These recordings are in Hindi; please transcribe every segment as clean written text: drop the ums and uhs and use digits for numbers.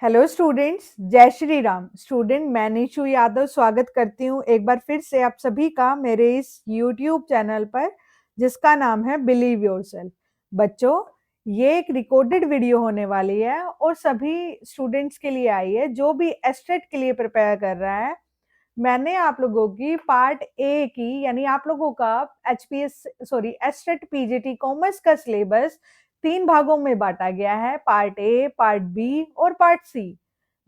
हेलो स्टूडेंट्स, जय श्री राम। स्टूडेंट मैं निशु यादव स्वागत करती हूँ एक बार फिर से आप सभी का मेरे इस यूट्यूब चैनल पर जिसका नाम है बिलीव योरसेल्फ। बच्चों, ये एक रिकॉर्डेड वीडियो होने वाली है और सभी स्टूडेंट्स के लिए आई है जो भी एस्टेट के लिए प्रिपेयर कर रहा है। मैंने आप लोगों की पार्ट ए की यानी आप लोगों का एस्टेट पीजीटी कॉमर्स का सिलेबस 3 भागों में बांटा गया है, पार्ट ए, पार्ट बी और पार्ट सी।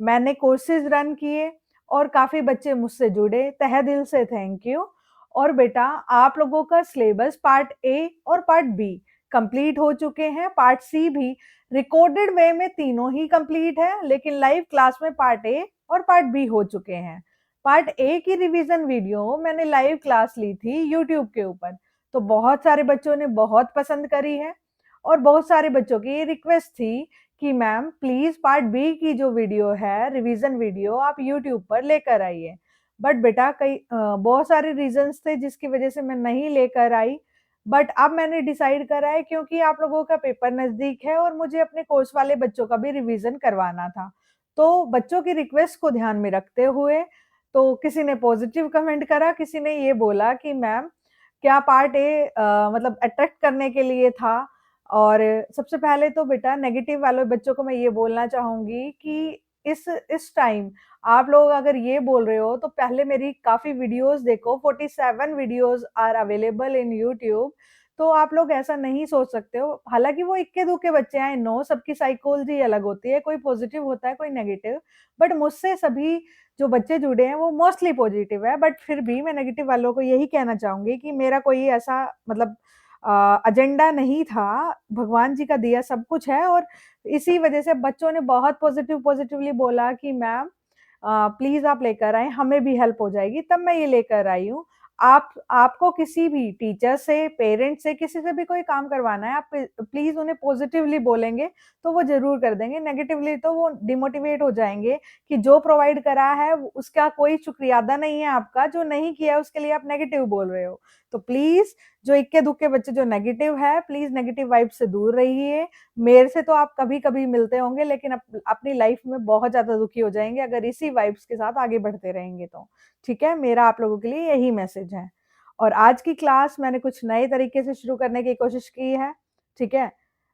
मैंने कोर्सेज रन किए और काफी बच्चे मुझसे जुड़े, तहे दिल से थैंक यू। और बेटा, आप लोगों का सिलेबस पार्ट ए और पार्ट बी कंप्लीट हो चुके हैं। पार्ट सी भी रिकॉर्डेड वे में तीनों ही कंप्लीट है, लेकिन लाइव क्लास में पार्ट ए और पार्ट बी हो चुके हैं। पार्ट ए की रिवीजन वीडियो मैंने लाइव क्लास ली थी यूट्यूब के ऊपर, तो बहुत सारे बच्चों ने बहुत पसंद करी है और बहुत सारे बच्चों की ये रिक्वेस्ट थी कि मैम प्लीज पार्ट बी की जो वीडियो है रिवीजन वीडियो आप यूट्यूब पर लेकर आइए। बट बेटा कई बहुत सारे रीजंस थे जिसकी वजह से मैं नहीं लेकर आई। बट अब मैंने डिसाइड करा है क्योंकि आप लोगों का पेपर नजदीक है और मुझे अपने कोर्स वाले बच्चों का भी रिवीजन करवाना था, तो बच्चों की रिक्वेस्ट को ध्यान में रखते हुए तो किसी ने पॉजिटिव कमेंट करा, किसी ने ये बोला कि मैम क्या पार्ट ए मतलब अट्रैक्ट करने के लिए था। और सबसे पहले तो बेटा नेगेटिव वाले बच्चों को मैं ये बोलना चाहूंगी कि इस टाइम आप लोग अगर ये बोल रहे हो तो पहले मेरी काफी वीडियोस देखो, 47 videos are available in YouTube. तो आप लोग ऐसा नहीं सोच सकते हो, हालांकि वो इक्के दुक्के बच्चे हैं, नो सबकी साइकोलॉजी अलग होती है, कोई पॉजिटिव होता है कोई नेगेटिव। बट मुझसे सभी जो बच्चे जुड़े हैं वो मोस्टली पॉजिटिव है। बट फिर भी मैं नेगेटिव वालों को यही कहना चाहूंगी कि मेरा कोई ऐसा मतलब एजेंडा नहीं था, भगवान जी का दिया सब कुछ है। और इसी वजह से बच्चों ने बहुत पॉजिटिवली बोला कि मैम प्लीज आप लेकर आए, हमें भी हेल्प हो जाएगी, तब मैं ये लेकर आई हूँ। आपको किसी भी टीचर से, पेरेंट्स से, किसी से भी कोई काम करवाना है, आप प्लीज उन्हें पॉजिटिवली बोलेंगे तो वो जरूर कर देंगे। नेगेटिवली तो वो डिमोटिवेट हो जाएंगे कि जो प्रोवाइड करा है उसका कोई शुक्रिया अदा नहीं है आपका, जो नहीं किया उसके लिए आप नेगेटिव बोल रहे हो। तो प्लीज जो इक्के दुक्के बच्चे जो नेगेटिव है, प्लीज नेगेटिव वाइब से दूर रहिए। मेरे से तो आप कभी कभी मिलते होंगे, लेकिन अपनी लाइफ में बहुत ज्यादा दुखी हो जाएंगे अगर इसी वाइब्स के साथ आगे बढ़ते रहेंगे तो। ठीक है, मेरा आप लोगों के लिए यही मैसेज है। और आज की क्लास मैंने कुछ नए तरीके से शुरू करने की कोशिश की है। ठीक है,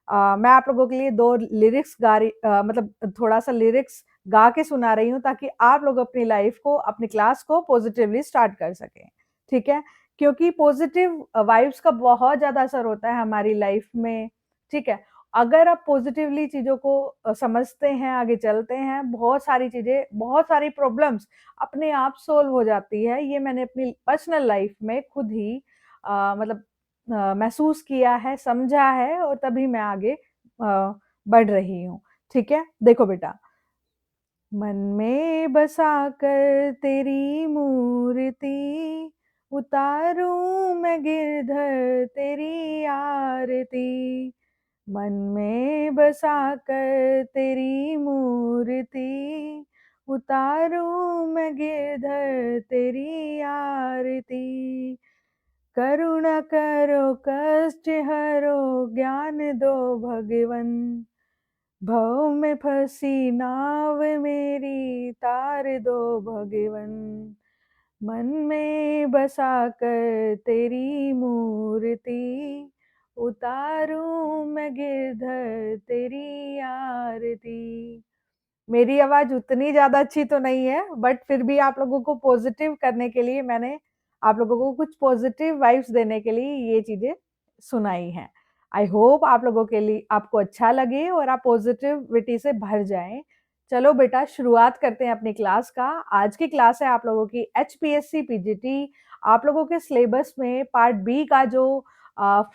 मैं आप लोगों के लिए दो लिरिक्स गा रही मतलब थोड़ा सा लिरिक्स गा के सुना रही हूँ ताकि आप लोग अपनी लाइफ को, अपनी क्लास को पॉजिटिवली स्टार्ट कर सकें। ठीक है, क्योंकि पॉजिटिव वाइब्स का बहुत ज्यादा असर होता है हमारी लाइफ में। ठीक है, अगर आप पॉजिटिवली चीजों को समझते हैं, आगे चलते हैं, बहुत सारी चीजें, बहुत सारी प्रॉब्लम्स अपने आप सोल्व हो जाती है। ये मैंने अपनी पर्सनल लाइफ में खुद ही मतलब महसूस किया है, समझा है, और तभी मैं आगे बढ़ रही हूँ। ठीक है, देखो बेटा, मन में बसा कर तेरी मूर्ति, उतारूं मैं गिरधर तेरी आरती। मन में बसा कर तेरी मूर्ति, उतारूं मैं गिरधर तेरी आरती। करुणा करो कष्ट हरो ज्ञान दो भगवन, भव में फंसी नाव मेरी तार दो भगवन। मन में बसा कर तेरी मूर्ति, उतारूं मैं गिरधर तेरी आरती। मेरी आवाज उतनी ज्यादा अच्छी तो नहीं है, बट फिर भी आप लोगों को पॉजिटिव करने के लिए मैंने आप लोगों को कुछ पॉजिटिव वाइब्स देने के लिए ये चीजें सुनाई हैं। आई होप आप लोगों के लिए आपको अच्छा लगे और आप पॉजिटिविटी से भर जाएं। चलो बेटा, शुरुआत करते हैं अपनी क्लास का। आज की क्लास है आप लोगों की एचपीएससी पीजीटी। आप लोगों के सिलेबस में पार्ट बी का जो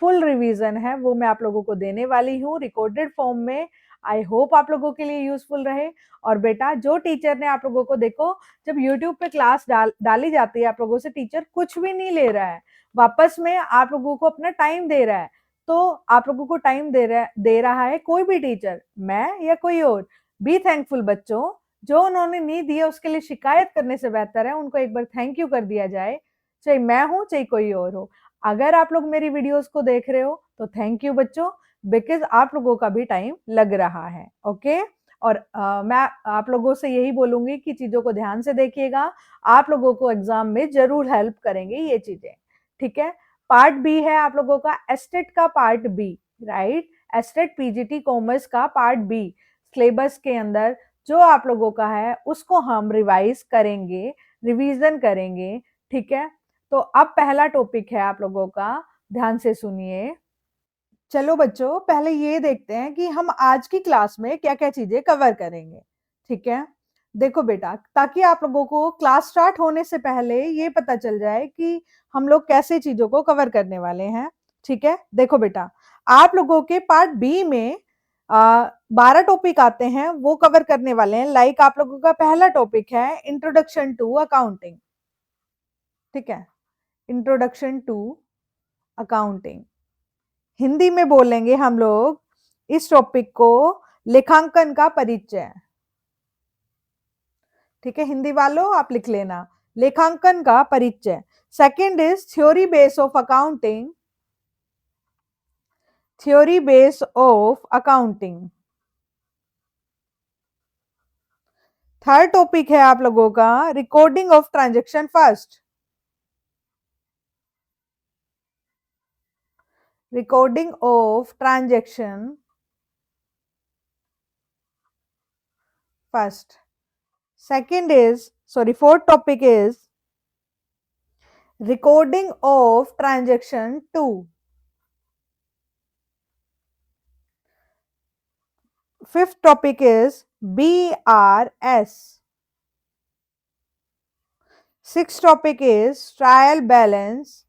फुल रिवीजन है वो मैं आप लोगों को देने वाली हूँ रिकॉर्डेड फॉर्म में। आई होप आप लोगों के लिए यूजफुल रहे। और बेटा, जो टीचर ने आप लोगों को, देखो जब यूट्यूब पे क्लास डाली जाती है आप लोगों से, टीचर कुछ भी नहीं ले रहा है, वापस में आप लोगों को अपना टाइम दे रहा है। तो आप लोगों को टाइम दे रहा है कोई भी टीचर, मैं या कोई और। बी थैंकफुल बच्चों, जो उन्होंने नहीं दिया उसके लिए शिकायत करने से बेहतर है उनको एक बार थैंक यू कर दिया जाए, चाहे मैं हूं चाहे कोई और हो। अगर आप लोग मेरी वीडियोस को देख रहे हो तो थैंक यू बच्चों, बिकॉज आप लोगों का भी टाइम लग रहा है। ओके, और मैं आप लोगों से यही बोलूंगी कि चीजों को ध्यान से देखिएगा, आप लोगों को एग्जाम में जरूर हेल्प करेंगे ये चीजें, ठीक है। पार्ट बी है आप लोगों का एस्टेट का part B, right, STET PGT commerce का पार्ट बी सिलेबस के अंदर जो आप लोगों का है उसको हम रिवाइज करेंगे, रिवीजन करेंगे, ठीक है। तो अब पहला टॉपिक है आप लोगों का, ध्यान से सुनिए। चलो बच्चों, पहले ये देखते हैं कि हम आज की क्लास में क्या क्या चीजें कवर करेंगे, ठीक है। देखो बेटा, ताकि आप लोगों को क्लास स्टार्ट होने से पहले ये पता चल जाए कि हम लोग कैसे चीजों को कवर करने वाले हैं, ठीक है। देखो बेटा, आप लोगों के पार्ट बी में 12 टॉपिक आते हैं, वो कवर करने वाले हैं। लाइक आप लोगों का पहला टॉपिक है इंट्रोडक्शन टू अकाउंटिंग, ठीक है, इंट्रोडक्शन टू अकाउंटिंग। हिंदी में बोलेंगे हम लोग इस टॉपिक को लेखांकन का परिचय, ठीक है। हिंदी वालों आप लिख लेना, लेखांकन का परिचय। Second is theory base of accounting, theory base of accounting. Third topic है आप लोगों का recording of transaction first, recording of transaction first. Second is, sorry, fourth topic is recording of transaction 2. Fifth topic is BRS. Sixth topic is trial balance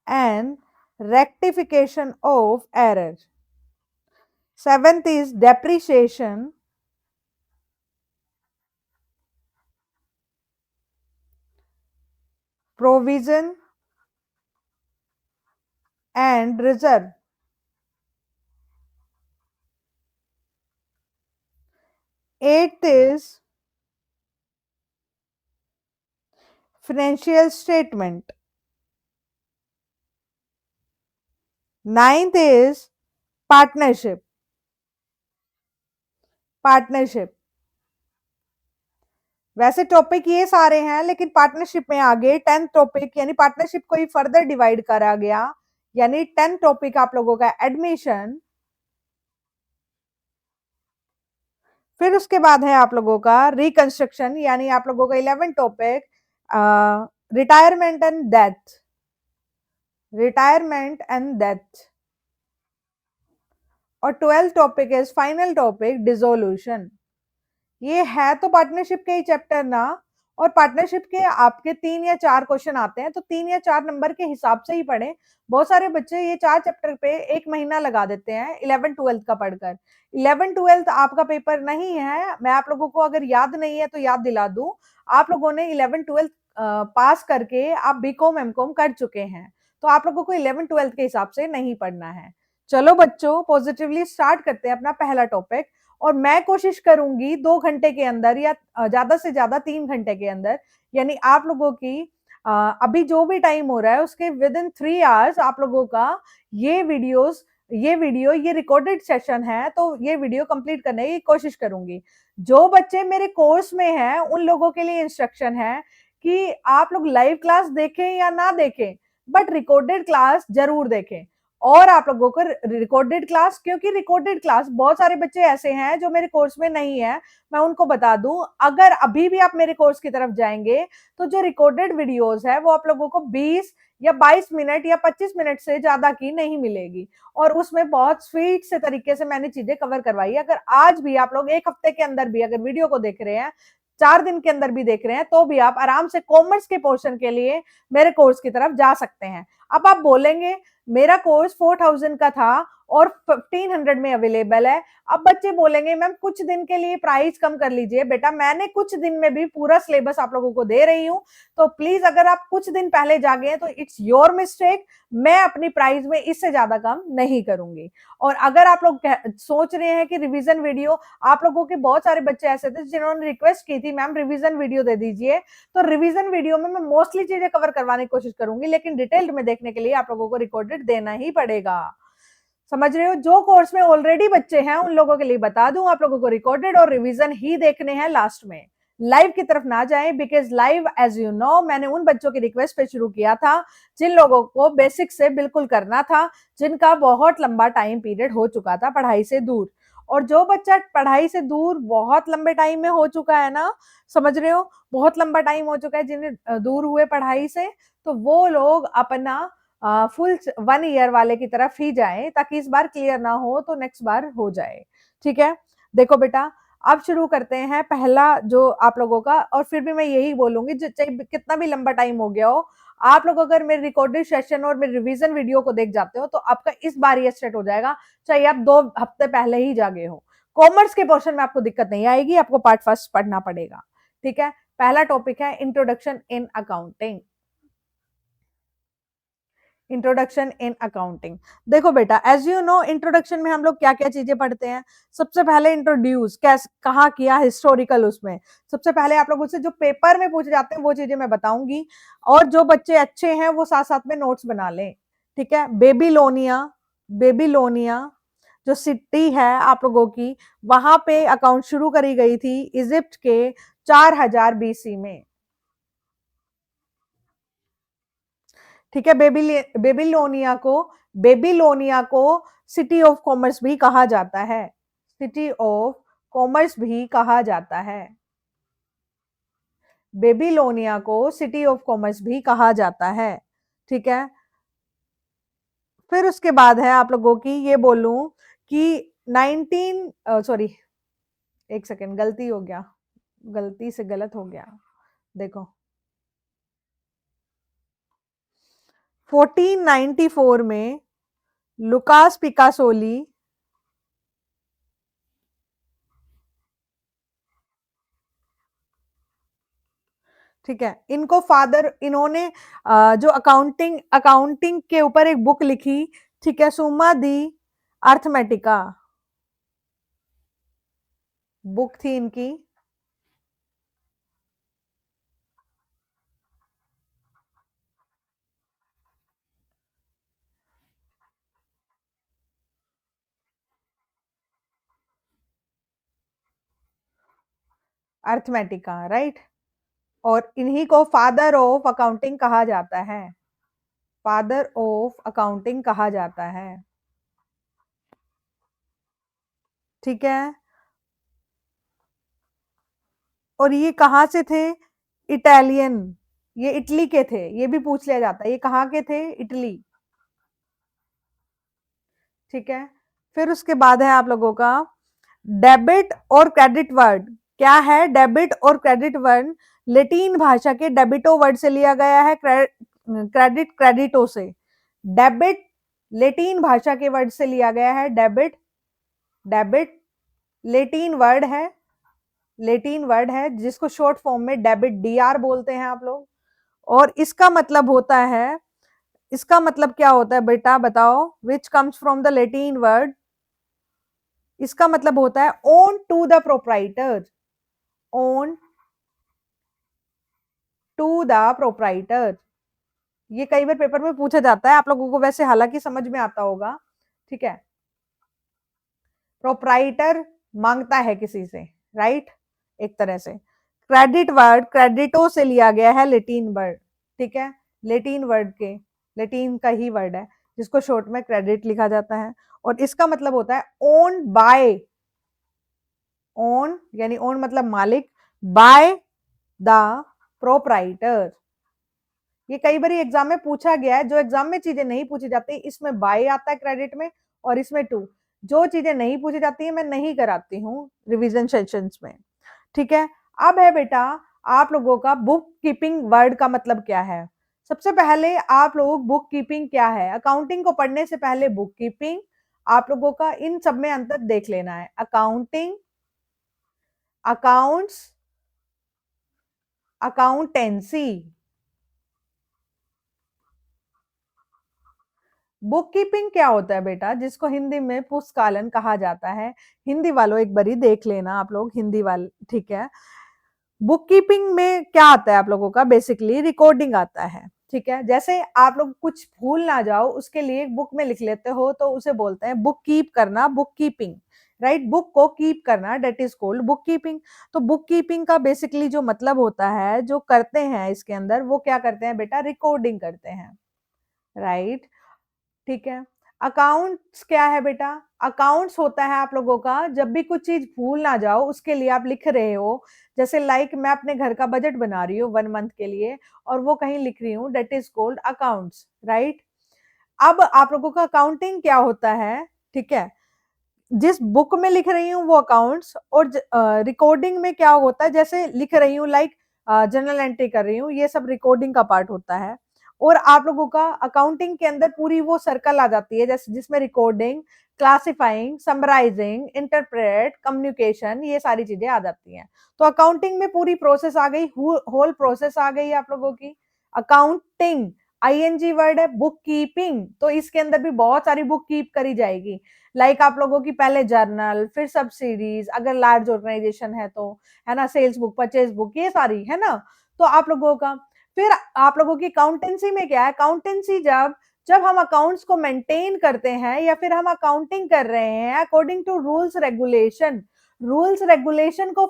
and rectification of error. Seventh is depreciation, provision and reserve. Eighth is financial statement. Ninth is partnership, partnership. वैसे टॉपिक ये सारे हैं, लेकिन पार्टनरशिप में आगे 10th टॉपिक यानी पार्टनरशिप को ही फर्दर डिवाइड करा गया, यानी 10th टॉपिक आप लोगों का एडमिशन। फिर उसके बाद है आप लोगों का रिकंस्ट्रक्शन, यानी आप लोगों का 11th topic retirement and death, retirement and death. और 12th topic is final topic dissolution. ये है तो पार्टनरशिप के ही चैप्टर ना, और पार्टनरशिप के आपके 3 या 4 क्वेश्चन आते हैं, तो 3 या 4 नंबर के हिसाब से ही पढ़े। बहुत सारे बच्चे ये 4 चैप्टर पे 1 महीना लगा देते हैं 11th 12th का पढ़कर। 11th 12th आपका पेपर नहीं है, मैं आप लोगों को अगर याद नहीं है तो याद दिला दूं, आप लोगों ने 11th 12th पास करके आप बीकॉम एमकॉम कर चुके हैं, तो आप लोगों को 11th 12th के हिसाब से नहीं पढ़ना है। चलो बच्चों, पॉजिटिवली स्टार्ट करते हैं अपना पहला टॉपिक, और मैं कोशिश करूंगी 2 घंटे के अंदर या ज्यादा से ज्यादा 3 घंटे के अंदर, यानी आप लोगों की अभी जो भी टाइम हो रहा है उसके विद इन 3 आवर्स आप लोगों का ये वीडियो ये रिकॉर्डेड सेशन है, तो ये वीडियो कंप्लीट करने की कोशिश करूंगी। जो बच्चे मेरे कोर्स में हैं उन लोगों के लिए इंस्ट्रक्शन है कि आप लोग लाइव क्लास देखें या ना देखें, बट रिकॉर्डेड क्लास जरूर देखें। और आप लोगों को रिकॉर्डेड क्लास, क्योंकि रिकॉर्डेड क्लास बहुत सारे बच्चे ऐसे हैं जो मेरे कोर्स में नहीं है, मैं उनको बता दूं, अगर अभी भी आप मेरे कोर्स की तरफ जाएंगे तो जो रिकॉर्डेड वीडियोस है वो आप लोगों को 20 या 22 मिनट या 25 मिनट से ज्यादा की नहीं मिलेगी, और उसमें बहुत स्वीट से तरीके से मैंने चीजें कवर करवाई है। अगर आज भी आप लोग 1 हफ्ते के अंदर भी अगर वीडियो को देख रहे हैं, 4 दिन के अंदर भी देख रहे हैं, तो भी आप आराम से कॉमर्स के पोर्शन के लिए मेरे कोर्स की तरफ जा सकते हैं। अब आप बोलेंगे मेरा कोर्स 4000 का था और 1500 में अवेलेबल है। अब बच्चे बोलेंगे मैम कुछ दिन के लिए प्राइस कम कर लीजिए। बेटा, मैंने कुछ दिन में भी पूरा सिलेबस आप लोगों को दे रही हूं, तो प्लीज अगर आप कुछ दिन पहले जागे तो इट्स योर मिस्टेक, मैं अपनी प्राइस में इससे ज्यादा कम नहीं करूंगी। और अगर आप लोग सोच रहे हैं कि रिवीजन वीडियो, आप लोगों के बहुत सारे बच्चे ऐसे थे जिन्होंने रिक्वेस्ट की थी मैम रिवीजन वीडियो दे दीजिए, तो रिवीजन वीडियो में मैं मोस्टली चीजें कवर करवाने की कोशिश करूंगी, लेकिन डिटेल्ड में देखने के लिए आप लोगों को रिकॉर्डेड देना ही पड़ेगा। समझ रहे हो? जो कोर्स में ऑलरेडी बच्चे हैं उन लोगों के लिए बता दूं, आप लोगों को रिकॉर्डेड और रिवीजन ही देखने हैं लास्ट में, लाइव की तरफ ना जाएं, because live as you know मैंने उन बच्चों की रिक्वेस्ट पे शुरू किया था जिन लोगों को बेसिक से बिल्कुल करना था, जिनका बहुत लंबा टाइम पीरियड हो चुका था पढ़ाई से दूर। और जो बच्चा पढ़ाई से दूर बहुत लंबे टाइम में हो चुका है ना, समझ रहे हो, बहुत लंबा टाइम हो चुका है जिन्हें दूर हुए पढ़ाई से, तो वो लोग अपना फुल 1 ईयर वाले की तरफ ही जाएं, ताकि इस बार क्लियर ना हो तो नेक्स्ट बार हो जाए। ठीक है, देखो बेटा, अब शुरू करते हैं पहला जो आप लोगों का, और फिर भी मैं यही बोलूंगी चाहे कितना भी लंबा टाइम हो गया हो, आप लोग अगर मेरे रिकॉर्डेड सेशन और मेरे रिवीजन वीडियो को देख जाते हो तो आपका इस बार ये सेट हो जाएगा, चाहे आप 2 हफ्ते पहले ही जागे हो। कॉमर्स के पोर्शन में आपको दिक्कत नहीं आएगी, आपको पार्ट फर्स्ट पढ़ना पड़ेगा। ठीक है, पहला टॉपिक है introduction in accounting. Introduction in accounting, देखो बेटा, एज यू नो इंट्रोडक्शन में हम लोग क्या क्या चीजें पढ़ते हैं। सबसे पहले इंट्रोड्यूस कहाँ किया, हिस्टोरिकल, उसमें सबसे पहले आप लोगों से जो पेपर में पूछे जाते हैं वो चीजें मैं बताऊंगी, और जो बच्चे अच्छे हैं वो साथ साथ में नोट्स बना लें। ठीक है, बेबीलोनिया, बेबीलोनिया जो सिटी है आप लोगों की, वहां पे अकाउंट शुरू करी गई थी इजिप्ट के 4000 BC में। ठीक है, बेबीलोनिया को सिटी ऑफ कॉमर्स भी कहा जाता है, सिटी ऑफ कॉमर्स भी कहा जाता है, बेबीलोनिया को सिटी ऑफ कॉमर्स भी कहा जाता है। ठीक है, फिर उसके बाद है आप लोगों की ये बोलूं कि 19 सॉरी, एक सेकेंड, गलती हो गया, गलती से गलत हो गया, देखो 1494 में लुकास पिकासोली, ठीक है, इनको फादर, इन्होंने जो अकाउंटिंग अकाउंटिंग के ऊपर एक बुक लिखी, ठीक है, सुमा दी अर्थमेटिका, बुक थी इनकी, अर्थमेटिका, राइट। और इन्हीं को फादर ऑफ अकाउंटिंग कहा जाता है, फादर ऑफ अकाउंटिंग कहा जाता है। ठीक है, और ये कहाँ से थे, इटालियन, ये इटली के थे, ये भी पूछ लिया जाता है, ये कहाँ के थे, इटली। ठीक है, फिर उसके बाद है आप लोगों का डेबिट और क्रेडिट वर्ड, क्या है डेबिट और क्रेडिट वर्ड, लेटिन भाषा के डेबिटो वर्ड से लिया गया है, क्रेडिट क्रेडिटो से, डेबिट लेटिन भाषा के वर्ड से लिया गया है, डेबिट, डेबिट लेटिन वर्ड है, लेटिन वर्ड है जिसको शॉर्ट फॉर्म में डेबिट डीआर बोलते हैं आप लोग, और इसका मतलब होता है, इसका मतलब क्या होता है बेटा बताओ, which comes from the Latin word, इसका मतलब होता है own to the proprietor, own to the proprietor. ये कई बार पेपर में पूछा जाता है आप लोगों को, वैसे हालांकि समझ में आता होगा। ठीक है, प्रोप्राइटर मांगता है किसी से, राइट, एक तरह से। क्रेडिट वर्ड क्रेडिटो से लिया गया है, लेटिन वर्ड, ठीक है, लेटिन वर्ड के, लेटिन का ही वर्ड है जिसको शॉर्ट में क्रेडिट लिखा जाता है, और इसका मतलब होता है ओन बाय, ओन यानी ओन मतलब मालिक, बाय द प्रोप्राइटर। ये कई बार एग्जाम में पूछा गया है, जो एग्जाम में चीजें नहीं पूछी जाती इसमें बाय आता है क्रेडिट में, और इसमें टू, जो चीजें नहीं पूछी जाती है मैं नहीं कराती हूँ रिवीजन सेशंस में। ठीक है, अब है बेटा आप लोगों का बुक कीपिंग वर्ड का मतलब क्या है। सबसे पहले आप लोग बुक कीपिंग क्या है, अकाउंटिंग को पढ़ने से पहले बुक कीपिंग आप लोगों का इन सब में अंतर देख लेना है, accounting, accounts, accountancy. Book keeping क्या होता है बेटा, जिसको हिंदी में पुस्तकालन कहा जाता है, हिंदी वालों एक बारी देख लेना आप लोग, हिंदी वाले, ठीक है। बुक कीपिंग में क्या आता है आप लोगों का, बेसिकली रिकॉर्डिंग आता है, ठीक है, जैसे आप लोग कुछ भूल ना जाओ उसके लिए एक बुक में लिख लेते हो तो उसे बोलते हैं बुक कीप करना, बुक कीपिंग, राइट। बुक को कीप करना that is called book keeping. तो बुक कीपिंग का बेसिकली जो मतलब होता है, जो करते हैं इसके अंदर, वो क्या करते हैं बेटा, रिकॉर्डिंग करते हैं, राइट। ठीक है। अकाउंट्स क्या है बेटा, अकाउंट्स होता है आप लोगों का जब भी कुछ चीज भूल ना जाओ उसके लिए आप लिख रहे हो, जैसे लाइक मैं अपने घर का बजट बना रही हूँ 1 मंथ के लिए और वो कहीं लिख रही हूँ, that is called accounts, right. अब आप लोगों का अकाउंटिंग क्या होता है, ठीक है, जिस बुक में लिख रही हूँ वो अकाउंट्स, और रिकॉर्डिंग में क्या होता है, जैसे लिख रही हूँ लाइक जर्नल एंट्री कर रही हूँ, ये सब रिकॉर्डिंग का पार्ट होता है। और आप लोगों का अकाउंटिंग के अंदर पूरी वो सर्कल आ जाती है, जैसे जिसमें recording, classifying, summarising, interpret, communication, ये सारी चीजें आ जाती हैं। तो अकाउंटिंग में पूरी प्रोसेस आ गई, होल प्रोसेस आ गई आप लोगों की। अकाउंटिंग आईएनजी वर्ड है, बुक कीपिंग, तो इसके अंदर भी बहुत सारी बुक कीप करी जाएगी, लाइक आप लोगों की पहले जर्नल, फिर सब्सिडीज, अगर लार्ज ऑर्गेनाइजेशन है तो, है ना, सेल्स बुक, परचेज बुक, ये सारी है ना। तो आप लोगों का फिर आप लोगों की अकाउंटेंसी में क्या है, अकाउंटेंसी जब जब हम अकाउंट्स को मेंटेन करते हैं या फिर हम अकाउंटिंग कर रहे हैं अकॉर्डिंग टू रूल्स रेगुलेशन को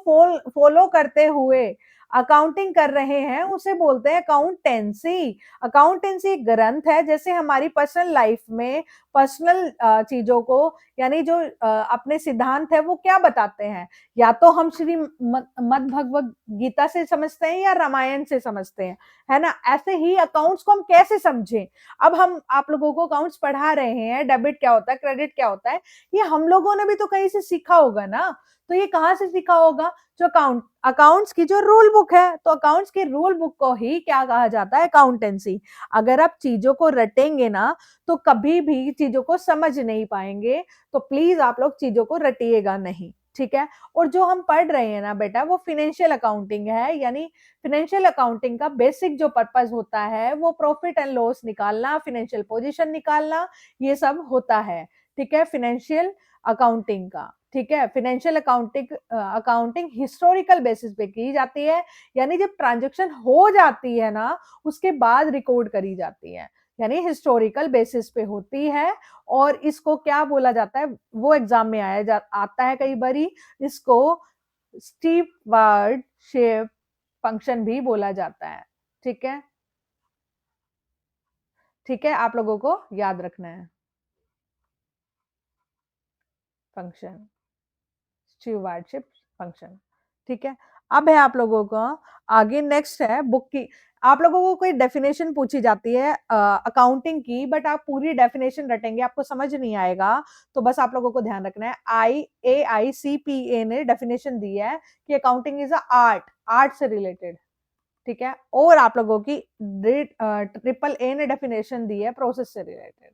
फॉलो करते हुए अकाउंटिंग कर रहे हैं, उसे बोलते हैं अकाउंटेंसी। अकाउंटेंसी एक ग्रंथ है, जैसे हमारी पर्सनल लाइफ में पर्सनल चीजों को, यानी जो अपने सिद्धांत है वो क्या बताते हैं, या तो हम श्री मद भगवत गीता से समझते हैं या रामायण से समझते हैं, है ना। ऐसे ही अकाउंट्स को हम कैसे समझें, अब हम आप लोगों को अकाउंट्स पढ़ा रहे हैं, डेबिट क्या होता है, क्रेडिट क्या होता है, ये हम लोगों ने भी तो कहीं से सीखा होगा ना। तो ये कहाँ से सीखा होगा, जो अकाउंट्स की जो रूल बुक है, तो अकाउंट्स की रूल बुक को ही क्या कहा जाता है, अकाउंटेंसी। अगर आप चीजों को रटेंगे ना तो कभी भी चीजों को समझ नहीं पाएंगे, तो प्लीज आप लोग चीजों को रटिएगा नहीं, ठीक है। और जो हम पढ़ रहे हैं ना बेटा, वो फाइनेंशियल अकाउंटिंग है, यानी फाइनेंशियल अकाउंटिंग का बेसिक जो पर्पस होता है वो प्रॉफिट एंड लॉस निकालना, फाइनेंशियल पोजीशन निकालना, ये सब होता है, ठीक है, फाइनेंशियल अकाउंटिंग का। ठीक है, फाइनेंशियल अकाउंटिंग हिस्टोरिकल बेसिस पे की जाती है, यानी जब ट्रांजेक्शन हो जाती है ना उसके बाद रिकॉर्ड करी जाती है, यानी हिस्टोरिकल बेसिस पे होती है। और इसको क्या बोला जाता है, वो एग्जाम में आता है कई बारी, इसको स्टीवर्ड शेप फंक्शन भी बोला जाता है, ठीक है। ठीक है, आप लोगों को याद रखना है फंक्शन, स्टीवर्डशिप फंक्शन, ठीक है। अब है आप लोगों को आगे, नेक्स्ट है बुक की। आप लोगों को कोई डेफिनेशन पूछी जाती है अकाउंटिंग की, बट आप पूरी डेफिनेशन रटेंगे आपको समझ नहीं आएगा, तो बस आप लोगों को ध्यान रखना है, AICPA ने डेफिनेशन दी है कि अकाउंटिंग इज अ आर्ट से रिलेटेड, ठीक है। और आप लोगों की AAA ने डेफिनेशन दी है प्रोसेस से रिलेटेड,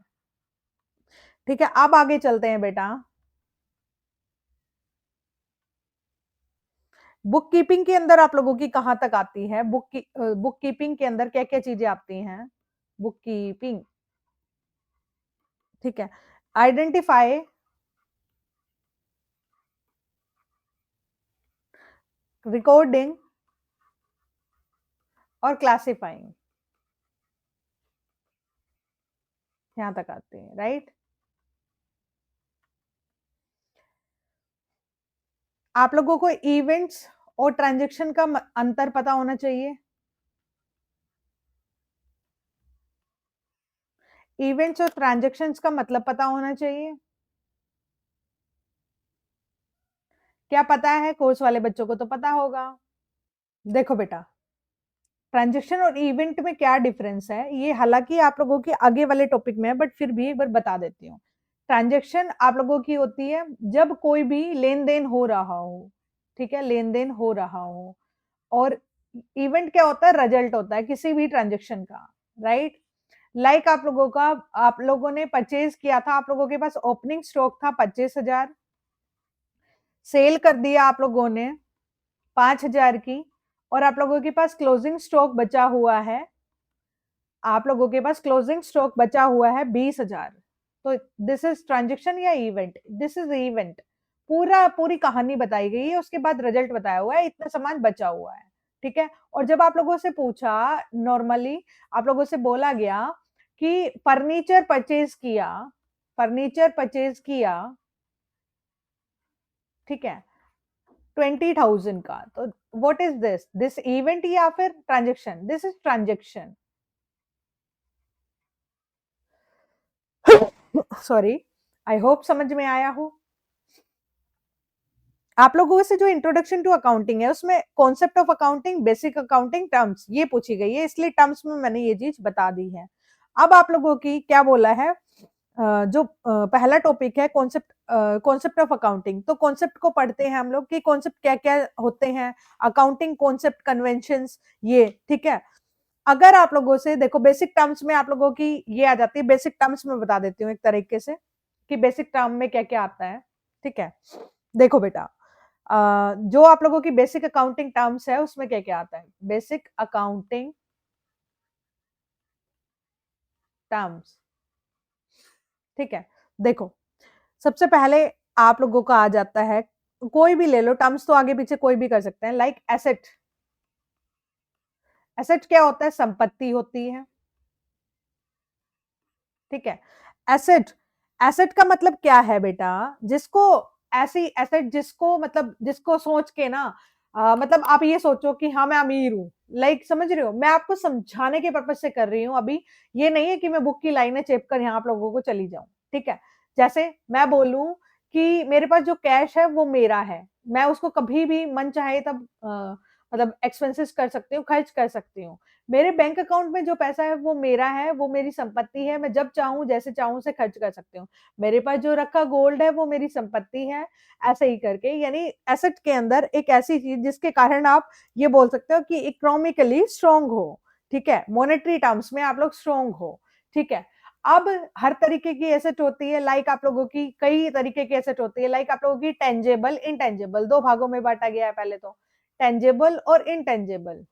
ठीक है। अब आगे चलते हैं बेटा, बुक कीपिंग के अंदर आप लोगों की कहां तक आती है, बुक कीपिंग के अंदर क्या क्या चीजें आती हैं, बुक कीपिंग, ठीक है। आइडेंटिफाई, रिकॉर्डिंग और क्लासिफाइंग, यहां तक आती है, राइट। आप लोगों को इवेंट्स और ट्रांजेक्शन का अंतर पता होना चाहिए। इवेंट्स और ट्रांजेक्शन्स का मतलब पता होना चाहिए। क्या पता है, कोर्स वाले बच्चों को तो पता होगा। देखो बेटा, ट्रांजेक्शन और इवेंट में क्या डिफरेंस है, ये हालांकि आप लोगों के आगे वाले टॉपिक में है, बट फिर भी एक बार बता देती हूँ। ट्रांजेक्शन आप लोगों की होती है जब कोई भी लेन देन हो रहा हो, ठीक है, लेन देन हो रहा हो। और इवेंट क्या होता है, रिजल्ट होता है किसी भी ट्रांजेक्शन का, राइट। लाइक आप लोगों का, आप लोगों ने परचेज किया था, आप लोगों के पास ओपनिंग स्टॉक था 25,000, सेल कर दिया आप लोगों ने 5,000 की, और आप लोगों के पास क्लोजिंग स्टॉक बचा हुआ है, आप लोगों के पास क्लोजिंग स्टॉक बचा हुआ है 20,000। तो दिस इज ट्रांजेक्शन या इवेंट, दिस इज इवेंट। पूरी कहानी बताई गई है, उसके बाद रिजल्ट बताया हुआ है, इतना सामान बचा हुआ है, ठीक है। और जब आप लोगों से पूछा, नॉर्मली आप लोगों से बोला गया कि फर्नीचर परचेज किया, फर्नीचर परचेज किया, ठीक है, 20,000 का, तो what is this, this event या फिर transaction? This is transaction. Sorry, I hope समझ में आया हो। आप लोगों से जो इंट्रोडक्शन टू अकाउंटिंग है उसमें concept of accounting, basic accounting, terms ये पूछी गई है, इसलिए टर्म्स में मैंने ये चीज बता दी है। अब आप लोगों की क्या बोला है, जो पहला टॉपिक है कॉन्सेप्ट, कॉन्सेप्ट ऑफ अकाउंटिंग, तो कॉन्सेप्ट को पढ़ते हैं हम लोग कि कॉन्सेप्ट क्या क्या होते हैं, अकाउंटिंग कॉन्सेप्ट, कन्वेंशंस, ये ठीक है। अगर आप लोगों से देखो बेसिक टर्म्स में आप लोगों की ये आ जाती है, बेसिक टर्म्स में बता देती हूँ एक तरीके से कि बेसिक टर्म में क्या क्या आता है, ठीक है। देखो बेटा, जो आप लोगों की बेसिक अकाउंटिंग टर्म्स है उसमें क्या क्या आता है, बेसिक अकाउंटिंग टर्म्स, ठीक है। देखो, सबसे पहले आप लोगों का आ जाता है, कोई भी ले लो टर्म्स, तो आगे पीछे कोई भी कर सकते हैं, लाइक एसेट। एसेट क्या होता है, संपत्ति होती है, ठीक है। एसेट, एसेट का मतलब क्या है बेटा, जिसको, ऐसी एसेट जिसको, मतलब जिसको सोच के ना, मतलब आप ये सोचो कि हाँ मैं अमीर हूँ, लाइक समझ रहे हो, मैं आपको समझाने के पर्पज से कर रही हूँ अभी, ये नहीं है कि मैं बुक की लाइनें चेप कर यहाँ आप लोगों को चली जाऊं, ठीक है। जैसे मैं बोलूं कि मेरे पास जो कैश है वो मेरा है, मैं उसको कभी भी मन चाहे तब मतलब एक्सपेंसेस कर सकती हूँ, खर्च कर सकती हूँ। मेरे बैंक अकाउंट में जो पैसा है वो मेरा है, वो मेरी संपत्ति है, मैं जब चाहूं जैसे चाहूं से खर्च कर सकती हूँ। मेरे पास जो रखा गोल्ड है वो मेरी संपत्ति है, ऐसे ही करके, यानी एसेट के अंदर एक ऐसी चीज जिसके कारण आप ये बोल सकते हो कि इकोनॉमिकली स्ट्रांग हो, ठीक है, मॉनेटरी टर्म्स में आप लोग स्ट्रांग हो, ठीक है। अब हर तरीके की एसेट होती है, लाइक आप लोगों की कई तरीके की एसेट होती है, लाइक आप लोगों की टेंजेबल, इनटेंजेबल, दो भागों में बांटा गया है पहले तो, टेंजेबल और इनटेंजेबल,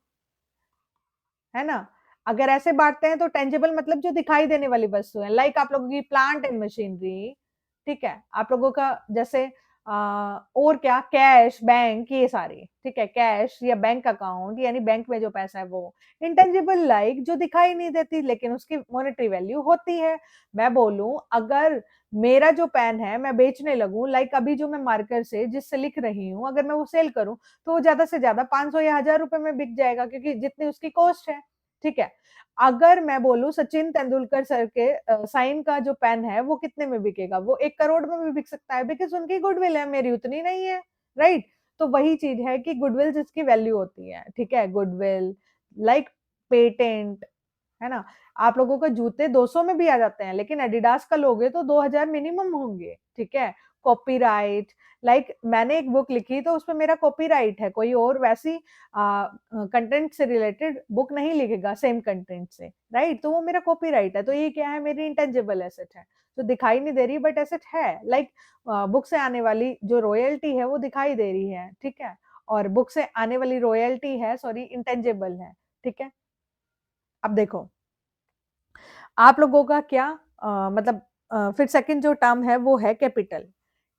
है ना। अगर ऐसे बांटते हैं तो टेंजेबल मतलब जो दिखाई देने वाली वस्तु है, लाइक आप लोगों की प्लांट एंड मशीनरी, ठीक है, आप लोगों का जैसे और क्या, कैश, बैंक, ये सारी, ठीक है, कैश या बैंक अकाउंट, यानी बैंक में जो पैसा है वो। इंटेंजिबल लाइक जो दिखाई नहीं देती लेकिन उसकी मॉनेटरी वैल्यू होती है। मैं बोलूं अगर मेरा जो पेन है मैं बेचने लगूं, लाइक अभी जो मैं मार्कर से जिससे लिख रही हूँ, अगर मैं वो सेल करूं तो वो ज्यादा से ज्यादा 500 या 1000 रुपए में बिक जाएगा, क्योंकि जितनी उसकी कॉस्ट है, ठीक है। अगर मैं बोलूं सचिन तेंदुलकर सर के साइन का जो पेन है वो कितने में बिकेगा, वो 1 करोड़ में भी बिक सकता है, बिकॉज उनकी गुडविल है, मेरी उतनी नहीं है, राइट। तो वही चीज है कि गुडविल जिसकी वैल्यू होती है, ठीक है, गुडविल, लाइक पेटेंट, है ना। आप लोगों का जूते 200 में भी आ जाते हैं, लेकिन एडिडास का लोगे तो 2000 मिनिमम होंगे, ठीक है। कॉपीराइट, लाइक मैंने एक बुक लिखी तो उसमें मेरा कॉपीराइट है, कोई और वैसी कंटेंट से रिलेटेड बुक नहीं लिखेगा सेम कंटेंट से, राइट, तो वो मेरा कॉपीराइट है। तो ये क्या है, मेरी इंटेंजिबल एसेट है, जो दिखाई नहीं दे रही बट एसेट है, लाइक बुक से आने वाली जो रॉयल्टी है वो दिखाई दे रही है, ठीक है, और बुक से आने वाली रॉयल्टी है, सॉरी, इंटेंजिबल है, ठीक है। अब देखो आप लोगों का क्या, मतलब फिर सेकंड जो टर्म है वो है कैपिटल।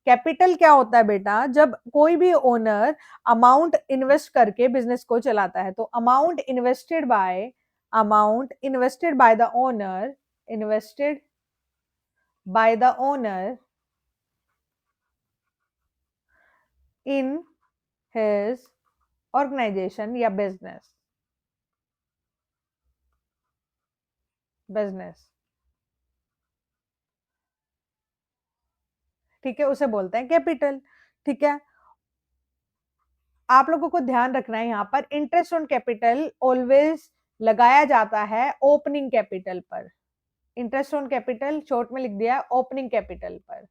कैपिटल क्या होता है बेटा, जब कोई भी ओनर अमाउंट इन्वेस्ट करके बिजनेस को चलाता है, तो amount invested by the owner, invested by the owner in his organisation या बिजनेस, बिजनेस, ठीक है, उसे बोलते हैं कैपिटल, ठीक है। आप लोगों को ध्यान रखना है यहाँ पर, इंटरेस्ट ऑन कैपिटल ऑलवेज लगाया जाता है ओपनिंग कैपिटल पर। इंटरेस्ट ऑन कैपिटल शॉर्ट में लिख दिया ओपनिंग कैपिटल पर,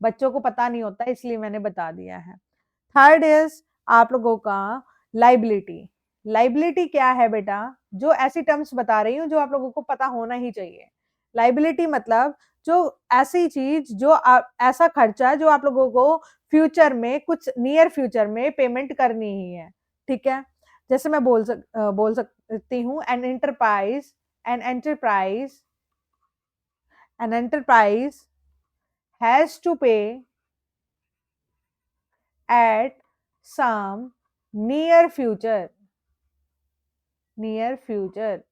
बच्चों को पता नहीं होता इसलिए मैंने बता दिया है। थर्ड इज आप लोगों का लाइबिलिटी। लाइबिलिटी क्या है बेटा, जो ऐसी टर्म्स बता रही हूँ जो आप लोगों को पता होना ही चाहिए। लाइबिलिटी मतलब जो ऐसी चीज, जो ऐसा खर्चा जो आप लोगों को फ्यूचर में, कुछ नियर फ्यूचर में पेमेंट करनी ही है, ठीक है। जैसे मैं बोल सकती हूँ an enterprise an enterprise has to pay at some near future, near future,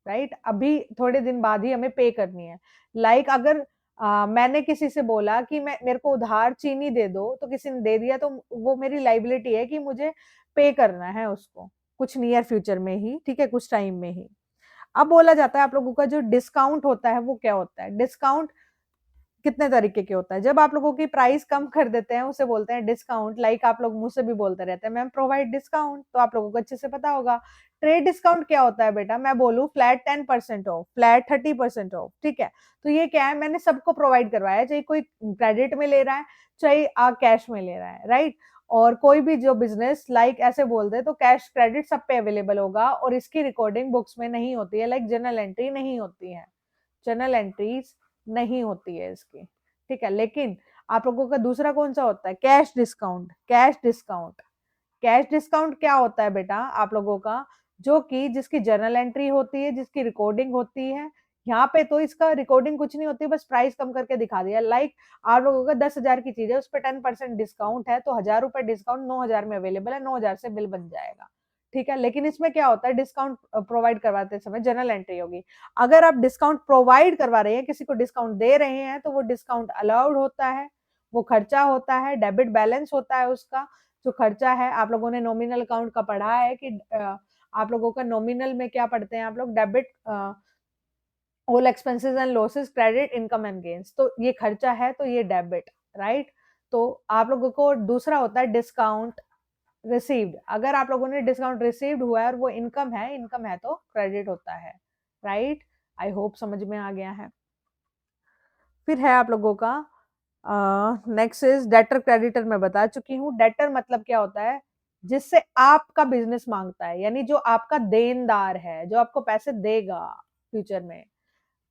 right? अभी थोड़े दिन बाद ही हमें पे करनी है। लाइक अगर मैंने किसी से बोला कि मैं मेरे को उधार चीनी दे दो, तो किसी ने दे दिया, तो वो मेरी लाइबिलिटी है कि मुझे पे करना है उसको कुछ नियर फ्यूचर में ही, ठीक है, कुछ टाइम में ही। अब बोला जाता है आप लोगों का जो डिस्काउंट होता है वो क्या होता है? डिस्काउंट कितने तरीके के होता है? जब आप लोगों की प्राइस कम कर देते हैं उसे बोलते हैं डिस्काउंट। लाइक आप लोग मुझसे भी बोलते रहते हैं मैम प्रोवाइड डिस्काउंट, तो आप लोगों को अच्छे से पता होगा। ट्रेड डिस्काउंट क्या होता है बेटा? मैं बोलूं फ्लैट 10% ऑफ, फ्लैट 30% ऑफ, ठीक है, तो ये क्या है? मैंने सबको प्रोवाइड करवाया, चाहे कोई क्रेडिट में ले रहा है चाहे कैश में ले रहा है, राइट? और कोई भी जो बिजनेस लाइक ऐसे बोल दे तो कैश क्रेडिट सब पे अवेलेबल होगा, और इसकी रिकॉर्डिंग बुक्स में नहीं होती है, लाइक जर्नल एंट्री नहीं होती है, जर्नल एंट्रीज नहीं होती है इसकी, ठीक है। लेकिन आप लोगों का दूसरा कौन सा होता है? Cash discount. Cash discount, cash discount क्या होता है बेटा आप लोगों का? जो कि जिसकी जर्नल एंट्री होती है, जिसकी रिकॉर्डिंग होती है। यहाँ पे तो इसका रिकॉर्डिंग कुछ नहीं होती, बस प्राइस कम करके दिखा दिया। लाइक आप लोगों का 10,000 की चीज है, उस पर 10% डिस्काउंट है, तो 1,000 रुपए डिस्काउंट 9,000 में अवेलेबल है, 9,000 से बिल बन जाएगा, ठीक है। लेकिन इसमें क्या होता है? डिस्काउंट प्रोवाइड करवाते समय जर्नल एंट्री होगी। अगर आप डिस्काउंट प्रोवाइड करवा रहे हैं, किसी को डिस्काउंट दे रहे हैं, तो वो डिस्काउंट अलाउड होता है, वो खर्चा होता है, डेबिट बैलेंस होता है उसका। जो खर्चा है, आप लोगों ने नॉमिनल अकाउंट का पढ़ा है कि आप लोगों का नॉमिनल में क्या पढ़ते हैं आप लोग? Debit all expenses and losses, credit, income and gains, तो ये खर्चा है तो ये डेबिट, राइट? तो आप लोगों को दूसरा होता है डिस्काउंट रिसीव्ड। अगर आप लोगों ने डिस्काउंट रिसीव्ड हुआ है और वो इनकम है, इनकम है तो क्रेडिट होता है, राइट? आई होप समझ में आ गया है। फिर है आप लोगों का नेक्स्ट इज डेटर क्रेडिटर। मैं बता चुकी हूँ। डेटर मतलब क्या होता है? जिससे आपका बिजनेस मांगता है, यानी जो आपका देनदार है, जो आपको पैसे देगा फ्यूचर में।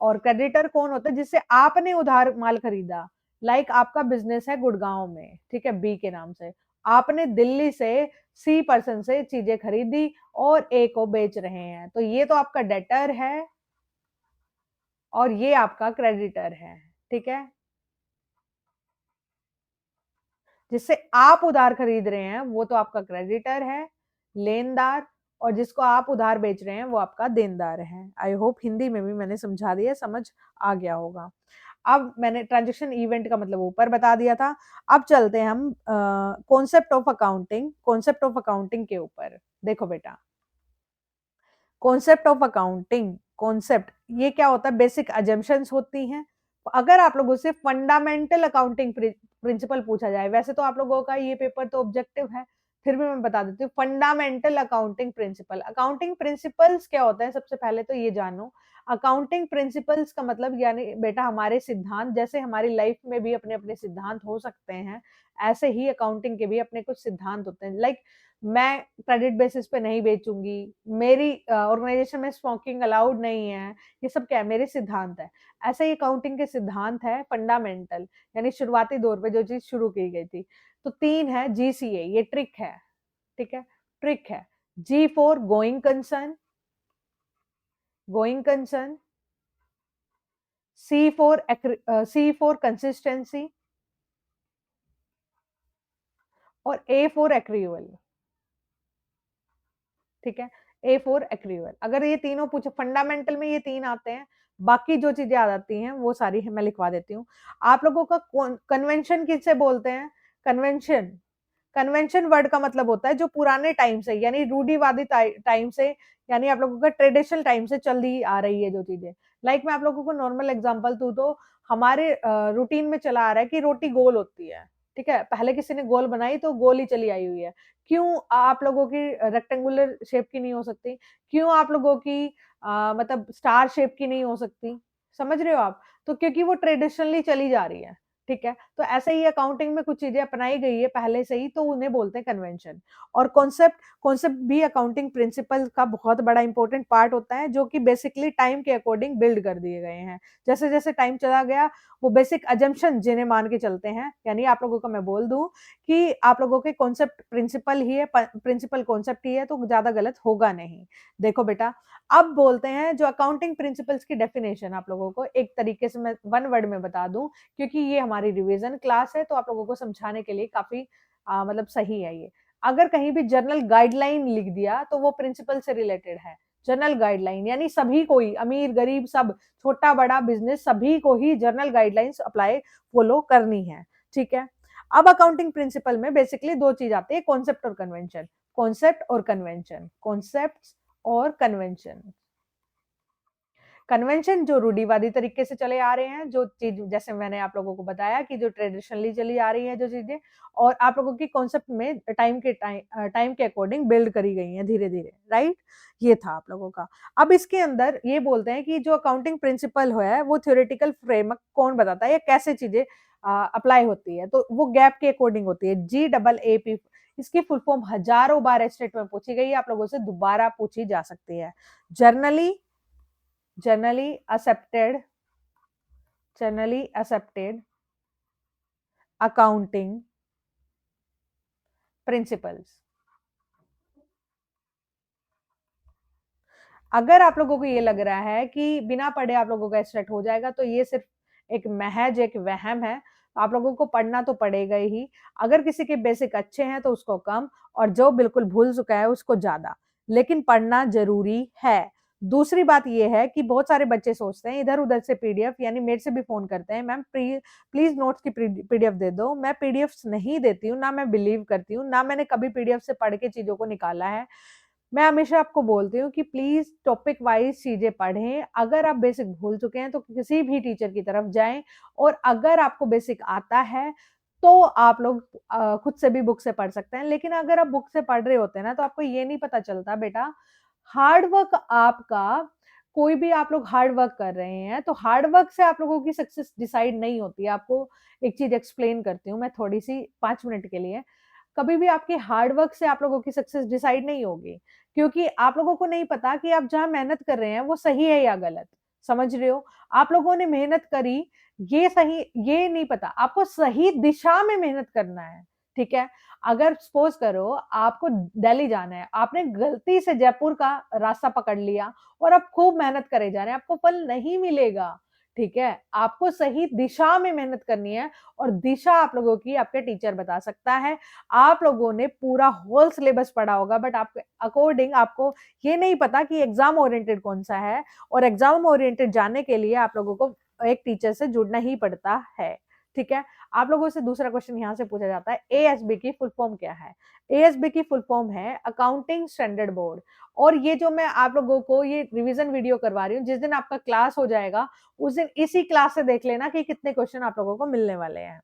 और क्रेडिटर कौन होता है? जिससे आपने उधार माल खरीदा। लाइक आपका बिजनेस है गुड़गांव में, ठीक है, बी के नाम से। आपने दिल्ली से सी पर्सन से चीजें खरीदी और ए को बेच रहे हैं, तो ये तो आपका डेटर है और ये आपका क्रेडिटर है, ठीक है। जिससे आप उधार खरीद रहे हैं वो तो आपका क्रेडिटर है, लेनदार। और जिसको आप उधार बेच रहे हैं वो आपका देनदार है। आई होप हिंदी में भी मैंने समझा दिया, समझ आ गया होगा। अब मैंने ट्रांजेक्शन इवेंट का मतलब ऊपर बता दिया था। अब चलते हैं हम concept of accounting, concept of accounting के ऊपर। देखो बेटा, कॉन्सेप्ट ऑफ अकाउंटिंग, कॉन्सेप्ट ये क्या होता है? बेसिक अजम्पशंस होती हैं। अगर आप लोगों से फंडामेंटल अकाउंटिंग प्रिंसिपल पूछा जाए, वैसे तो आप लोगों का ये पेपर तो ऑब्जेक्टिव है, फिर भी मैं बता देती हूँ fundamental accounting principle. Accounting principles क्या होता है? सबसे पहले तो ये जानो, अकाउंटिंग प्रिंसिपल्स का मतलब यानी बेटा हमारे सिद्धांत। जैसे हमारी लाइफ में भी अपने अपने सिद्धांत हो सकते हैं, ऐसे ही अकाउंटिंग के भी अपने कुछ सिद्धांत होते हैं। लाइक मैं क्रेडिट बेसिस पे नहीं बेचूंगी, मेरी ऑर्गेनाइजेशन में स्मोकिंग अलाउड नहीं है, ये सब क्या है? मेरे सिद्धांत है। ऐसे ही अकाउंटिंग के सिद्धांत है फंडामेंटल, यानी शुरुआती दौर पे जो चीज शुरू की गई थी। तो 3 है जीसीए, ये ट्रिक है, ठीक है, ट्रिक है। G for going concern, going concern. C for consistency, और ए फॉर एक्रियूअल, ठीक है, ए फॉर एक्रियूअल। अगर ये तीनों पूछे, फंडामेंटल में ये 3 आते हैं, बाकी जो चीजें आ जाती हैं वो सारी मैं लिखवा देती हूँ। आप लोगों का कन्वेंशन किससे बोलते हैं? कन्वेंशन, कन्वेंशन वर्ड का मतलब होता है जो पुराने टाइम से, यानी रूढ़िवादी टाइम से, यानी आप लोगों का ट्रेडिशनल टाइम से चली आ रही है जो चीजें। लाइक मैं आप लोगों को नॉर्मल एग्जांपल दूं तो हमारे रूटीन में चला आ रहा है कि रोटी गोल होती है, ठीक है, पहले किसी ने गोल बनाई तो गोल ही चली आई हुई है। क्यों आप लोगों की रेक्टेंगुलर शेप की नहीं हो सकती? क्यों आप लोगों की मतलब स्टार शेप की नहीं हो सकती? समझ रहे हो आप? तो क्योंकि वो ट्रेडिशनली चली जा रही है, ठीक है। तो ऐसे ही अकाउंटिंग में कुछ चीजें अपनाई गई है पहले से ही, तो उन्हें बोलते हैं कन्वेंशन। और कॉन्सेप्ट, कॉन्सेप्ट भी अकाउंटिंग प्रिंसिपल का बहुत बड़ा इंपॉर्टेंट पार्ट होता है, जो कि बेसिकली टाइम के अकॉर्डिंग बिल्ड कर दिए गए हैं। जैसे जैसे टाइम चला गया, वो बेसिक अजम्पशन जिन्हें मान के चलते हैं, यानी आप लोगों को मैं बोल दूं कि आप लोगों के कॉन्सेप्ट प्रिंसिपल ही है, प्रिंसिपल कॉन्सेप्ट ही है, तो ज्यादा गलत होगा नहीं। देखो बेटा, अब बोलते हैं जो अकाउंटिंग प्रिंसिपल्स की डेफिनेशन आप लोगों को एक तरीके से मैं वन वर्ड में बता दूं, क्योंकि ये हमारी रिवीजन क्लास है, तो आप लोगों को समझाने के लिए काफी मतलब सही है ये। अगर कहीं भी जनरल गाइडलाइन लिख दिया तो वो प्रिंसिपल से रिलेटेड है। जनरल गाइडलाइन यानी सभी को ही, अमीर गरीब सब, छोटा बड़ा बिजनेस, सभी को ही जनरल गाइडलाइंस अप्लाई फॉलो करनी है। ठीक है, अब अकाउंटिंग प्रिंसिपल में बेसिकली दो चीज आती है, कॉन्सेप्ट और कन्वेंशन। कॉन्सेप्ट और कन्वेंशन, कॉन्सेप्ट और कन्वेंशन। कन्वेंशन जो रूढ़िवादी तरीके से चले आ रहे हैं, जो चीज जैसे मैंने आप लोगों को बताया कि जो ट्रेडिशनली चली आ रही है जो चीजें, और आप लोगों की कॉन्सेप्ट में टाइम के अकॉर्डिंग बिल्ड करी गई हैं धीरे धीरे, राइट। ये था आप लोगों का। अब इसके अंदर ये बोलते हैं कि जो अकाउंटिंग प्रिंसिपल है वो थ्योरेटिकल फ्रेमवर्क कौन बताता है या कैसे चीजें अप्लाई होती है, तो वो गैप के अकॉर्डिंग होती है। GAAP, इसकी फुल फॉर्म हजारों बार एस्टेट में पूछी गई है, आप लोगों से दोबारा पूछी जा सकती है। generally accepted accounting principles। अगर आप लोगों को ये लग रहा है कि बिना पढ़े आप लोगों का एस्टेट हो जाएगा, तो ये सिर्फ एक महज एक वहम है। आप लोगों को पढ़ना तो पड़ेगा ही। अगर किसी के बेसिक अच्छे हैं तो उसको कम, और जो बिल्कुल भूल चुका है उसको ज्यादा, लेकिन पढ़ना जरूरी है। दूसरी बात यह है कि बहुत सारे बच्चे सोचते हैं इधर उधर से पीडीएफ, यानी मेरे से भी फोन करते हैं, मैम प्लीज नोट्स की पीडीएफ दे दो। मैं पीडीएफ नहीं देती हूँ, ना मैं बिलीव करती हूँ, ना मैंने कभी पीडीएफ से पढ़ के चीजों को निकाला है। मैं हमेशा आपको बोलती हूँ कि प्लीज टॉपिक वाइज चीजें पढ़ें। अगर आप बेसिक भूल चुके हैं तो किसी भी टीचर की तरफ जाएं, और अगर आपको बेसिक आता है तो आप लोग खुद से भी बुक से पढ़ सकते हैं। लेकिन अगर आप बुक से पढ़ रहे होते हैं ना, तो आपको ये नहीं पता चलता बेटा, हार्ड वर्क आपका, कोई भी आप लोग हार्ड वर्क कर रहे हैं तो हार्ड वर्क से आप लोगों की सक्सेस डिसाइड नहीं होती है। आपको एक चीज एक्सप्लेन करती हूँ मैं थोड़ी सी, 5 मिनट के लिए। कभी भी आपकी हार्ड वर्क से आप लोगों की सक्सेस डिसाइड नहीं होगी, क्योंकि आप लोगों को नहीं पता कि आप जहां मेहनत कर रहे हैं वो सही है या गलत। समझ रहे हो, आप लोगों ने मेहनत करी, ये सही, ये नहीं पता, आपको सही दिशा में मेहनत करना है। ठीक है, अगर सपोज करो आपको दिल्ली जाना है, आपने गलती से जयपुर का रास्ता पकड़ लिया और आप खूब मेहनत करे जा रहे हैं, आपको फल नहीं मिलेगा। ठीक है, आपको सही दिशा में मेहनत करनी है, और दिशा आप लोगों की आपके टीचर बता सकता है। आप लोगों ने पूरा होल सिलेबस पढ़ा होगा, बट आपके अकॉर्डिंग आपको ये नहीं पता कि एग्जाम ओरिएंटेड कौन सा है, और एग्जाम ओरिएंटेड जानने के लिए आप लोगों को एक टीचर से जुड़ना ही पड़ता है। ठीक है, आप लोगों से दूसरा क्वेश्चन यहाँ से पूछा जाता है, एएसबी की फुल फॉर्म क्या है। एएसबी की फुल फॉर्म है अकाउंटिंग स्टैंडर्ड बोर्ड। और ये जो मैं आप लोगों को ये रिवीजन वीडियो करवा रही हूँ, जिस दिन आपका क्लास हो जाएगा उस दिन इसी क्लास से देख लेना कि कितने क्वेश्चन आप लोगों को मिलने वाले हैं।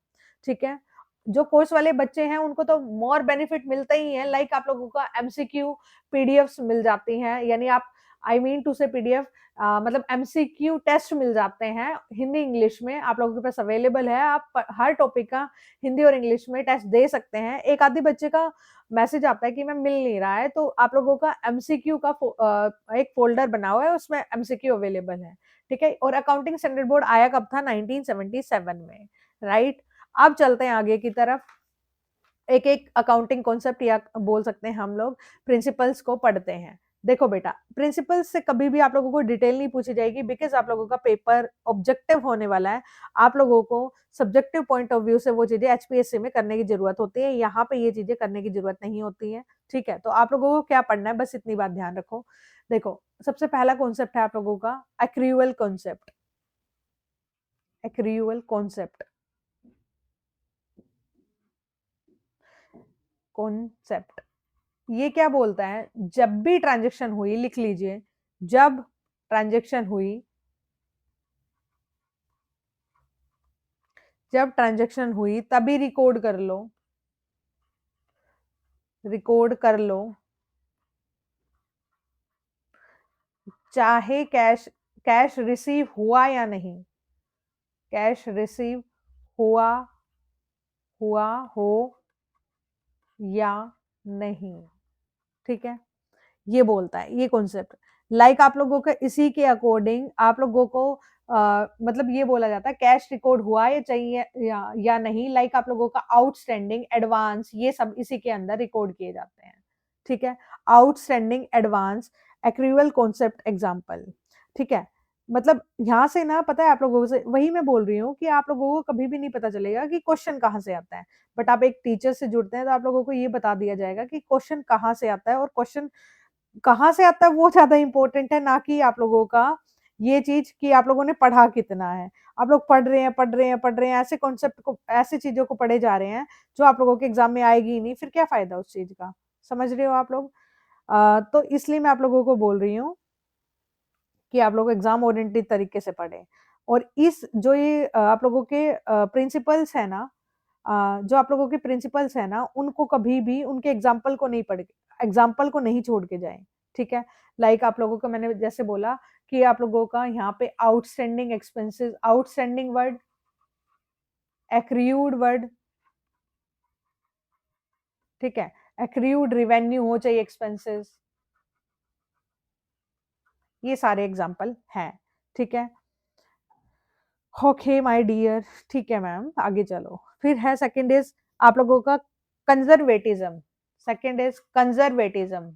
ठीक है, जो कोर्स वाले बच्चे हैं उनको तो मोर बेनिफिट मिलता ही है, लाइक आप लोगों का एमसीक्यू पीडीएफ मिल जाती हैं, यानी आप, आई मीन टू से पीडीएफ, मतलब एमसीक्यू टेस्ट मिल जाते हैं हिंदी इंग्लिश में, आप लोगों के पास अवेलेबल है। आप हर टॉपिक का हिंदी और इंग्लिश में टेस्ट दे सकते हैं। एक आधे बच्चे का मैसेज आता है कि मैं मिल नहीं रहा है, तो आप लोगों का एमसीक्यू का एक फोल्डर बना हुआ है, उसमें एमसीक्यू अवेलेबल है। ठीक है, और अकाउंटिंग स्टैंडर्ड बोर्ड आया कब था, 1977 में, राइट। अब चलते हैं आगे की तरफ, एक एक अकाउंटिंग कॉन्सेप्ट या बोल सकते हैं हम लोग प्रिंसिपल्स को पढ़ते हैं। देखो बेटा, प्रिंसिपल्स से कभी भी आप लोगों को डिटेल नहीं पूछी जाएगी, बिकॉज आप लोगों का पेपर ऑब्जेक्टिव होने वाला है। आप लोगों को सब्जेक्टिव पॉइंट ऑफ व्यू से वो चीजें एचपीएससी में करने की जरूरत होती है, यहाँ पे ये चीजें करने की जरूरत नहीं होती है। ठीक है, तो आप लोगों को क्या पढ़ना है, बस इतनी बात ध्यान रखो। देखो, सबसे पहला कॉन्सेप्ट है आप लोगों का accrual concept. Accrual concept, concept ये क्या बोलता है, जब भी ट्रांजैक्शन हुई, लिख लीजिए, जब ट्रांजैक्शन हुई, जब ट्रांजैक्शन हुई तभी रिकॉर्ड कर लो, रिकॉर्ड कर लो, चाहे कैश कैश रिसीव हुआ या नहीं, कैश रिसीव हुआ हुआ हो या नहीं। ठीक है, ये बोलता है ये कॉन्सेप्ट, लाइक आप लोगों का इसी के अकॉर्डिंग आप लोगों को मतलब ये बोला जाता है कैश रिकॉर्ड हुआ या चाहिए या नहीं, लाइक आप लोगों का आउटस्टैंडिंग, एडवांस, ये सब इसी के अंदर रिकॉर्ड किए जाते हैं। ठीक है, outstanding, advance, accrual concept example. ठीक है, मतलब यहाँ से ना पता है आप लोगों से, वही मैं बोल रही हूँ कि आप लोगों को कभी भी नहीं पता चलेगा कि क्वेश्चन कहाँ से आता है, बट आप एक टीचर से जुड़ते हैं तो आप लोगों को ये बता दिया जाएगा कि क्वेश्चन कहाँ से आता है, और क्वेश्चन कहाँ से आता है वो ज्यादा इंपॉर्टेंट है, ना कि आप लोगों का ये चीज कि आप लोगों ने पढ़ा कितना है। आप लोग पढ़ रहे हैं पढ़ रहे हैं पढ़ रहे हैं, ऐसे कॉन्सेप्ट को, ऐसे चीजों को पढ़े जा रहे हैं जो आप लोगों के एग्जाम में आएगी ही नहीं, फिर क्या फायदा उस चीज का। समझ रहे हो आप लोग? तो इसलिए मैं आप लोगों को बोल रही हूँ कि आप लोग एग्जाम ओरिएंटेड तरीके से पढ़ें। और इस जो ये आप लोगों के प्रिंसिपल्स है ना, जो आप लोगों के प्रिंसिपल्स है ना, उनको कभी भी उनके एग्जाम्पल को नहीं छोड़ के जाएं। ठीक है? लाइक आप लोगों को मैंने जैसे बोला कि आप लोगों का यहाँ पे outstanding expenses, outstanding word, accrued word, ठीक है, एक्रियूड रिवेन्यू हो चाहिए एक्सपेंसेस, ये सारे एग्जाम्पल हैं। ठीक है? ओके माय डियर, ठीक है मैम, आगे चलो। फिर है सेकंड इज आप लोगों का conservatism. Second is conservatism.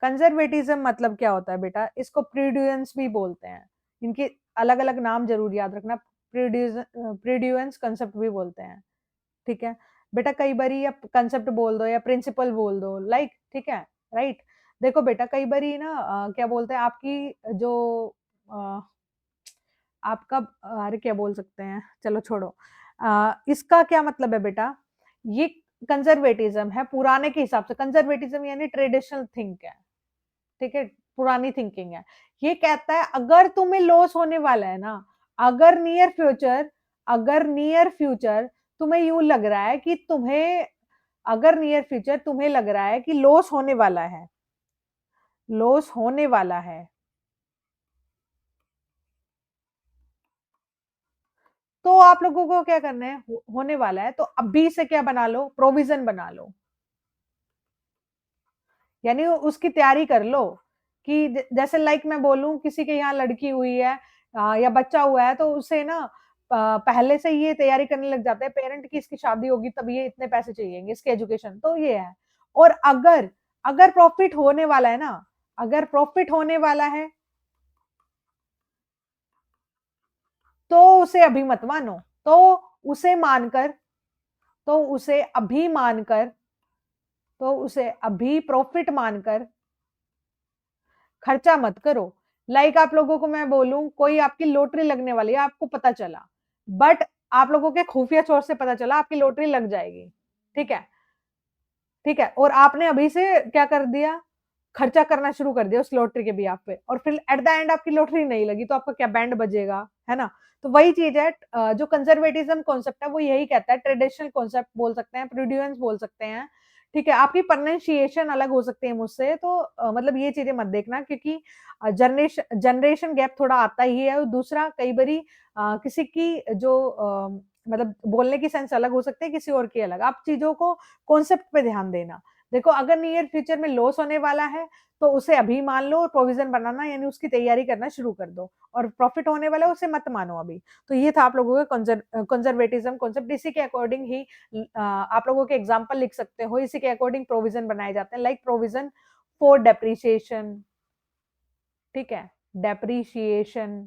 Conservatism मतलब क्या होता है बेटा? इसको प्रीड्यूएंस भी बोलते हैं, इनके अलग अलग नाम जरूर याद रखना। प्रीड्यूएंस कंसेप्ट भी बोलते हैं। ठीक है बेटा? कई बारी या कंसेप्ट बोल दो या प्रिंसिपल बोल दो, लाइक, ठीक है, राइट। देखो बेटा, कई बारी ना क्या बोलते हैं, आपकी जो अ, आपका अरे क्या बोल सकते हैं, चलो छोड़ो। इसका क्या मतलब है बेटा? ये कंजर्वेटिज्म है पुराने के हिसाब से। कंजर्वेटिज्म यानी ट्रेडिशनल थिंक है, ठीक है, पुरानी थिंकिंग है। ये कहता है अगर तुम्हें लॉस होने वाला है ना, अगर नियर फ्यूचर, अगर नियर फ्यूचर तुम्हें यूं लग रहा है कि तुम्हें, अगर नियर फ्यूचर तुम्हें लग रहा है कि लॉस होने वाला है, लॉस होने वाला है, तो आप लोगों को क्या करना है, होने वाला है तो अभी से क्या बना लो, प्रोविजन बना लो। यानी उसकी तैयारी कर लो कि जैसे लाइक मैं बोलूं किसी के यहाँ लड़की हुई है या बच्चा हुआ है, तो उसे ना पहले से ये तैयारी करने लग जाते हैं पेरेंट की, इसकी शादी होगी तब ये इतने पैसे चाहिए, इसके एजुकेशन, तो ये है। और अगर, अगर प्रॉफिट होने वाला है ना, अगर प्रॉफिट होने वाला है तो उसे अभी मत मानो, तो उसे मानकर, तो उसे अभी मानकर, तो उसे अभी प्रॉफिट मानकर खर्चा मत करो। लाइक आप लोगों को मैं बोलूं कोई आपकी लॉटरी लगने वाली है, आपको पता चला, बट आप लोगों के खुफिया सोर्स से पता चला आपकी लॉटरी लग जाएगी, ठीक है, ठीक है, और आपने अभी से क्या कर दिया, खर्चा करना शुरू कर दिया उस लॉटरी के भी आप पे, और फिर एट द एंड आपकी लॉटरी नहीं लगी तो आपका क्या बैंड बजेगा, है ना? तो वही चीज है, जो कंजर्वेटिज्म कॉन्सेप्ट है वो यही कहता है, ट्रेडिशनल कॉन्सेप्ट बोल सकते हैं, प्रोड्यूएंस बोल सकते हैं, ठीक है। आपकी प्रोनाउंसिएशन अलग हो सकती है मुझसे, तो मतलब ये चीजें मत देखना, क्योंकि जनरेशन जनरेशन गैप थोड़ा आता ही है। और दूसरा, कई बारी किसी की जो मतलब बोलने की सेंस अलग हो सकती है, किसी और की अलग। आप चीजों को कॉन्सेप्ट पे ध्यान देना। देखो, अगर नियर फ्यूचर में लॉस होने वाला है तो उसे अभी मान लो और प्रोविजन बनाना, यानी उसकी तैयारी करना शुरू कर दो। और प्रॉफिट होने वाला है उसे मत मानो अभी। तो ये था आप लोगों का कंजर्वेटिज्म कॉन्सेप्ट। इसी के अकॉर्डिंग ही आप लोगों के एग्जाम्पल लिख सकते हो, इसी के अकॉर्डिंग प्रोविजन बनाए जाते हैं, लाइक प्रोविजन फॉर डेप्रिसिएशन, ठीक है, depreciation,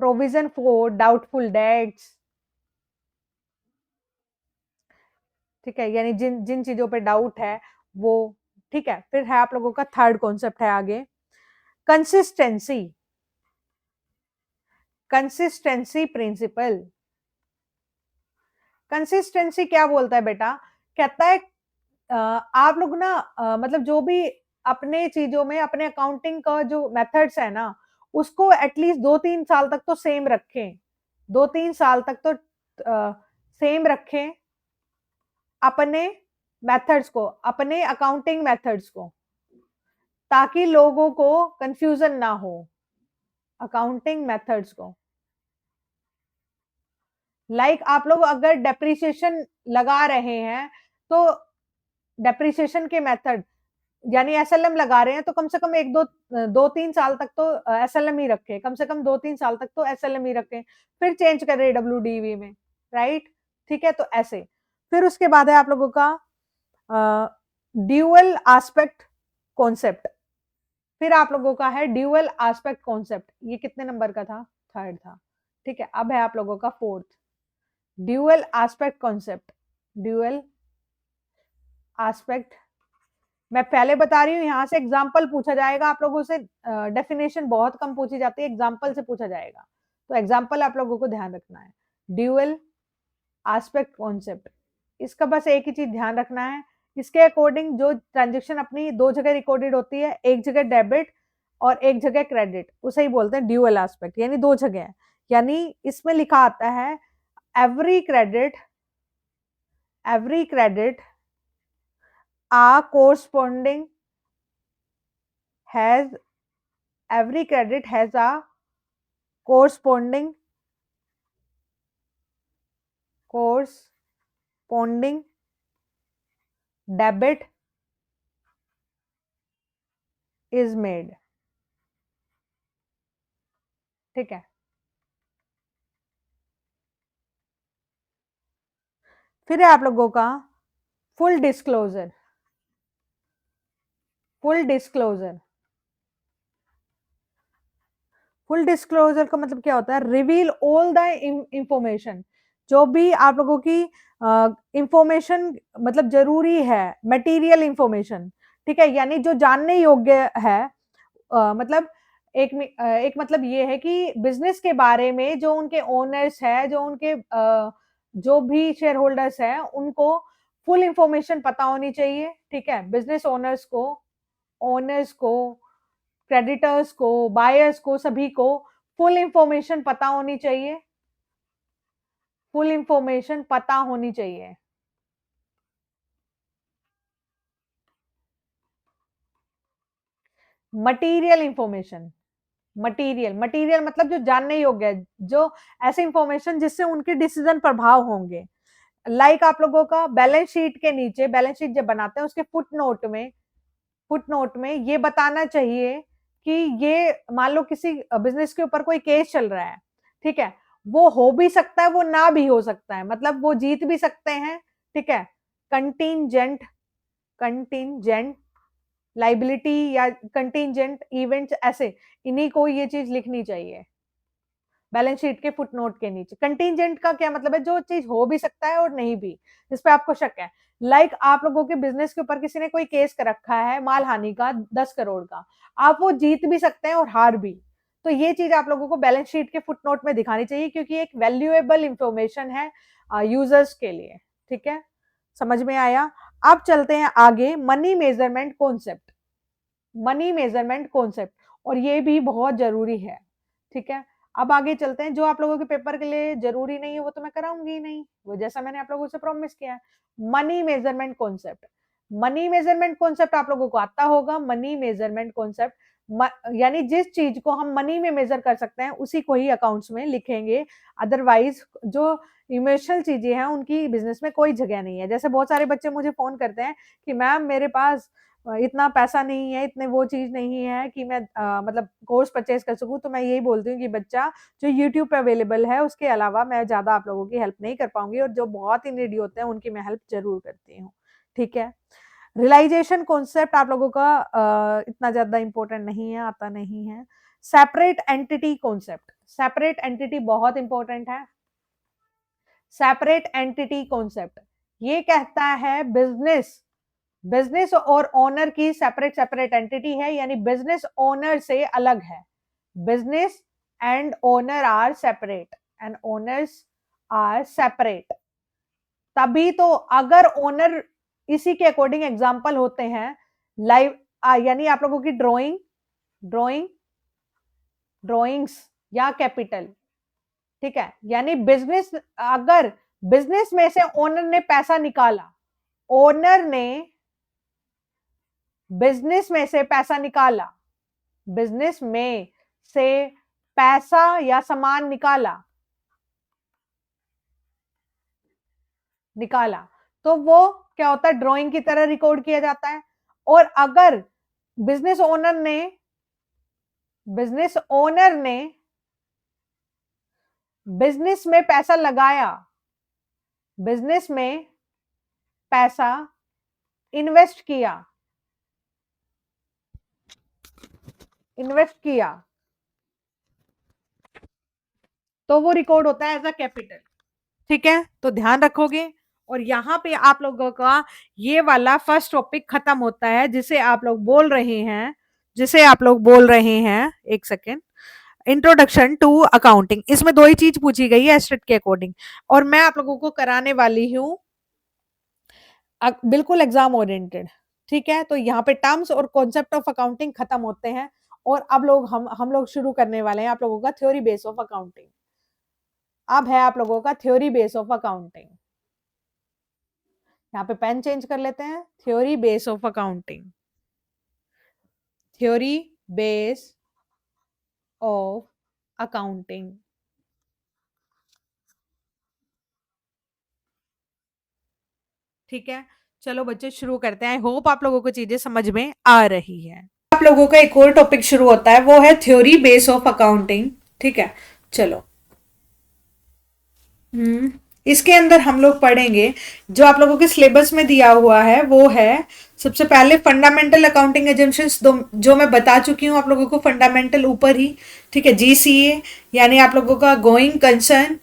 provision for doubtful debts, ठीक है, यानी जिन जिन चीजों पे डाउट है वो, ठीक है। फिर है आप लोगों का थर्ड कॉन्सेप्ट है आगे, कंसिस्टेंसी, कंसिस्टेंसी प्रिंसिपल। कंसिस्टेंसी क्या बोलता है बेटा? कहता है आप लोग ना मतलब जो भी अपने चीजों में, अपने अकाउंटिंग का जो मेथड्स है ना, उसको एटलीस्ट 2-3 साल तक तो सेम रखें, 2-3 साल तक तो सेम रखें अपने मेथड्स को, अपने अकाउंटिंग मेथड्स को, ताकि लोगों को कंफ्यूजन ना हो अकाउंटिंग मेथड्स को। लाइक आप लोग अगर डेप्रिसिएशन लगा रहे हैं तो डेप्रिसिएशन के मेथड, यानी एसएलएम लगा रहे हैं तो कम से कम 2-3 साल तक तो एसएलएम ही रखें, कम से कम 2-3 साल तक तो एसएलएम ही रखें, फिर चेंज करें डब्ल्यूडीवी में, राइट? ठीक है, तो ऐसे। फिर उसके बाद है आप लोगों का ड्यूअल एस्पेक्ट कॉन्सेप्ट। फिर आप लोगों का है ड्यूअल एस्पेक्ट कॉन्सेप्ट, ये कितने नंबर का था? थर्ड था। ठीक है, अब है आप लोगों का fourth, dual aspect concept. Dual aspect, मैं पहले बता रही हूँ, यहां से एग्जाम्पल पूछा जाएगा आप लोगों से, डेफिनेशन बहुत कम पूछी जाती है, एग्जाम्पल से पूछा जाएगा, तो एग्जाम्पल आप लोगों को ध्यान रखना है। ड्यूअल एस्पेक्ट कॉन्सेप्ट, इसका बस एक ही चीज ध्यान रखना है, इसके अकॉर्डिंग जो ट्रांजेक्शन अपनी दो जगह रिकॉर्डेड होती है, एक जगह डेबिट और एक जगह क्रेडिट, उसे ही बोलते हैं ड्यूअल एस्पेक्ट, यानी दो जगह है। यानी इसमें लिखा आता है every credit, every credit a corresponding has, every credit has a corresponding debit is made। ठीक है, फिर है आप लोगों का full disclosure. Full disclosure, full disclosure का मतलब क्या होता है? रिवील ऑल द इंफॉर्मेशन, जो भी आप लोगों की इंफॉर्मेशन मतलब जरूरी है, मटेरियल इंफॉर्मेशन, ठीक है, यानी जो जानने योग्य है, मतलब एक मतलब ये है कि बिजनेस के बारे में जो उनके ओनर्स है, जो उनके जो भी शेयर होल्डर्स है, उनको फुल इंफॉर्मेशन पता होनी चाहिए। ठीक है, बिजनेस ओनर्स को, क्रेडिटर्स को, बायर्स को, सभी को फुल इंफॉर्मेशन पता होनी चाहिए, फुल इंफॉर्मेशन पता होनी चाहिए। मटीरियल इंफॉर्मेशन, मटीरियल मतलब जो जानने योग्य है, जो ऐसे इंफॉर्मेशन जिससे उनके डिसीजन प्रभाव होंगे। लाइक आप लोगों का बैलेंस शीट के नीचे, बैलेंस शीट जब बनाते हैं उसके फुट नोट में ये बताना चाहिए कि ये मान लो किसी बिजनेस के ऊपर कोई केस चल रहा है, ठीक है, वो हो भी सकता है, वो ना भी हो सकता है, मतलब वो जीत भी सकते हैं। ठीक है, कंटीजेंट, कंटीजेंट लाइबिलिटी या कंटीजेंट इवेंट्स, ऐसे इन्हीं को ये चीज लिखनी चाहिए बैलेंस शीट के फुटनोट के नीचे। कंटीजेंट का क्या मतलब है? जो चीज हो भी सकता है और नहीं भी, जिस पे आपको शक है। लाइक आप लोगों के बिजनेस के ऊपर किसी ने कोई केस कर रखा है माल हानि का 10 करोड़ का, आप वो जीत भी सकते हैं और हार भी, तो ये चीज आप लोगों को बैलेंस शीट के फुटनोट में दिखानी चाहिए, क्योंकि एक वैल्यूएबल इंफॉर्मेशन है यूजर्स के लिए। ठीक है, समझ में आया? अब चलते हैं आगे, money measurement concept. Money measurement concept, और ये भी बहुत जरूरी है। ठीक है, अब आगे चलते हैं, जो आप लोगों के पेपर के लिए जरूरी नहीं है वो तो मैं कराऊंगी ही नहीं, वो जैसा मैंने आप लोगों से प्रॉमिस किया है। Money measurement concept, money measurement concept आप लोगों को आता होगा। मनी मेजरमेंट कॉन्सेप्ट यानी जिस चीज को हम मनी में मेजर कर सकते हैं उसी को ही अकाउंट्स में लिखेंगे, अदरवाइज जो इमोशनल चीजें हैं उनकी बिजनेस में कोई जगह नहीं है। जैसे बहुत सारे बच्चे मुझे फोन करते हैं कि मैम मेरे पास इतना पैसा नहीं है, इतने वो चीज नहीं है कि मैं मतलब कोर्स परचेज कर सकूं, तो मैं यही बोलती हूँ कि बच्चा, जो यूट्यूब पे अवेलेबल है उसके अलावा मैं ज्यादा आप लोगों की हेल्प नहीं कर पाऊंगी, और जो बहुत ही नीडी होते हैं उनकी मैं हेल्प जरूर करती हूँ। ठीक है, रियलाइजेशन कॉन्सेप्ट आप लोगों का इतना ज्यादा इंपॉर्टेंट नहीं है, आता नहीं है। Separate entity concept, separate entity बहुत इंपॉर्टेंट है। सेपरेट एंटिटी कॉन्सेप्ट ये कहता है बिजनेस और ओनर की सेपरेट सेपरेट एंटिटी है, यानी बिजनेस ओनर से अलग है। Business and owner are separate, and owners are separate. तभी तो अगर ओनर इसी के अकॉर्डिंग एग्जाम्पल होते हैं लाइव, यानी आप लोगों की ड्रॉइंग ड्रॉइंग्स या कैपिटल। ठीक है, यानी बिजनेस, अगर बिजनेस में से ओनर ने पैसा निकाला, ओनर ने बिजनेस में से पैसा निकाला, बिजनेस में से पैसा या सामान निकाला, तो वो क्या होता है? ड्राइंग की तरह रिकॉर्ड किया जाता है। और अगर बिजनेस ओनर ने बिजनेस ओनर ने बिजनेस में पैसा लगाया, बिजनेस में पैसा इन्वेस्ट किया, इन्वेस्ट किया तो वो रिकॉर्ड होता है एज अ कैपिटल। ठीक है, तो ध्यान रखोगे। और यहाँ पे आप लोगों का ये वाला फर्स्ट टॉपिक खत्म होता है, जिसे आप लोग बोल रहे हैं, एक सेकेंड, इंट्रोडक्शन टू अकाउंटिंग। इसमें दो ही चीज पूछी गई है एस्टेट के अकॉर्डिंग, और मैं आप लोगों को कराने वाली हूँ बिल्कुल एग्जाम ओरिएंटेड। ठीक है, तो यहाँ पे टर्म्स और कॉन्सेप्ट ऑफ अकाउंटिंग खत्म होते हैं, और अब लोग हम लोग शुरू करने वाले हैं आप लोगों का थ्योरी बेस ऑफ अकाउंटिंग। अब है आप लोगों का थ्योरी बेस ऑफ अकाउंटिंग। यहाँ पे पेन चेंज कर लेते हैं, theory base of accounting, theory base of accounting. ठीक है, चलो बच्चे शुरू करते हैं। आई होप आप लोगों को चीजें समझ में आ रही है। आप लोगों का एक और टॉपिक शुरू होता है, वो है थ्योरी बेस ऑफ अकाउंटिंग। ठीक है, चलो। इसके अंदर हम लोग पढ़ेंगे, जो आप लोगों के सिलेबस में दिया हुआ है वो है सबसे पहले फंडामेंटल अकाउंटिंग एजम्पशंस, जो मैं बता चुकी हूँ आप लोगों को, फंडामेंटल ऊपर ही। ठीक है, जीसीए यानी आप लोगों का गोइंग कंसर्न।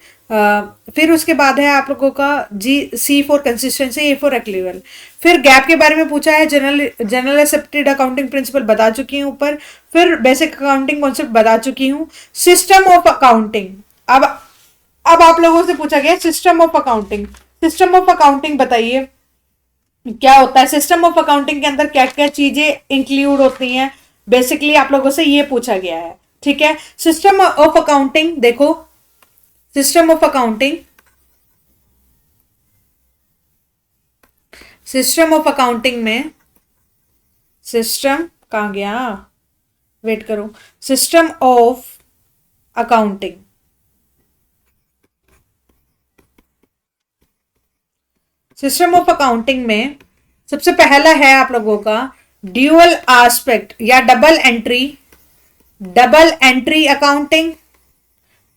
फिर उसके बाद है आप लोगों का सी फॉर कंसिस्टेंसी, ए फॉर एक्लिवल। फिर गैप के बारे में पूछा है, जनरल एक्सेप्टेड अकाउंटिंग प्रिंसिपल बता चुकी हूँ ऊपर। फिर बेसिक अकाउंटिंग कॉन्सेप्ट बता चुकी हूँ। सिस्टम ऑफ अकाउंटिंग, अब आप लोगों से पूछा गया system of accounting. System of accounting बताइए क्या होता है, सिस्टम ऑफ अकाउंटिंग के अंदर क्या क्या चीजें इंक्लूड होती हैं, बेसिकली आप लोगों से ये पूछा गया है। ठीक है, सिस्टम ऑफ अकाउंटिंग देखो, system of accounting, system of accounting में, सिस्टम कहाँ गया, वेट करो, system of accounting, system of accounting में सबसे पहला है आप लोगों का ड्यूअल एस्पेक्ट या double entry accounting,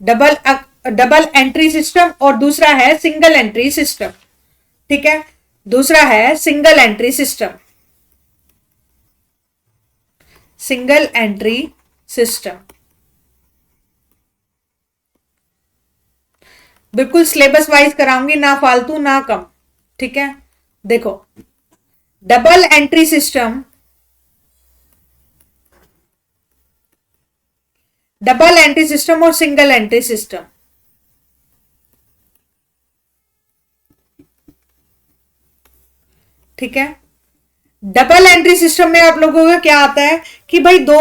double entry system, और दूसरा है सिंगल एंट्री सिस्टम। ठीक है, दूसरा है single entry system, single entry system. बिल्कुल सिलेबस वाइज कराऊंगी, ना फालतू ना कम। ठीक है, देखो double entry system, double entry system और सिंगल एंट्री सिस्टम। ठीक है, डबल एंट्री सिस्टम में आप लोगों का क्या आता है कि भाई दो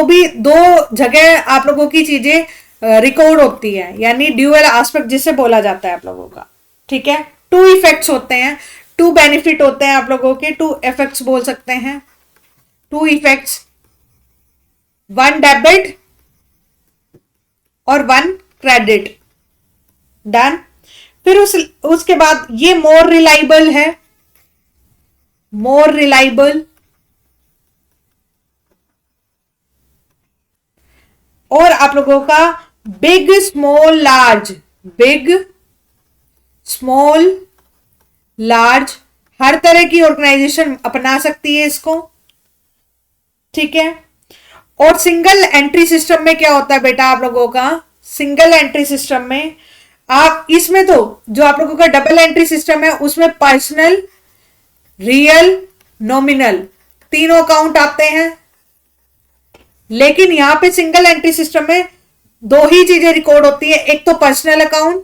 जगह आप लोगों की चीजें रिकॉर्ड होती है, यानी ड्यूअल एस्पेक्ट जिसे बोला जाता है आप लोगों का। ठीक है, टू इफेक्ट्स होते हैं, टू बेनिफिट होते हैं आप लोगों के, टू इफेक्ट्स बोल सकते हैं, टू इफेक्ट्स, वन डेबिट और वन क्रेडिट। डन। फिर उसके बाद ये मोर रिलायबल है, मोर रिलायबल, और आप लोगों का big small large, big small large, हर तरह की ऑर्गेनाइजेशन अपना सकती है इसको। ठीक है, और सिंगल एंट्री सिस्टम में क्या होता है बेटा आप लोगों का, सिंगल एंट्री सिस्टम में आप इसमें तो जो आप लोगों का डबल एंट्री सिस्टम है उसमें पर्सनल, रियल, नॉमिनल तीनों अकाउंट आते हैं, लेकिन यहां पे सिंगल एंट्री सिस्टम में दो ही चीजें रिकॉर्ड होती है, एक तो पर्सनल अकाउंट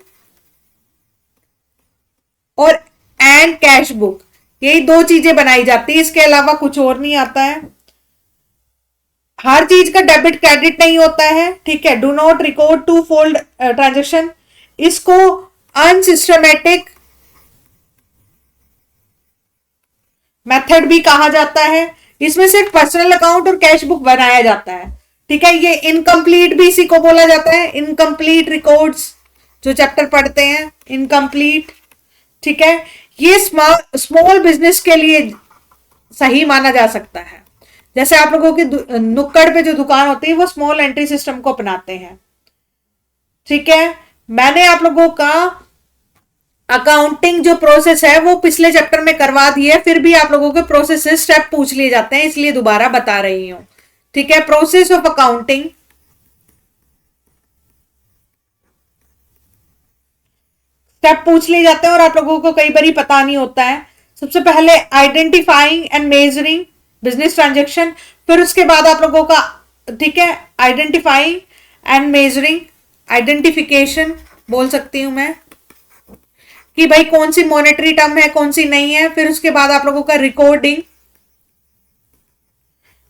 और एंड कैश बुक, यही दो चीजें बनाई जाती है, इसके अलावा कुछ और नहीं आता है। हर चीज का डेबिट क्रेडिट नहीं होता है। ठीक है, do not record two fold transaction, इसको अनसिस्टमेटिक मेथड भी कहा जाता है। इसमें सिर्फ पर्सनल अकाउंट और कैश बुक बनाया जाता है। ठीक है, ये इनकम्प्लीट भी इसी को बोला जाता है, इनकम्प्लीट रिकॉर्ड्स, जो चैप्टर पढ़ते हैं इनकम्प्लीट। ठीक है, ये स्मॉल बिजनेस के लिए सही माना जा सकता है, जैसे आप लोगों की नुक्कड़ पे जो दुकान होती है वो स्मॉल एंट्री सिस्टम को अपनाते हैं। ठीक है, मैंने आप लोगों का अकाउंटिंग जो प्रोसेस है वो पिछले चैप्टर में करवा दी है, फिर भी आप लोगों के प्रोसेस से स्टेप पूछ लिए जाते हैं, इसलिए दोबारा बता रही हूं। ठीक है, प्रोसेस ऑफ अकाउंटिंग, स्टेप पूछ लिए जाते हैं और आप लोगों को कई बार पता नहीं होता है। सबसे पहले identifying and measuring business transaction, फिर उसके बाद आप लोगों का, ठीक है, आइडेंटिफाइंग एंड मेजरिंग, आइडेंटिफिकेशन बोल सकती हूं मैं कि भाई कौन सी मॉनेटरी टर्म है कौन सी नहीं है। फिर उसके बाद आप लोगों का रिकॉर्डिंग,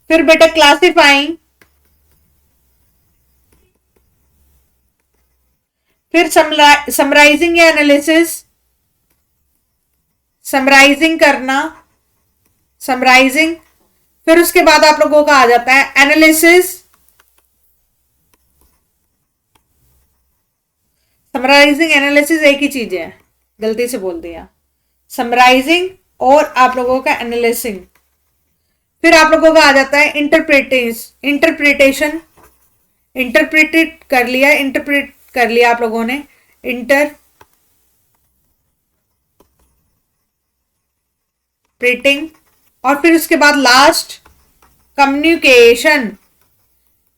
फिर बेटा क्लासिफाइंग, फिर समराइजिंग या एनालिसिस, समराइजिंग करना, समराइजिंग, फिर उसके बाद आप लोगों का आ जाता है एनालिसिस, समराइजिंग एनालिसिस एक ही चीज है, गलती से बोल दिया, समराइजिंग और आप लोगों का एनालिसिंग। फिर आप लोगों का आ जाता है इंटरप्रिटेशन, इंटरप्रिटेट कर लिया, इंटरप्रेट कर लिया आप लोगों ने, इंटरप्रेटिंग, और फिर उसके बाद लास्ट कम्युनिकेशन,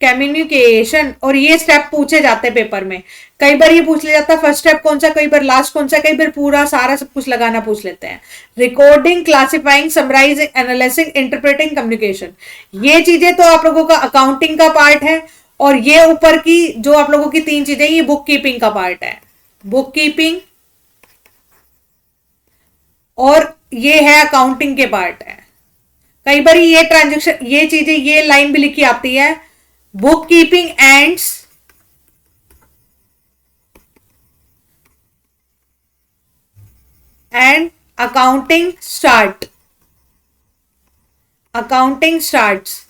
कम्युनिकेशन। और ये स्टेप पूछे जाते हैं पेपर में, कई बार ये पूछ लिया जाता है फर्स्ट स्टेप कौन सा, कई बार लास्ट कौन सा, कई बार पूरा सारा सब कुछ लगाना पूछ लेते हैं। Recording, classifying, summarising, analysing, interpreting, communication, ये चीजें तो आप लोगों का अकाउंटिंग का पार्ट है। और ये ऊपर की जो आप लोगों की तीन चीजें, ये बुक कीपिंग का पार्ट है, बुक कीपिंग, और ये है अकाउंटिंग के पार्ट है। कई बार ये ट्रांजेक्शन, ये चीजें, ये लाइन भी लिखी आती है, book keeping ends and accounting start, accounting starts,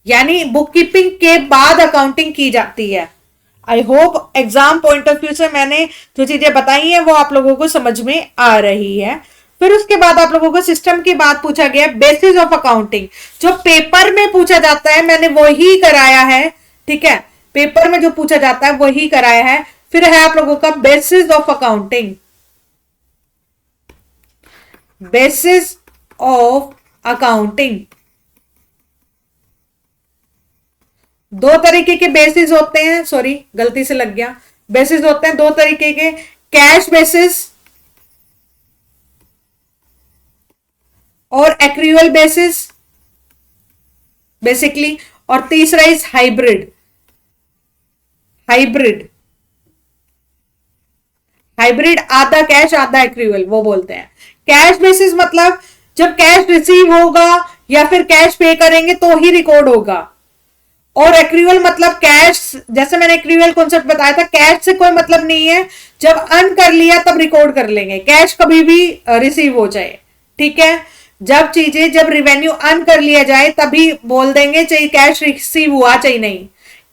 यानी बुक कीपिंग के बाद अकाउंटिंग की जाती है। I hope exam point of view से मैंने जो चीजें बताई हैं वो आप लोगों को समझ में आ रही है। फिर उसके बाद आप लोगों को सिस्टम की बात पूछा गया, बेसिस ऑफ अकाउंटिंग, जो पेपर में पूछा जाता है मैंने वही कराया है, ठीक है, पेपर में जो पूछा जाता है वही कराया है। फिर है आप लोगों का basis of accounting, basis of accounting, दो तरीके के बेसिस होते हैं, सॉरी गलती से लग गया, बेसिस होते हैं दो तरीके के, कैश बेसिस और एक्रूअल बेसिस बेसिकली, और तीसरा इज हाइब्रिड, हाइब्रिड, हाइब्रिड आधा कैश आधा एक्रूअल वो बोलते हैं। कैश बेसिस मतलब जब कैश रिसीव होगा या फिर कैश पे करेंगे तो ही रिकॉर्ड होगा, और एक्रूअल मतलब कैश, जैसे मैंने एक्रूअल कॉन्सेप्ट बताया था, कैश से कोई मतलब नहीं है, जब अर्न कर लिया तब रिकॉर्ड कर लेंगे, कैश कभी भी रिसीव हो जाए, ठीक है, जब चीजें, जब रिवेन्यू अर्न कर लिया जाए तभी बोल देंगे, चाहे कैश रिसीव हुआ चाहे नहीं,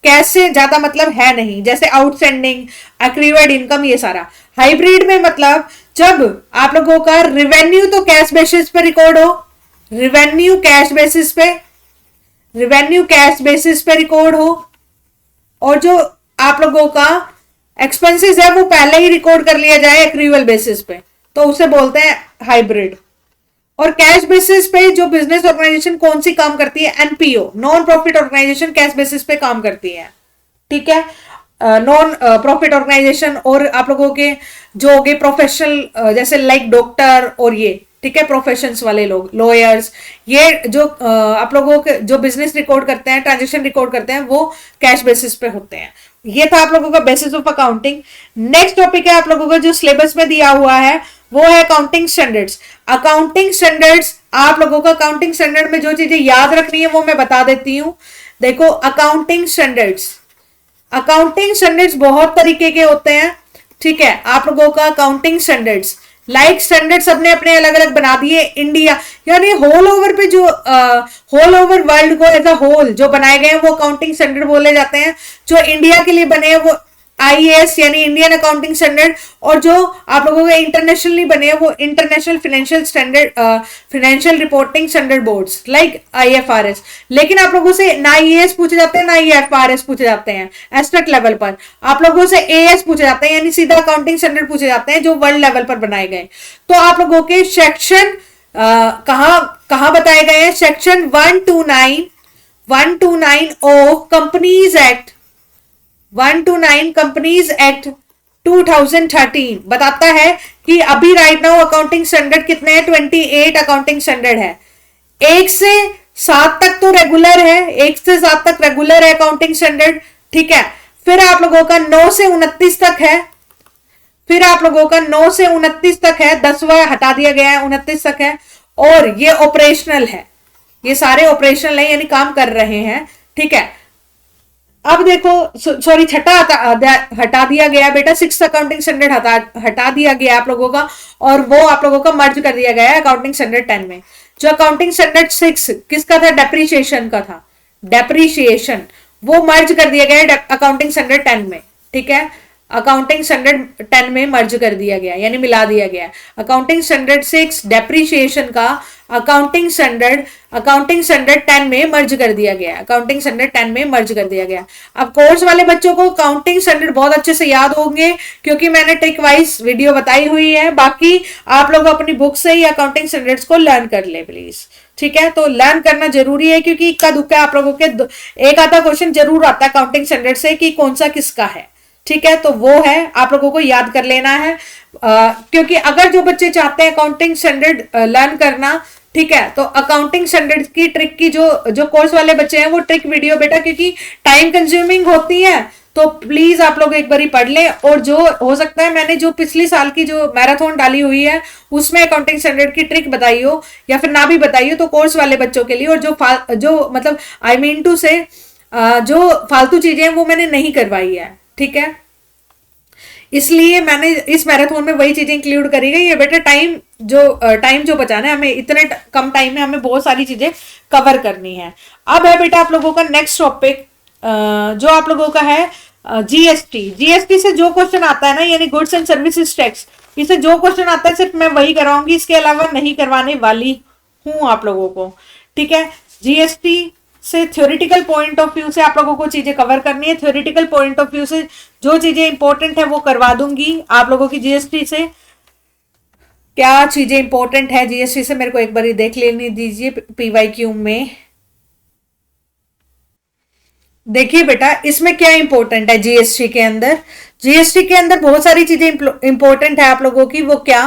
कैश से ज्यादा मतलब है नहीं, जैसे आउटस्टैंडिंग, एक्रूअड इनकम, ये सारा। हाइब्रिड में मतलब जब आप लोगों का रिवेन्यू तो कैश बेसिस पे रिकॉर्ड हो, रिवेन्यू कैश बेसिस पे, रिवेन्यू कैश बेसिस पे रिकॉर्ड हो, और जो आप लोगों का एक्सपेंसेस है वो पहले ही रिकॉर्ड कर लिया जाए एक्रूअल बेसिस पे, तो उसे बोलते हैं हाइब्रिड। और कैश बेसिस पे जो बिजनेस ऑर्गेनाइजेशन कौन सी काम करती है, NPO, non profit organisation cash basis पे काम करती है, ठीक है, नॉन प्रॉफिट ऑर्गेनाइजेशन। और आप लोगों के जो हो गए प्रोफेशनल, जैसे लाइक डॉक्टर और ये, ठीक है, प्रोफेशंस वाले लोग, लॉयर्स, ये जो आप लोगों के जो बिजनेस रिकॉर्ड करते हैं, ट्रांजेक्शन रिकॉर्ड करते हैं, वो कैश बेसिस पे होते हैं। ये था आप लोगों का basis of accounting. Next topic है आप लोगों का जो सिलेबस में दिया हुआ है, वो है अकाउंटिंग स्टैंडर्ड्स। अकाउंटिंग स्टैंडर्ड्स, आप लोगों का अकाउंटिंग स्टैंडर्ड में जो चीजें याद रखनी है वो मैं बता देती हूं। देखो अकाउंटिंग स्टैंडर्ड्स, अकाउंटिंग स्टैंडर्ड्स बहुत तरीके के होते हैं, ठीक है, आप लोगों का अकाउंटिंग स्टैंडर्ड्स, लाइक स्टैंडर्ड सबने अपने अलग अलग बना दिए। इंडिया यानी होल ओवर पे जो होल ओवर वर्ल्ड को एज अ होल जो बनाए गए हैं वो अकाउंटिंग स्टैंडर्ड बोले जाते हैं। जो इंडिया के लिए बने हैं वो आईएएस यानी इंडियन अकाउंटिंग स्टैंडर्ड, और जो आप लोगों के इंटरनेशनली बने हैं वो international financial standard, financial reporting standard boards like IFRS. लेकिन आप लोगों से ना ईएएस पूछे जाते हैं ना आईएफआरएस पूछे जाते हैं, एस्टेट लेवल पर आप लोगों से एएस पूछे जाते हैं, यानी सीधा अकाउंटिंग स्टैंडर्ड पूछे जाते हैं जो वर्ल्ड लेवल पर बनाए गए। तो आप लोगों के सेक्शन कहां बताए गए हैं, section 1 to 9 129 of companies act 129 companies act 2013 बताता है कि अभी राइट नाउ अकाउंटिंग स्टैंडर्ड कितने हैं, 28 अकाउंटिंग स्टैंडर्ड है। 1 से 7 तक तो रेगुलर है, 1 से 7 तक रेगुलर है अकाउंटिंग स्टैंडर्ड, ठीक है। फिर आप लोगों का 9 से 29 तक है, फिर आप लोगों का 9 से 29 तक है, 10वां हटा दिया गया है, 29 तक है। और ये ऑपरेशनल है, ये सारे ऑपरेशनल है यानी काम कर रहे हैं, ठीक है। अब देखो, सॉरी छठा हटा दिया गया बेटा, 6 अकाउंटिंग स्टैंडर्ड हटा दिया गया आप लोगों का, और वो आप लोगों का मर्ज कर दिया गया है अकाउंटिंग स्टैंडर्ड 10 में। जो अकाउंटिंग स्टैंडर्ड 6 किसका था, डेप्रीशिएशन का था, डेप्रीशिएशन वो मर्ज कर दिया गया है अकाउंटिंग स्टैंडर्ड 10 में, ठीक है। अकाउंटिंग स्टैंडर्ड 10 में मर्ज कर दिया गया यानी मिला दिया गया। अकाउंटिंग स्टैंडर्ड 6 डेप्रीशिएशन का अकाउंटिंग स्टैंडर्ड 10 में मर्ज कर दिया गया, अकाउंटिंग स्टैंडर्ड 10 में मर्ज कर दिया गया। अब कोर्स वाले बच्चों को अकाउंटिंग स्टैंडर्ड बहुत अच्छे से याद होंगे क्योंकि मैंने ट्रिक वाइज वीडियो बताई हुई है। बाकी आप लोग अपनी बुक से ही अकाउंटिंग स्टैंडर्ड्स को लर्न कर ले प्लीज, ठीक है। तो लर्न करना जरूरी है क्योंकि इक्का दुक्का आप लोगों के एक आधा क्वेश्चन जरूर आता है अकाउंटिंग स्टैंडर्ड से कि कौन सा किसका है, ठीक है। तो वो है आप लोगों को याद कर लेना है, क्योंकि अगर जो बच्चे चाहते हैं अकाउंटिंग स्टैंडर्ड लर्न करना, ठीक है, तो अकाउंटिंग स्टैंडर्ड की ट्रिक की जो कोर्स वाले बच्चे हैं वो ट्रिक वीडियो बेटा क्योंकि टाइम कंज्यूमिंग होती है, तो प्लीज आप लोग एक बारी पढ़ लें। और जो हो सकता है मैंने जो पिछली साल की जो मैराथन डाली हुई है उसमें अकाउंटिंग स्टैंडर्ड की ट्रिक बताई हो या फिर ना भी बताई हो तो कोर्स वाले बच्चों के लिए, और जो मतलब आई मीन टू से जो फालतू चीजें वो मैंने नहीं करवाई है, ठीक है। इसलिए मैंने इस मैराथन में वही चीजें इंक्लूड करी गई है बेटा। टाइम जो बचाना है हमें, इतने कम टाइम में हमें बहुत सारी चीजें कवर करनी है। अब है बेटा आप लोगों का नेक्स्ट टॉपिक जो आप लोगों का है जीएसटी। जीएसटी से जो क्वेश्चन आता है ना यानी गुड्स एंड सर्विसेज टैक्स, इसे जो क्वेश्चन आता है सिर्फ मैं वही कराऊंगी, इसके अलावा नहीं करवाने वाली हूं आप लोगों को, ठीक है। जीएसटी से थ्योरेटिकल पॉइंट ऑफ व्यू से आप लोगों को चीजें कवर करनी है, थ्योरेटिकल पॉइंट ऑफ व्यू से जो चीजें इंपॉर्टेंट है वो करवा दूंगी आप लोगों की। जीएसटी से क्या चीजें इंपॉर्टेंट है जीएसटी से मेरे को एक बार देख लेने दीजिए पीवाईक्यू में। देखिए बेटा इसमें क्या इंपॉर्टेंट है जीएसटी के अंदर, जीएसटी के अंदर बहुत सारी चीजें इंपॉर्टेंट है आप लोगों की, वो क्या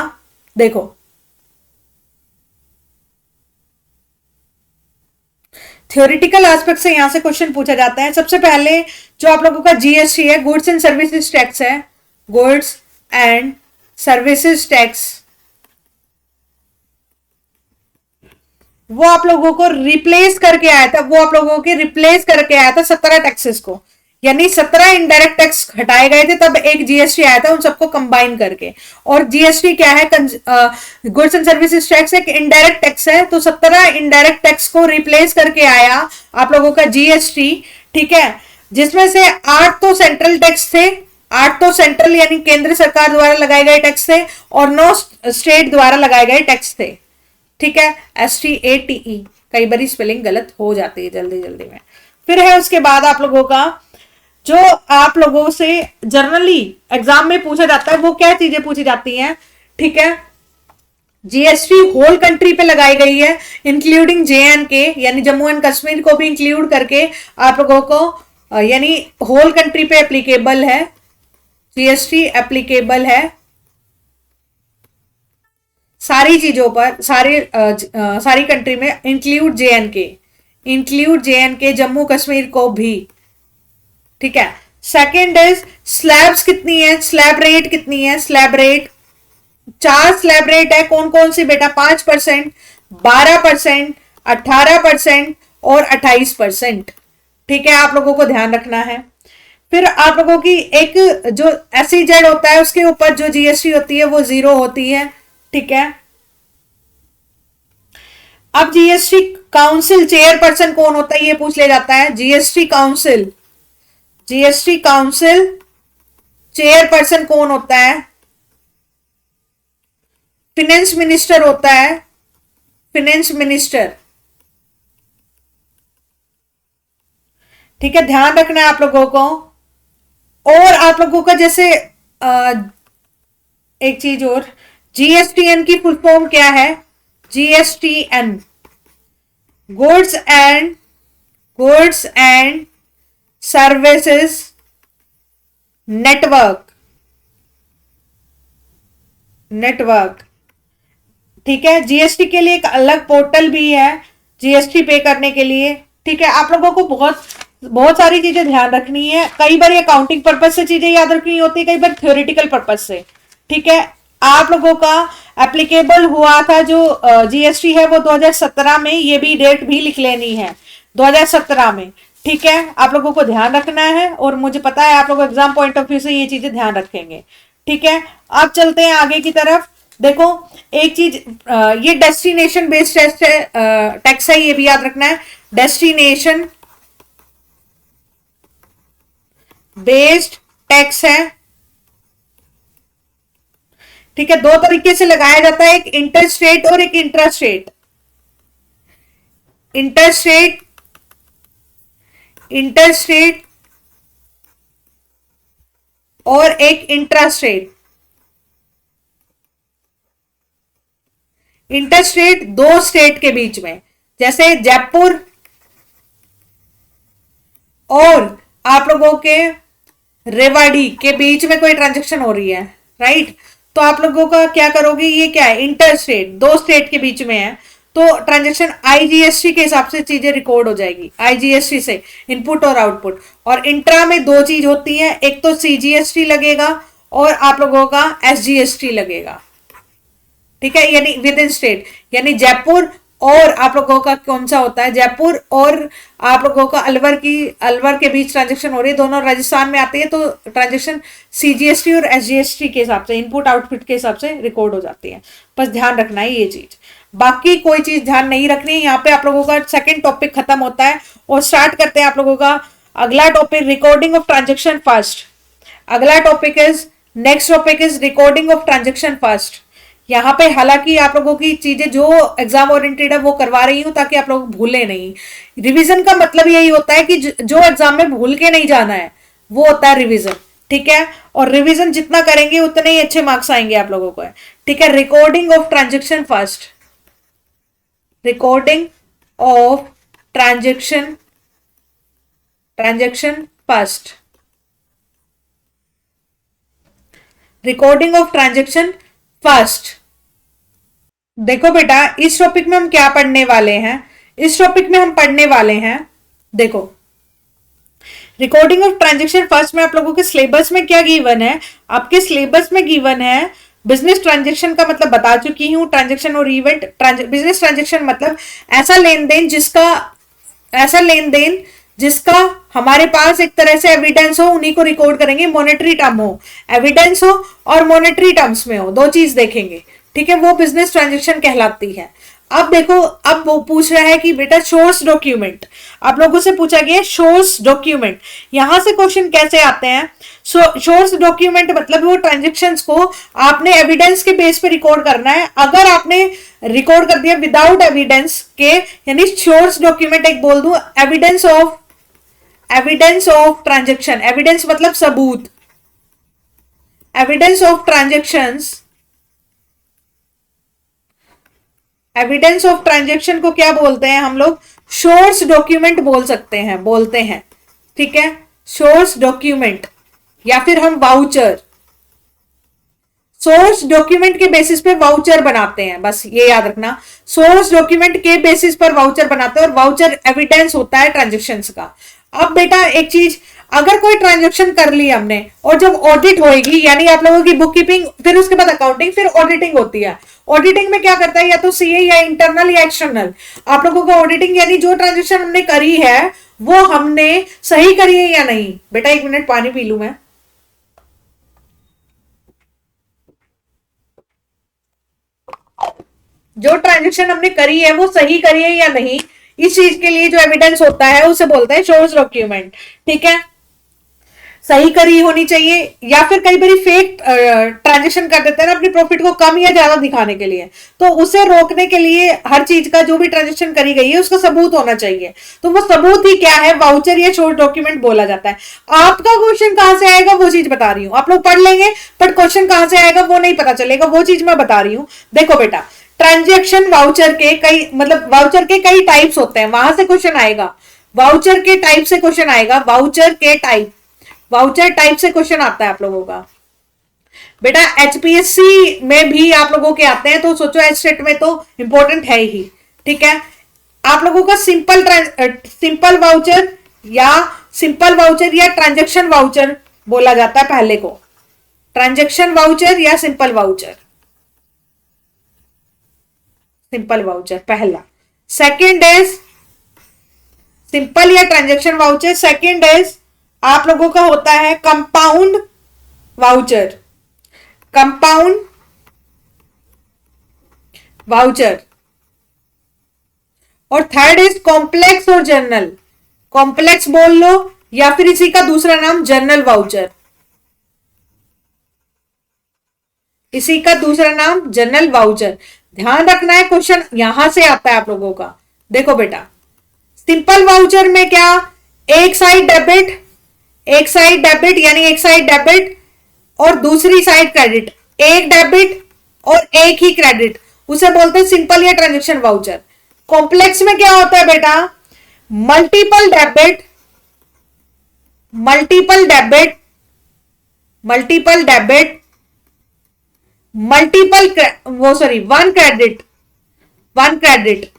देखो। थ्योरेटिकल एस्पेक्ट से यहां से क्वेश्चन पूछा जाता है। सबसे पहले जो आप लोगों का जीएसटी है, गुड्स एंड सर्विसेज टैक्स है, गुड्स एंड सर्विसेज टैक्स, वो आप लोगों को रिप्लेस करके आया था, वो आप लोगों के रिप्लेस करके आया था 17 टैक्सेस को, यानी 17 इनडायरेक्ट टैक्स हटाए गए थे तब एक जीएसटी आया था उन सबको कंबाइन करके। और जीएसटी क्या है, गुड्स एंड सर्विसेज टैक्स एक इनडायरेक्ट टैक्स है, तो 17 इनडायरेक्ट टैक्स को रिप्लेस करके आया आप लोगों का जीएसटी, ठीक है। जिसमें से 8 तो सेंट्रल टैक्स थे, 8 तो सेंट्रल यानी केंद्र सरकार द्वारा लगाए गए टैक्स थे और 9 स्टेट द्वारा लगाए गए टैक्स थे, ठीक है। STATE कई बार स्पेलिंग गलत हो जाती है जल्दी जल्दी में। फिर है उसके बाद आप लोगों का जो आप लोगों से जनरली एग्जाम में पूछा जाता है वो क्या चीजें पूछी जाती हैं, ठीक है। जीएसटी होल कंट्री पे लगाई गई है इंक्लूडिंग JNK यानी जम्मू एंड कश्मीर को भी इंक्लूड करके आप लोगों को यानी होल कंट्री पे एप्लीकेबल है, जीएसटी एप्लीकेबल है सारी चीजों पर, सारी कंट्री में इंक्लूड JNK जम्मू कश्मीर को भी, ठीक है। सेकेंड इज स्लैब्स कितनी है, स्लैब रेट कितनी है, स्लैब रेट 4 स्लैब रेट है, कौन कौन सी बेटा, 5%, 12%, 18% और 28%, ठीक है। आप लोगों को ध्यान रखना है। फिर आप लोगों की एक जो SEZ होता है उसके ऊपर जो जीएसटी होती है वो 0 होती है, ठीक है। अब जीएसटी काउंसिल चेयरपर्सन कौन होता है ये पूछ लिया जाता है। जीएसटी काउंसिल चेयरपर्सन कौन होता है, फिनेंस मिनिस्टर होता है, फिनेंस मिनिस्टर, ठीक है। ध्यान रखना है आप लोगों को। और आप लोगों का जैसे एक चीज और, जीएसटीएन की फुल फॉर्म क्या है, GSTN goods and goods and services network. ठीक है, जीएसटी के लिए एक अलग पोर्टल भी है जीएसटी पे करने के लिए। ठीक है, आप लोगों को बहुत बहुत सारी चीजें ध्यान रखनी है। कई बार अकाउंटिंग पर्पज से चीजें याद रखनी होती है, कई बार थ्योरेटिकल पर्पज से। ठीक है, आप लोगों का एप्लीकेबल हुआ था जो जीएसटी है वो 2017 में, ये भी डेट भी लिख लेनी है 2017 में। ठीक है, आप लोगों को ध्यान रखना है और मुझे पता है आप लोग एग्जाम पॉइंट ऑफ व्यू से ये चीजें ध्यान रखेंगे। ठीक है, अब चलते हैं आगे की तरफ। देखो एक चीज, ये डेस्टिनेशन बेस्ड टैक्स है, ये भी याद रखना है। डेस्टिनेशन बेस्ड टैक्स है। ठीक है, दो तरीके से लगाया जाता है, एक इंटर स्टेट और एक इंट्रा स्टेट। इंटर स्टेट और एक इंट्रा स्टेट। इंटर स्टेट दो स्टेट के बीच में, जैसे जयपुर और आप लोगों के रेवाड़ी के बीच में कोई ट्रांजैक्शन हो रही है, राइट? तो आप लोगों का क्या करोगे, ये क्या है, इंटर स्टेट, दो स्टेट के बीच में है, तो ट्रांजैक्शन आईजीएसटी के हिसाब से चीजें रिकॉर्ड हो जाएगी, आईजीएसटी से इनपुट और आउटपुट। और इंट्रा में दो चीज होती है, एक तो सीजीएसटी लगेगा और आप लोगों का एसजीएसटी लगेगा। ठीक है, यानी विद इन स्टेट, यानी जयपुर और आप लोगों का कौन सा होता है, जयपुर और आप लोगों का अलवर के बीच ट्रांजैक्शन हो रही है, दोनों राजस्थान में आती है, तो ट्रांजैक्शन सीजीएसटी और एसजीएसटी के हिसाब से, इनपुट आउटपुट के हिसाब से रिकॉर्ड हो जाती है। बस ध्यान रखना है ये चीज, बाकी कोई चीज ध्यान नहीं रखनी है। यहाँ पे आप लोगों का सेकंड टॉपिक खत्म होता है और स्टार्ट करते हैं आप लोगों का अगला topic, recording of transaction first. अगला topic is, next topic is recording of transaction first. यहाँ पे हालांकि आप लोगों की चीजें जो एग्जाम ओरिएंटेड है वो करवा रही हूं ताकि आप लोग भूले नहीं। रिवीजन का मतलब यही होता है कि जो एग्जाम में भूल के नहीं जाना है वो होता है रिवीजन। ठीक है, और रिवीजन जितना करेंगे उतने ही अच्छे मार्क्स आएंगे आप लोगों को। ठीक है, recording of transaction first, recording of transaction first, recording of transaction first. देखो बेटा, इस टॉपिक में हम क्या पढ़ने वाले हैं, इस टॉपिक में हम पढ़ने वाले हैं, देखो रिकॉर्डिंग ऑफ ट्रांजैक्शन फर्स्ट में आप लोगों के सिलेबस में क्या गिवन है, आपके सिलेबस में गिवन है बिजनेस ट्रांजैक्शन का मतलब बता चुकी हूं, ट्रांजैक्शन और इवेंट। बिजनेस ट्रांजैक्शन मतलब ऐसा लेन देन जिसका हमारे पास एक तरह से एविडेंस हो, उन्हीं को रिकॉर्ड करेंगे। मॉनेटरी टर्म हो, एविडेंस हो और मॉनेटरी टर्म्स में हो, दो चीज देखेंगे। ठीक है, वो बिजनेस ट्रांजैक्शन कहलाती है। अब देखो, अब वो पूछ रहा है कि बेटा सोर्स डॉक्यूमेंट, आप लोगों से पूछा गया सोर्स डॉक्यूमेंट, यहां से क्वेश्चन कैसे आते हैं। सोर्स डॉक्यूमेंट मतलब वो ट्रांजेक्शन्स को आपने एविडेंस के बेस पे रिकॉर्ड करना है। अगर आपने रिकॉर्ड कर दिया विदाउट एविडेंस के, यानी सोर्स डॉक्यूमेंट एक बोल दूं, एविडेंस ऑफ ट्रांजेक्शन, एविडेंस मतलब सबूत, evidence of transactions, evidence of transaction को क्या बोलते हैं हम लोग, सोर्स डॉक्यूमेंट बोलते हैं। ठीक है, सोर्स डॉक्यूमेंट या फिर हम वाउचर, सोर्स डॉक्यूमेंट के बेसिस पे वाउचर बनाते हैं, बस ये याद रखना, सोर्स डॉक्यूमेंट के बेसिस पर वाउचर बनाते हैं और वाउचर एविडेंस होता है ट्रांजेक्शन्स का। अब बेटा एक चीज, अगर कोई ट्रांजेक्शन कर ली हमने और जब ऑडिट होएगी, यानी आप लोगों की बुक कीपिंग, फिर उसके बाद अकाउंटिंग, फिर ऑडिटिंग होती है। ऑडिटिंग में क्या करता है, या तो सीए या इंटरनल या एक्सटर्नल। आप लोगों का ऑडिटिंग यानी जो ट्रांजेक्शन हमने करी है वो हमने सही करी है या नहीं। बेटा एक मिनट पानी पी लूं मैं। जो ट्रांजेक्शन हमने करी है वो सही करी है या नहीं, इस चीज के लिए जो एविडेंस होता है उसे बोलते हैं सोर्स डॉक्यूमेंट। ठीक है, सही करी होनी चाहिए, या फिर कई बार फेक ट्रांजेक्शन कर देते हैं ना अपनी प्रॉफिट को कम या ज्यादा दिखाने के लिए, तो उसे रोकने के लिए हर चीज का जो भी ट्रांजेक्शन करी गई है उसका सबूत होना चाहिए। तो वो सबूत ही क्या है, वाउचर या सोर्स डॉक्यूमेंट बोला जाता है। आपका क्वेश्चन कहां से आएगा वो चीज बता रही हूं, आप लोग पढ़ लेंगे बट क्वेश्चन कहां से आएगा वो नहीं पता चलेगा, वो चीज मैं बता रही हूं। देखो बेटा, ट्रांजेक्शन वाउचर के कई टाइप्स होते हैं, वहां से क्वेश्चन आएगा। वाउचर के टाइप से क्वेश्चन आएगा, वाउचर के टाइप, वाउचर टाइप से क्वेश्चन आता है आप लोगों का बेटा। एचपीएससी में भी आप लोगों के आते हैं, तो सोचो एचसेट में तो इंपॉर्टेंट है ही, ठीक है। आप लोगों का सिंपल वाउचर या ट्रांजैक्शन वाउचर बोला जाता है पहले को, ट्रांजैक्शन वाउचर या सिंपल वाउचर, सिंपल वाउचर पहला। सेकंड इज सिंपल या ट्रांजैक्शन वाउचर, सेकंड इज आप लोगों का होता है कंपाउंड वाउचर, कंपाउंड वाउचर, और थर्ड इज कॉम्प्लेक्स और जनरल, कॉम्प्लेक्स बोल लो या फिर इसी का दूसरा नाम जनरल वाउचर, इसी का दूसरा नाम जनरल वाउचर। ध्यान रखना है क्वेश्चन यहां से आता है आप लोगों का। देखो बेटा, सिंपल वाउचर में क्या, एक साइड डेबिट, एक साइड डेबिट यानी एक साइड डेबिट और दूसरी साइड क्रेडिट, एक डेबिट और एक ही क्रेडिट, उसे बोलते हैं सिंपल या ट्रांजैक्शन वाउचर। कॉम्प्लेक्स में क्या होता है बेटा, multiple debit, multiple debit, multiple debit, multiple one credit, one credit,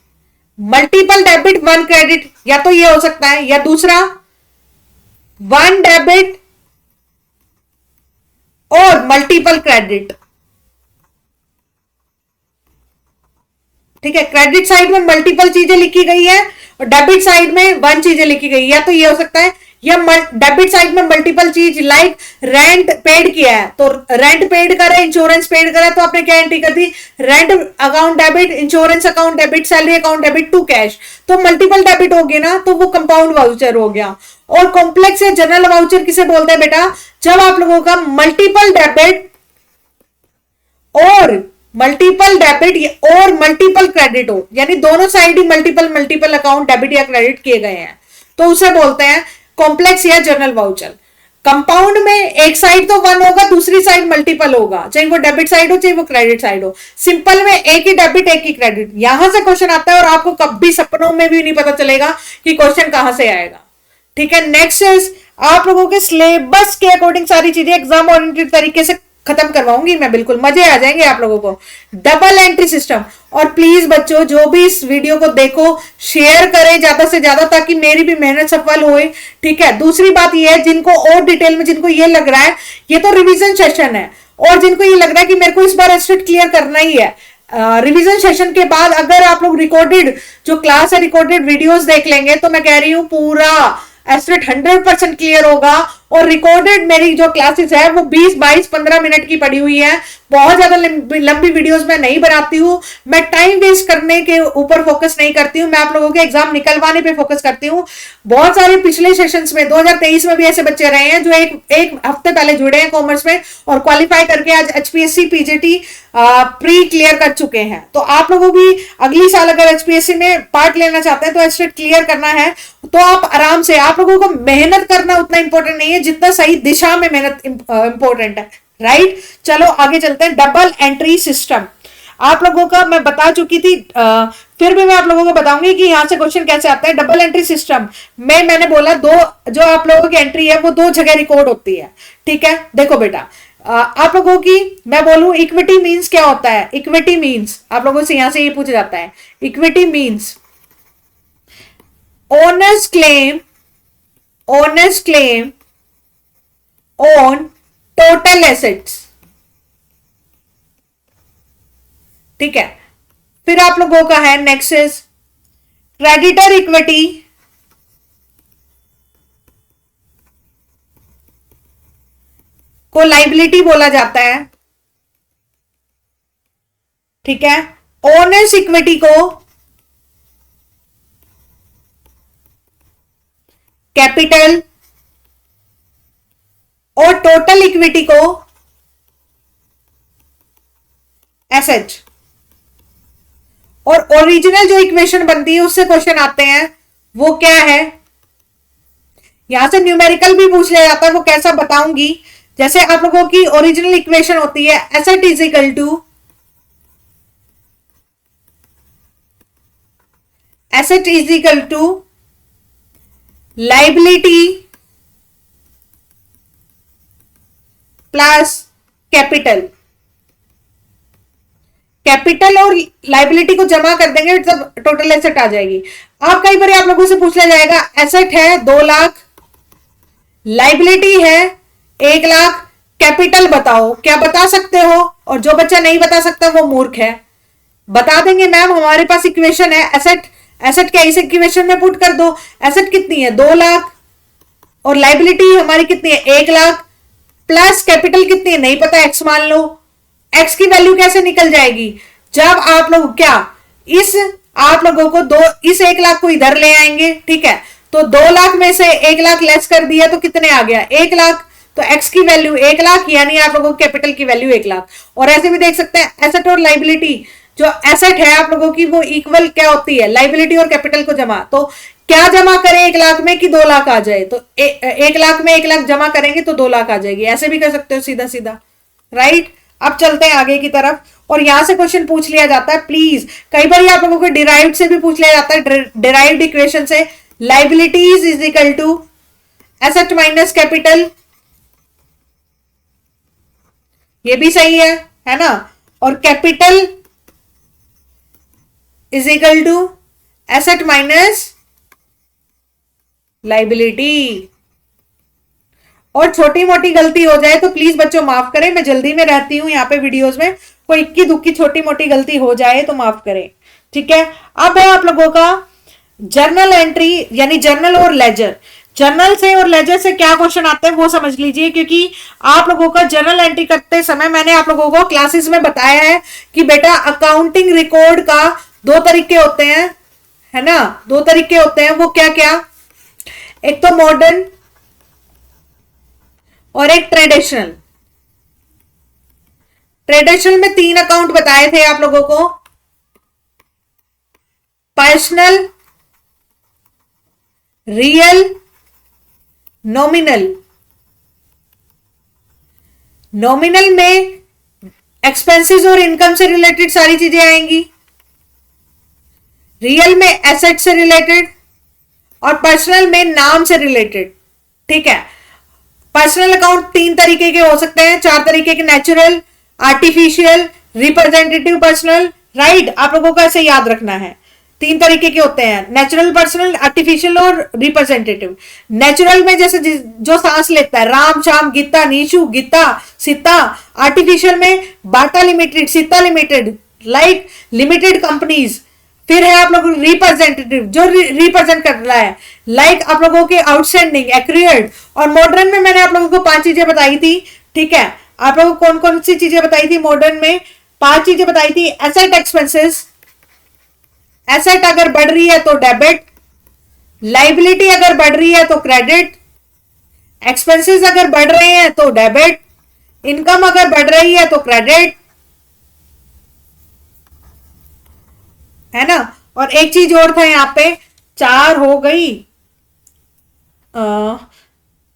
multiple debit one credit, या तो ये हो सकता है या दूसरा वन डेबिट और मल्टीपल क्रेडिट, ठीक है। क्रेडिट साइड में मल्टीपल चीजें लिखी गई है और डेबिट साइड में वन चीजें लिखी गई है, या तो ये हो सकता है या डेबिट साइड में मल्टीपल चीज, लाइक रेंट पेड किया है तो रेंट पेड करा, इंश्योरेंस पेड करा तो आपने क्या एंट्री कर दी, rent account debit, insurance account debit, salary account debit to cash, तो मल्टीपल डेबिट हो गया ना, तो वो कंपाउंड वाउचर हो गया। और कॉम्प्लेक्स या जनरल वाउचर किसे बोलते हैं बेटा, जब आप लोगों का मल्टीपल डेबिट और मल्टीपल डेबिट और मल्टीपल क्रेडिट हो, यानी दोनों साइड ही मल्टीपल मल्टीपल अकाउंट डेबिट या क्रेडिट किए गए हैं, तो उसे बोलते हैं कॉम्प्लेक्स या जनरल वाउचर। कंपाउंड में एक साइड तो वन होगा, दूसरी साइड मल्टीपल होगा, चाहे वो डेबिट साइड हो चाहे वो क्रेडिट साइड हो। सिंपल में एक ही डेबिट एक ही क्रेडिट, यहां से क्वेश्चन आता है और आपको कभी सपनों में भी नहीं पता चलेगा कि क्वेश्चन कहां से आएगा, ठीक है। नेक्स्ट इज आप लोगों के सिलेबस के अकॉर्डिंग सारी चीजें एग्जाम ओरिएंटेड तरीके से खत्म करवाऊंगी मैं, बिल्कुल मजे आ जाएंगे आप लोगों को। डबल एंट्री सिस्टम, और प्लीज बच्चों जो भी इस वीडियो को देखो शेयर करें ज्यादा से ज्यादा ताकि मेरी भी मेहनत सफल होए, ठीक है। दूसरी बात यह है, जिनको और डिटेल में, जिनको ये लग रहा है ये तो रिवीजन सेशन है, और जिनको ये लग रहा है कि मेरे को इस बार एस्टेट क्लियर करना ही है, रिवीजन सेशन के बाद अगर आप लोग रिकॉर्डेड जो क्लास है, रिकॉर्डेड वीडियोस देख लेंगे तो मैं कह रही हूं पूरा एस्टेट 100% क्लियर होगा। और रिकॉर्डेड मेरी जो क्लासेस है वो 20, 22, 15 मिनट की पड़ी हुई है, बहुत ज्यादा लंबी वीडियोस मैं नहीं बनाती हूँ, मैं टाइम वेस्ट करने के ऊपर फोकस नहीं करती हूँ, मैं आप लोगों के एग्जाम निकलवाने पे फोकस करती हूँ। बहुत सारे पिछले सेशंस में 2023 में भी ऐसे बच्चे रहे हैं जो एक हफ्ते पहले जुड़े हैं कॉमर्स में और क्वालिफाई करके आज एचपीएससी पीजीटी प्री क्लियर कर चुके हैं। तो आप लोगों भी अगली साल अगर एचपीएससी में पार्ट लेना चाहते हैं तो एस्टेट क्लियर करना है तो आप आराम से, आप लोगों को मेहनत करना उतना इंपॉर्टेंट नहीं है जितना सही दिशा में मेहनत इंपॉर्टेंट है, राइट। चलो आगे चलते हैं। डबल एंट्री सिस्टम आप लोगों का मैं बता चुकी थी, फिर भी मैं आप लोगों को बताऊंगी कि यहां से क्वेश्चन कैसे आता है। डबल एंट्री सिस्टम में मैंने बोला दो, जो आप लोगों की एंट्री है वो दो जगह रिकॉर्ड होती है, ठीक है। देखो बेटा, आप लोगों की मैं बोलूं इक्विटी मींस क्या होता है। इक्विटी मींस आप लोगों से यहां से ये पूछा जाता है, equity means owners claim, owners claim on total assets, ठीक है। फिर आप लोगों का है नेक्स्ट इज क्रेडिटर इक्विटी, को लाइबिलिटी बोला जाता है, ठीक है। ओनर्स इक्विटी को कैपिटल और टोटल इक्विटी को एसेट। और ओरिजिनल जो इक्वेशन बनती है उससे क्वेश्चन आते हैं, वो क्या है, यहां से न्यूमेरिकल भी पूछ लिया जाता है, वो कैसा बताऊंगी। जैसे आप लोगों की ओरिजिनल इक्वेशन होती है asset is equal to, asset is equal to liability plus capital, capital और लाइबिलिटी को जमा कर देंगे तब टोटल एसेट आ जाएगी। अब कई बार आप लोगों से पूछ लिया जाएगा, एसेट है 2 लाख, लाइबिलिटी है 1 लाख, कैपिटल बताओ, क्या बता सकते हो? और जो बच्चा नहीं बता सकता वो मूर्ख है। बता देंगे मैम, हमारे पास इक्वेशन है, एसेट एसेट क्या इस इक्वेशन में पुट कर दो। एसेट कितनी है 2 लाख और लाइबिलिटी हमारी कितनी है 1 लाख, प्लस कैपिटल कितनी है नहीं पता, एक्स मान लो। एक्स की वैल्यू कैसे निकल जाएगी? जब आप लोग क्या इस आप लोगों को इस 1 लाख को इधर ले आएंगे, ठीक है, तो 2 लाख में से 1 लाख लेस कर दिया तो कितने आ गया 1 लाख, तो एक्स की वैल्यू 1 लाख, यानी आप लोगों को कैपिटल की वैल्यू 1 लाख। और ऐसे भी देख सकते हैं एसेट और लाइबिलिटी, जो एसेट है आप लोगों की वो इक्वल क्या होती है लाइबिलिटी और कैपिटल को जमा। तो क्या जमा करें 1 लाख में कि 2 लाख आ जाए, तो 1 लाख में 1 लाख जमा करेंगे तो 2 लाख आ जाएगी। ऐसे भी कर सकते हो सीधा सीधा, राइट। अब चलते हैं आगे की तरफ, और यहां से क्वेश्चन पूछ लिया जाता है प्लीज, कई बार आप लोगों को डिराइव्ड से भी पूछ लिया जाता है, डिराइव्ड इक्वेशन से। Liabilities is equal to asset minus capital, ये भी सही है ना, और capital is equal to asset minus liability. और छोटी मोटी गलती हो जाए तो प्लीज बच्चों माफ करें, मैं जल्दी में रहती हूं यहाँ पे वीडियोस में, कोई इक्की दुक्की छोटी मोटी गलती हो जाए तो माफ करें, ठीक है। अब है आप लोगों का जर्नल एंट्री, यानी जर्नल और लेजर। जर्नल से और लेजर से क्या क्वेश्चन आते हैं वो समझ लीजिए, क्योंकि आप लोगों का जर्नल एंट्री करते समय मैंने आप लोगों को क्लासेस में बताया है कि बेटा अकाउंटिंग रिकॉर्ड का 2 तरीके होते हैं, है ना, 2 तरीके होते हैं। वो क्या क्या, एक तो मॉडर्न और एक ट्रेडिशनल। ट्रेडिशनल में 3 अकाउंट बताए थे आप लोगों को, पर्सनल, रियल, नॉमिनल। नॉमिनल में एक्सपेंसेस और इनकम से रिलेटेड सारी चीजें आएंगी, रियल में एसेट से रिलेटेड, और पर्सनल में नाम से रिलेटेड, ठीक है। पर्सनल अकाउंट 3 तरीके के हो सकते हैं, 4 तरीके के, natural, artificial, representative personal, right. आप लोगों को ऐसे याद रखना है, 3 तरीके के होते हैं, नेचुरल, पर्सनल, आर्टिफिशियल और रिप्रेजेंटेटिव। नेचुरल में जैसे जो सांस लेता है, राम, श्याम, गीता, नीशु, गीता, सीता। आर्टिफिशियल में Bata limited, Sita limited, like limited companies. फिर है आप लोगों को रिप्रेजेंटेटिव, जो रिप्रेजेंट कर रहा है, लाइक आप लोगों के आउटस्टैंडिंग, एक्यूरेट। और मॉडर्न में मैंने आप लोगों को 5 चीजें बताई थी, ठीक है। आप लोगों को कौन कौन सी चीजें बताई थी मॉडर्न में? 5 चीजें बताई थी। एसेट एक्सपेंसेस, एसेट अगर बढ़ रही है तो डेबिट, लाइबिलिटी अगर बढ़ रही है तो क्रेडिट, एक्सपेंसेस अगर बढ़ रहे हैं तो डेबिट, इनकम अगर बढ़ रही है तो क्रेडिट, है ना। और एक चीज और था यहाँ पे, 4 हो गई,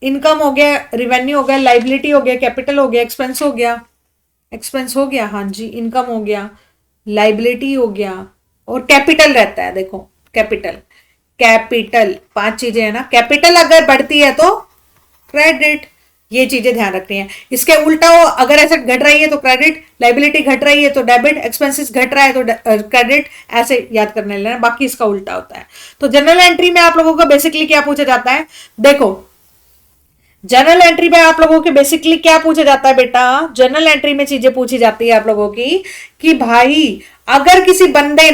इनकम हो गया, रिवेन्यू हो गया, लाइबिलिटी हो गया, कैपिटल हो गया, एक्सपेंस हो गया, एक्सपेंस हो गया, हाँ जी, इनकम हो गया, लाइबिलिटी हो गया, और कैपिटल रहता है। देखो कैपिटल, कैपिटल 5 चीजें है ना। कैपिटल अगर बढ़ती है तो क्रेडिट, ये चीजें ध्यान रखनी है। इसके उल्टा हो, अगर एसेट घट रही है तो क्रेडिट, लाइबिलिटी घट रही है तो डेबिट, एक्सपेंसेस घट रहा है तो क्रेडिट, ऐसे याद करने लेना, बाकी इसका उल्टा होता है। तो जनरल एंट्री में आप लोगों को बेसिकली क्या पूछा जाता है, देखो जनरल एंट्री में आप लोगों के बेसिकली क्या पूछा जाता है बेटा, जनरल एंट्री में चीजें पूछी जाती है आप लोगों की कि भाई अगर किसी बंदे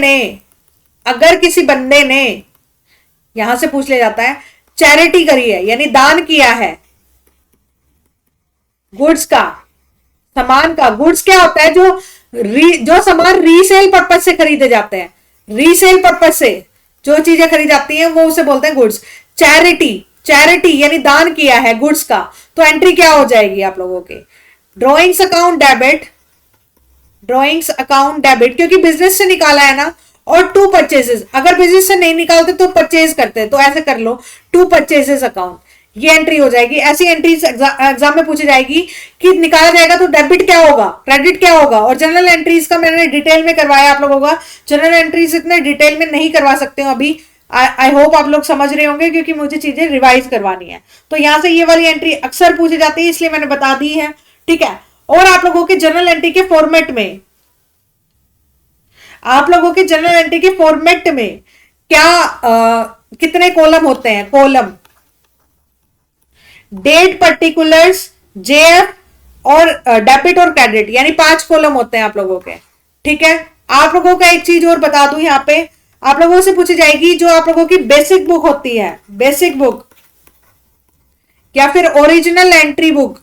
ने यहां से पूछ लिया जाता है चैरिटी करी है, यानी दान किया है, गुड्स का, सामान का। गुड्स क्या होता है, जो सामान रीसेल पर्पज से खरीदे जाते हैं, रीसेल पर्पज से जो चीजें खरीदी जाती हैं वो उसे बोलते हैं गुड्स। चैरिटी यानी दान किया है गुड्स का, तो एंट्री क्या हो जाएगी आप लोगों के, drawings account debit, drawings account debit, क्योंकि बिजनेस से निकाला है ना। और 2 परचेजेस, अगर बिजनेस से नहीं निकालते तो परचेज करते, तो ऐसे कर लो 2 परचेजेस अकाउंट, ये एंट्री हो जाएगी। ऐसी एंट्री एग्जाम में पूछी जाएगी कि निकाला जाएगा तो डेबिट क्या होगा, क्रेडिट क्या होगा। और जनरल एंट्रीज का मैंने डिटेल में करवाया आप लोगों का, जनरल एंट्रीज इतने डिटेल में नहीं करवा सकते हो अभी, आई होप आप लोग समझ रहे होंगे, क्योंकि मुझे चीजें रिवाइज करवानी है। तो यहां से ये वाली एंट्री अक्सर पूछी जाती है, इसलिए मैंने बता दी है। ठीक है, और आप लोगों के जर्नल एंट्री के फॉर्मेट में, आप लोगों के जर्नल एंट्री के फॉर्मेट में क्या कितने कॉलम होते हैं? कॉलम डेट, पर्टिकुलर्स, जेएफ और डेबिट और क्रेडिट, यानी 5 कॉलम होते हैं आप लोगों के। ठीक है, आप लोगों का एक चीज और बता दूं, यहां पे आप लोगों से पूछी जाएगी जो आप लोगों की बेसिक बुक होती है, बेसिक बुक या फिर original entry book.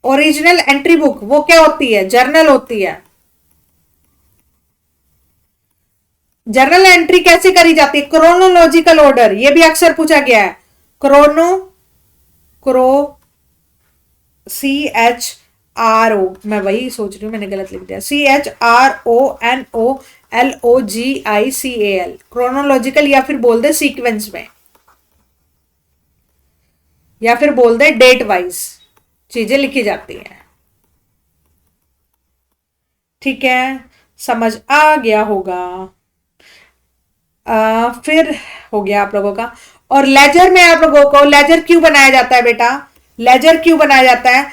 Original entry book वो क्या होती है? जर्नल होती है। जर्नल एंट्री कैसे करी जाती है? क्रोनोलॉजिकल ऑर्डर, ये भी अक्सर पूछा गया है। क्रोनो क्रो CHRO, मैं वही सोच रही हूं, मैंने गलत लिख दिया, CHRONOLOGICAL, क्रोनोलॉजिकल, या फिर बोल दे सीक्वेंस में, या फिर बोल दे डेट वाइज चीजें लिखी जाती हैं। ठीक है, समझ आ गया होगा। फिर हो गया आप लोगों का। और लेजर में आप लोगों को लेजर क्यों बनाया जाता है बेटा? लेजर क्यों बनाया जाता है?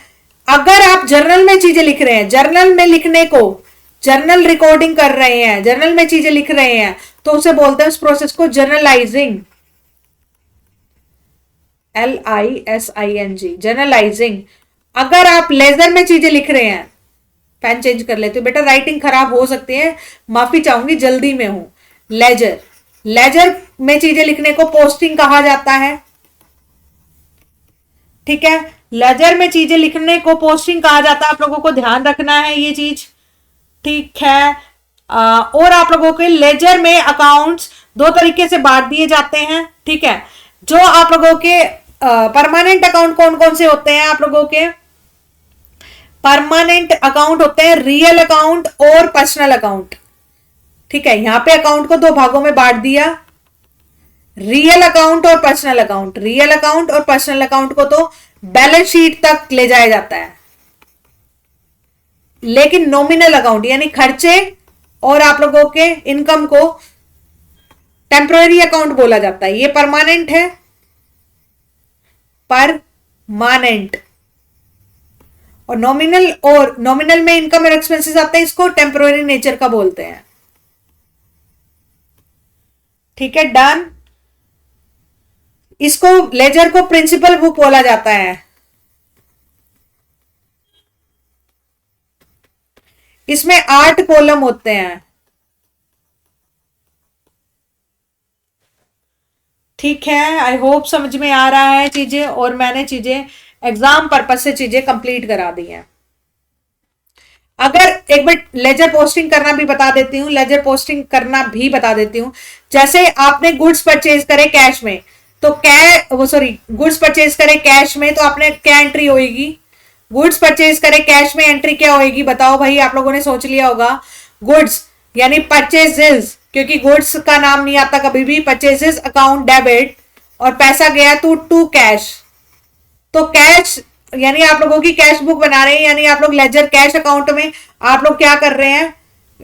अगर आप जर्नल में चीजें लिख रहे हैं, जर्नल में लिखने को, जर्नल रिकॉर्डिंग कर रहे हैं, जर्नल में चीजें लिख रहे हैं, तो उसे बोलते हैं उस प्रोसेस को जर्नलाइजिंग, LISING, जर्नलाइजिंग। अगर आप लेजर में चीजें लिख रहे हैं, पेन चेंज कर लेते हो बेटा, राइटिंग खराब हो सकती है, माफी चाहूंगी, जल्दी में हूं। लेजर, लेजर में चीजें लिखने को पोस्टिंग कहा जाता है। ठीक है, लेजर में चीजें लिखने को पोस्टिंग कहा जाता है, आप लोगों को ध्यान रखना है ये चीज। ठीक है, और आप लोगों के लेजर में अकाउंट्स 2 तरीके से बांट दिए जाते हैं। ठीक है, जो आप लोगों के परमानेंट अकाउंट कौन कौन से होते हैं? आप लोगों के परमानेंट अकाउंट होते हैं रियल अकाउंट और पर्सनल अकाउंट। ठीक है, यहां पे अकाउंट को 2 भागों में बांट दिया, रियल अकाउंट और पर्सनल अकाउंट। रियल अकाउंट और पर्सनल अकाउंट को तो बैलेंस शीट तक ले जाया जाता है, लेकिन नॉमिनल अकाउंट यानी खर्चे और आप लोगों के इनकम को टेम्पररी अकाउंट बोला जाता है। ये परमानेंट है, परमानेंट। और नॉमिनल में इनकम और एक्सपेंसेस आते हैं, इसको टेम्पररी नेचर का बोलते हैं। ठीक है, डन। इसको लेजर को प्रिंसिपल बुक बोला जाता है। इसमें 8 कॉलम होते हैं। ठीक है, आई होप समझ में आ रहा है चीजें, और मैंने चीजें एग्जाम पर्पज से चीजें कंप्लीट करा दी हैं। अगर एक बार लेजर पोस्टिंग करना भी बता देती हूँ, लेजर पोस्टिंग करना भी बता देती हूँ। जैसे आपने गुड्स परचेज करे कैश में, तो गुड्स परचेज करे कैश में, तो आपने क्या एंट्री होगी? गुड्स परचेज करे कैश में एंट्री क्या होगी? बताओ भाई, आप लोगों ने सोच लिया होगा। गुड्स यानी परचेजेस, क्योंकि गुड्स का नाम नहीं आता कभी भी। परचेजेस अकाउंट डेबिट, और पैसा गया टू कैश, तो कैश यानी आप लोगों की कैश बुक बना रहे हैं, यानी आप लोग लेजर कैश अकाउंट में आप लोग क्या कर रहे हैं?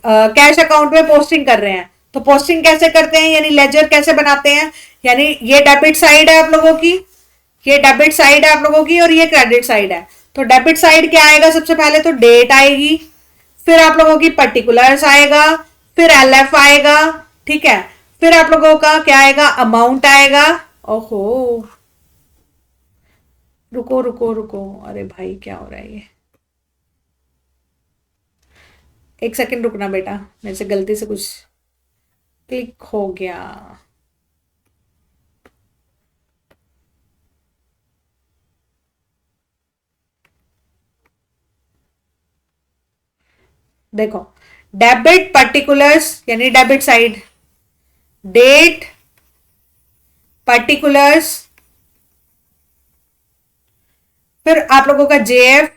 कैश अकाउंट में पोस्टिंग कर रहे हैं। तो पोस्टिंग कैसे करते हैं, यानी लेजर कैसे बनाते हैं? यानी ये डेबिट साइड है आप लोगों की, ये डेबिट साइड है आप लोगों की, और ये क्रेडिट साइड है। तो डेबिट साइड क्या आएगा? सबसे पहले तो डेट आएगी, फिर आप लोगों की पर्टिकुलर्स आएगा, फिर LF आएगा। ठीक है, फिर आप लोगों का क्या आएगा? अमाउंट आएगा। ओहो, रुको रुको रुको, अरे भाई क्या हो रहा है ये? एक सेकंड रुकना बेटा, मेरे से गलती से कुछ क्लिक हो गया। देखो, डेबिट पर्टिकुलर्स यानी डेबिट साइड, डेट, पर्टिकुलर्स, फिर आप लोगों का JF,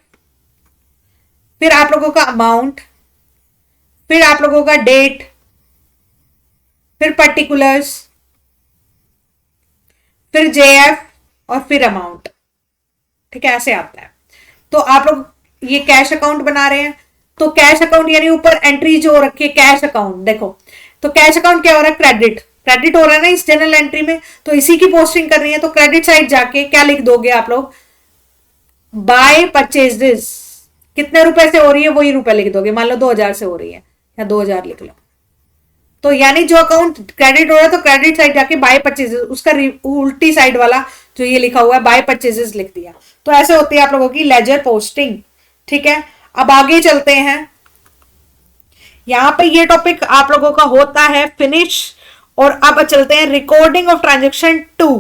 फिर आप लोगों का अमाउंट, फिर आप लोगों का डेट, फिर पर्टिकुलर्स, फिर JF, और फिर अमाउंट। ठीक है, ऐसे आता है। तो आप लोग ये कैश अकाउंट बना रहे हैं, तो कैश अकाउंट यानी ऊपर एंट्री जो हो रखी है कैश अकाउंट, देखो तो कैश अकाउंट क्या हो रहा है, क्रेडिट, क्रेडिट हो रहा है ना इस जनरल एंट्री में, तो इसी की पोस्टिंग करनी है। तो क्रेडिट साइड जाके क्या लिख दोगे आप लोग, बाय परचेजेस, कितने रुपए से हो रही है वही रुपए लिख दोगे, मान लो 2000 से हो रही है या 2000 लिख लो। तो यानी जो अकाउंट क्रेडिट हो रहा है तो क्रेडिट साइड जाके बाय परचेजेस, उसका उल्टी साइड वाला जो ये लिखा हुआ है बाय परचेजेस लिख दिया। तो ऐसे होती है आप लोगों की लेजर पोस्टिंग। ठीक है, अब आगे चलते हैं। यहां पे ये टॉपिक आप लोगों का होता है फिनिश। और अब चलते हैं recording of transaction 2।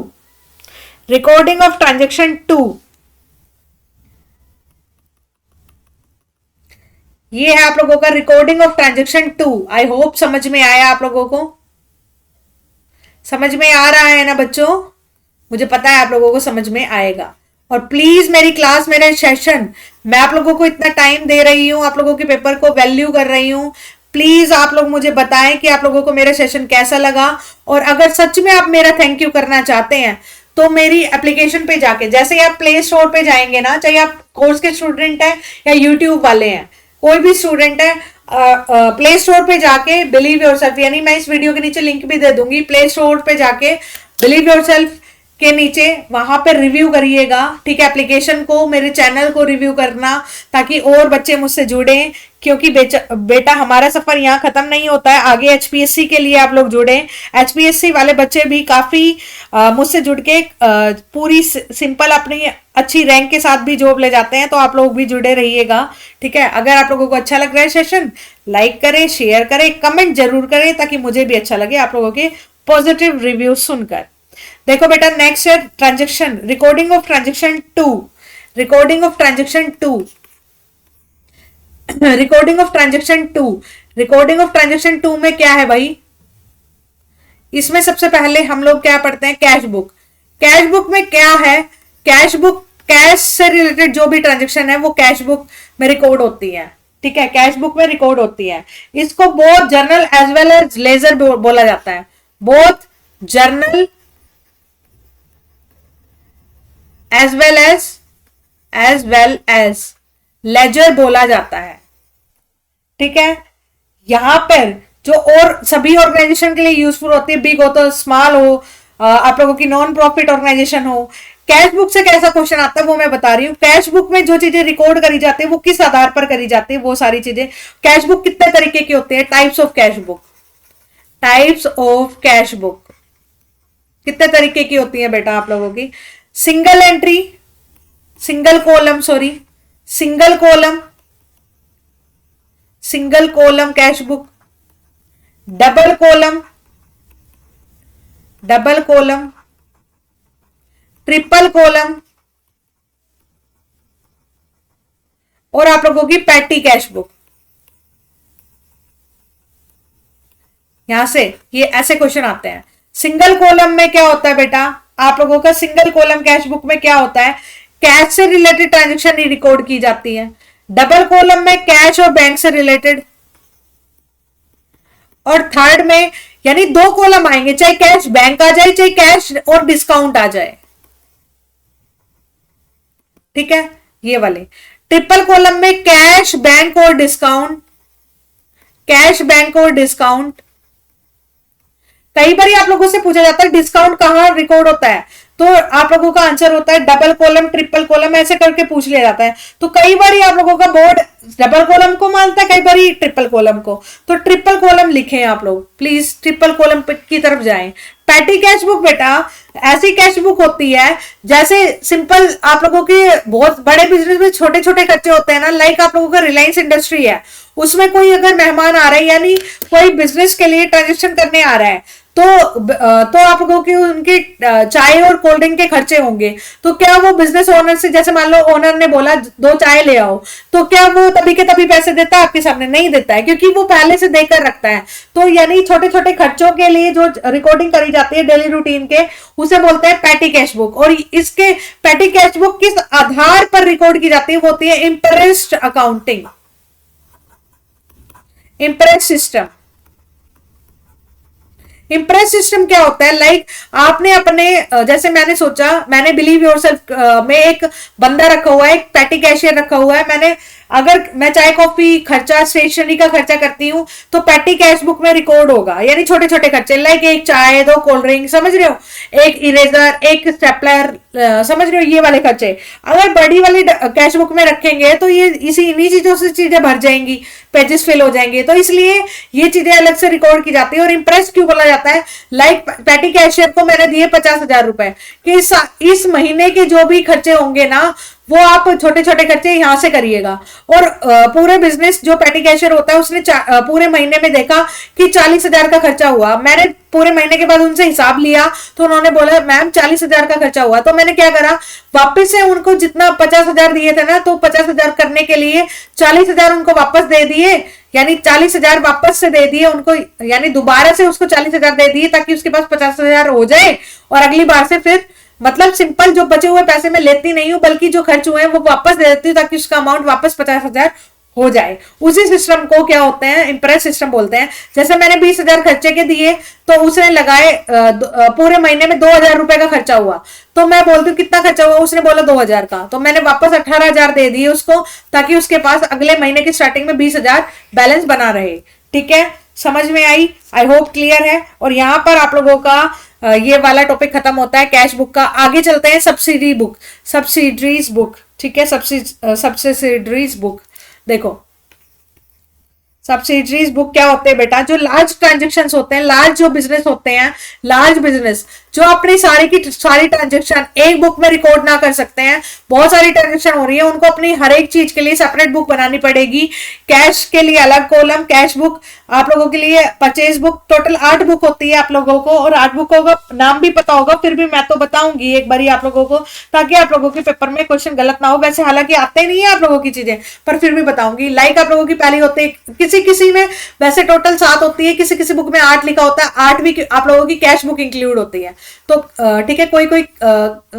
Recording of transaction 2 ये है आप लोगों का recording of transaction 2। I hope समझ में आया आप लोगों को, समझ में आ रहा है ना बच्चों, मुझे पता है आप लोगों को समझ में आएगा। और प्लीज मेरी क्लास, मेरे सेशन, मैं आप लोगों को इतना टाइम दे रही हूं, आप लोगों के पेपर को वैल्यू कर रही हूं, प्लीज आप लोग मुझे बताएं कि आप लोगों को मेरा सेशन कैसा लगा। और अगर सच में आप मेरा थैंक यू करना चाहते हैं तो मेरी एप्लीकेशन पे जाके, जैसे ही आप प्ले स्टोर पे जाएंगे ना, चाहे आप कोर्स के स्टूडेंट हैं या यूट्यूब वाले हैं, कोई भी स्टूडेंट है, प्ले स्टोर पे जाके बिलीव योरसेल्फ, यानी मैं इस वीडियो के नीचे लिंक भी दे दूंगी, प्ले स्टोर पे जाके बिलीव योरसेल्फ के नीचे वहां पर रिव्यू करिएगा। ठीक है, एप्लीकेशन को, मेरे चैनल को रिव्यू करना ताकि और बच्चे मुझसे जुड़े, क्योंकि बेटा हमारा सफर यहाँ खत्म नहीं होता है, आगे एचपीएससी के लिए आप लोग जुड़े। एचपीएससी वाले बच्चे भी काफी मुझसे जुड़ के पूरी सिंपल अपनी अच्छी रैंक के साथ भी जॉब ले जाते हैं, तो आप लोग भी जुड़े रहिएगा। ठीक है, अगर आप लोगों को अच्छा लग रहा है सेशन, लाइक करें, शेयर करें, कमेंट जरूर करें ताकि मुझे भी अच्छा लगे आप लोगों के पॉजिटिव रिव्यू सुनकर। देखो बेटा, नेक्स्ट है transaction, recording of transaction 2। Recording of transaction 2, recording of transaction 2, recording of transaction 2 में क्या है भाई, इसमें सबसे पहले हम लोग क्या पढ़ते हैं, कैश बुक। कैश बुक में क्या है, कैश बुक, कैश से रिलेटेड जो भी ट्रांजेक्शन है वो कैश बुक में रिकॉर्ड होती है। ठीक है, कैश बुक में रिकॉर्ड होती है। इसको both journal as well as ledger बोला जाता है, both journal as well as ledger बोला जाता है। ठीक है, यहां पर जो और सभी ऑर्गेनाइजेशन के लिए यूजफुल होती है, बिग हो तो स्मॉल हो, आप लोगों की नॉन प्रॉफिट ऑर्गेनाइजेशन हो। कैश बुक से कैसा क्वेश्चन आता है वो मैं बता रही हूँ। कैश बुक में जो चीजें रिकॉर्ड करी जाती है वो किस आधार पर करी जाती है, वो सारी चीजें। कैश बुक कितने तरीके की होती है, types of cash book, types of cash book कितने तरीके की होती है बेटा आप लोगों की। Single entry, single column, sorry single column, single column cash book, double column, double column, triple column, और आप लोगों की पैटी कैश बुक। यहां से ये ऐसे क्वेश्चन आते हैं। सिंगल कॉलम में क्या होता है बेटा, आप लोगों का सिंगल कॉलम कैश बुक में क्या होता है, कैश से रिलेटेड ट्रांजेक्शन ही रिकॉर्ड की जाती है। डबल कॉलम में कैश और बैंक से रिलेटेड, और थर्ड में यानी दो कॉलम आएंगे, चाहे कैश बैंक आ जाए, चाहे कैश और डिस्काउंट आ जाए। ठीक है, ये वाले। ट्रिपल कॉलम में कैश, बैंक और डिस्काउंट, कैश, बैंक और डिस्काउंट। कई बार आप लोगों से पूछा जाता है डिस्काउंट कहां रिकॉर्ड होता है, तो आप लोगों का आंसर होता है डबल कॉलम, ट्रिपल कॉलम, ऐसे करके पूछ लिया जाता है। तो कई बार आप लोगों का बोर्ड डबल कॉलम को मानता है, कई बार ट्रिपल कॉलम को, तो ट्रिपल कॉलम लिखें आप लोग, प्लीज ट्रिपल कॉलम की तरफ जाएं। पैटी कैश बुक बेटा ऐसी कैश बुक होती है जैसे सिंपल आप लोगों के बहुत बड़े बिजनेस में छोटे छोटे खर्चे होते हैं ना, लाइक आप लोगों का रिलायंस इंडस्ट्री है, उसमें कोई अगर मेहमान आ रहा है यानी कोई बिजनेस के लिए ट्रांजेक्शन करने आ रहा है, तो आप लोगों के उनके चाय और कोल्ड ड्रिंक के खर्चे होंगे, तो क्या वो बिजनेस ओनर से, जैसे मान लो ओनर ने बोला 2 चाय ले आओ, तो क्या वो तभी के तभी पैसे देता है आपके सामने? नहीं देता है, क्योंकि वो पहले से देकर रखता है। तो यानी छोटे छोटे खर्चों के लिए जो रिकॉर्डिंग करी जाती है डेली रूटीन के, उसे बोलते हैं पैटी कैश बुक। और इसके पैटी कैश बुक किस आधार पर रिकॉर्ड की जाती है, वो होती है interest accounting, interest system. Impress system क्या होता है, लाइक आपने अपने, जैसे मैंने सोचा, मैंने बिलीव योरसेल्फ में एक बंदा रखा हुआ है, एक पैटी कैशियर रखा हुआ है, मैंने अगर मैं चाय कॉफी खर्चा स्टेशनरी का खर्चा करती हूँ तो पेटी कैश बुक में रिकॉर्ड होगा, यानी छोटे छोटे खर्चे, लाइक एक चाय, 2 कोल्ड ड्रिंक, समझ रहे हो, एक इरेजर, एक स्टेपलर, समझ रहे हो, ये वाले खर्चे अगर बड़ी वाली कैश बुक में रखेंगे तो ये इन्हीं चीजों से चीजें भर जाएंगी, पेजेस फिल हो जाएंगे। तो इसलिए ये चीजें अलग से रिकॉर्ड की जाती है। और इंप्रेस क्यों बोला जाता है? लाइक पैटी कैशियर को मैंने दिए 50,000 रुपए कि इस महीने के जो भी खर्चे होंगे ना, वो आप छोटे छोटे खर्चे यहां से करिएगा। और पूरे बिजनेस जो पैटी कैशियर होता है उसने पूरे महीने में देखा कि 40,000 का खर्चा हुआ। मैंने पूरे महीने के बाद उनसे हिसाब लिया तो उन्होंने बोला मैम 40,000 का खर्चा हुआ। तो मैंने क्या करा, वापस से उनको जितना 50,000 दिए थे ना, तो 50,000 करने के लिए 40,000 उनको वापस दे दिए, यानी 40,000 वापस से दे दिए उनको, यानी दोबारा से उसको 40,000 दे दिए ताकि उसके पास 50,000 हो जाए। और अगली बार से फिर मतलब सिंपल जो बचे हुए पैसे मैं लेती नहीं हूं, बल्कि जो खर्च हुए हैं वो वापस दे देती हूँ ताकि उसका अमाउंट वापस 50,000 हो जाए। उसी सिस्टम को क्या होते हैं, इंप्रेस सिस्टम बोलते हैं। जैसे मैंने 20,000 खर्चे के दिए तो उसने लगाए पूरे महीने में 2,000 रुपए का खर्चा हुआ, तो मैं बोलती हूँ कितना खर्चा हुआ, उसने बोला 2,000 का, तो मैंने वापस 18,000 दे दिए उसको ताकि उसके पास अगले महीने की स्टार्टिंग में 20,000 बैलेंस बना रहे। ठीक है, समझ में आई? आई होप क्लियर है। और यहां पर आप लोगों का ये वाला टॉपिक खत्म होता है कैश बुक का। आगे चलते हैं सब्सिडी बुक, सब्सिडरीज बुक। ठीक है, सब्सिडरीज बुक देखो, सब्सिडरीज बुक क्या होते हैं बेटा? जो लार्ज ट्रांजेक्शन होते हैं, लार्ज जो बिजनेस होते हैं, लार्ज बिजनेस जो अपनी सारी की सारी ट्रांजेक्शन एक बुक में रिकॉर्ड ना कर सकते हैं, बहुत सारी ट्रांजेक्शन हो रही है, उनको अपनी हर एक चीज के लिए सेपरेट बुक बनानी पड़ेगी। कैश के लिए अलग कॉलम, कैश बुक, आप लोगों के लिए परचेज बुक, टोटल 8 बुक होती है आप लोगों को। और 8 बुकों का नाम भी पता होगा, फिर भी मैं तो बताऊंगी एक बारी आप लोगों को, ताकि आप लोगों के पेपर में क्वेश्चन गलत ना हो। वैसे हालांकि आते नहीं है आप लोगों की चीजें, पर फिर भी बताऊंगी। लाइक आप लोगों की पहली होती है, किसी किसी में वैसे टोटल 7 होती है, किसी किसी बुक में 8 लिखा होता है, 8 भी आप लोगों की कैश बुक इंक्लूड होती है। तो ठीक है, कोई कोई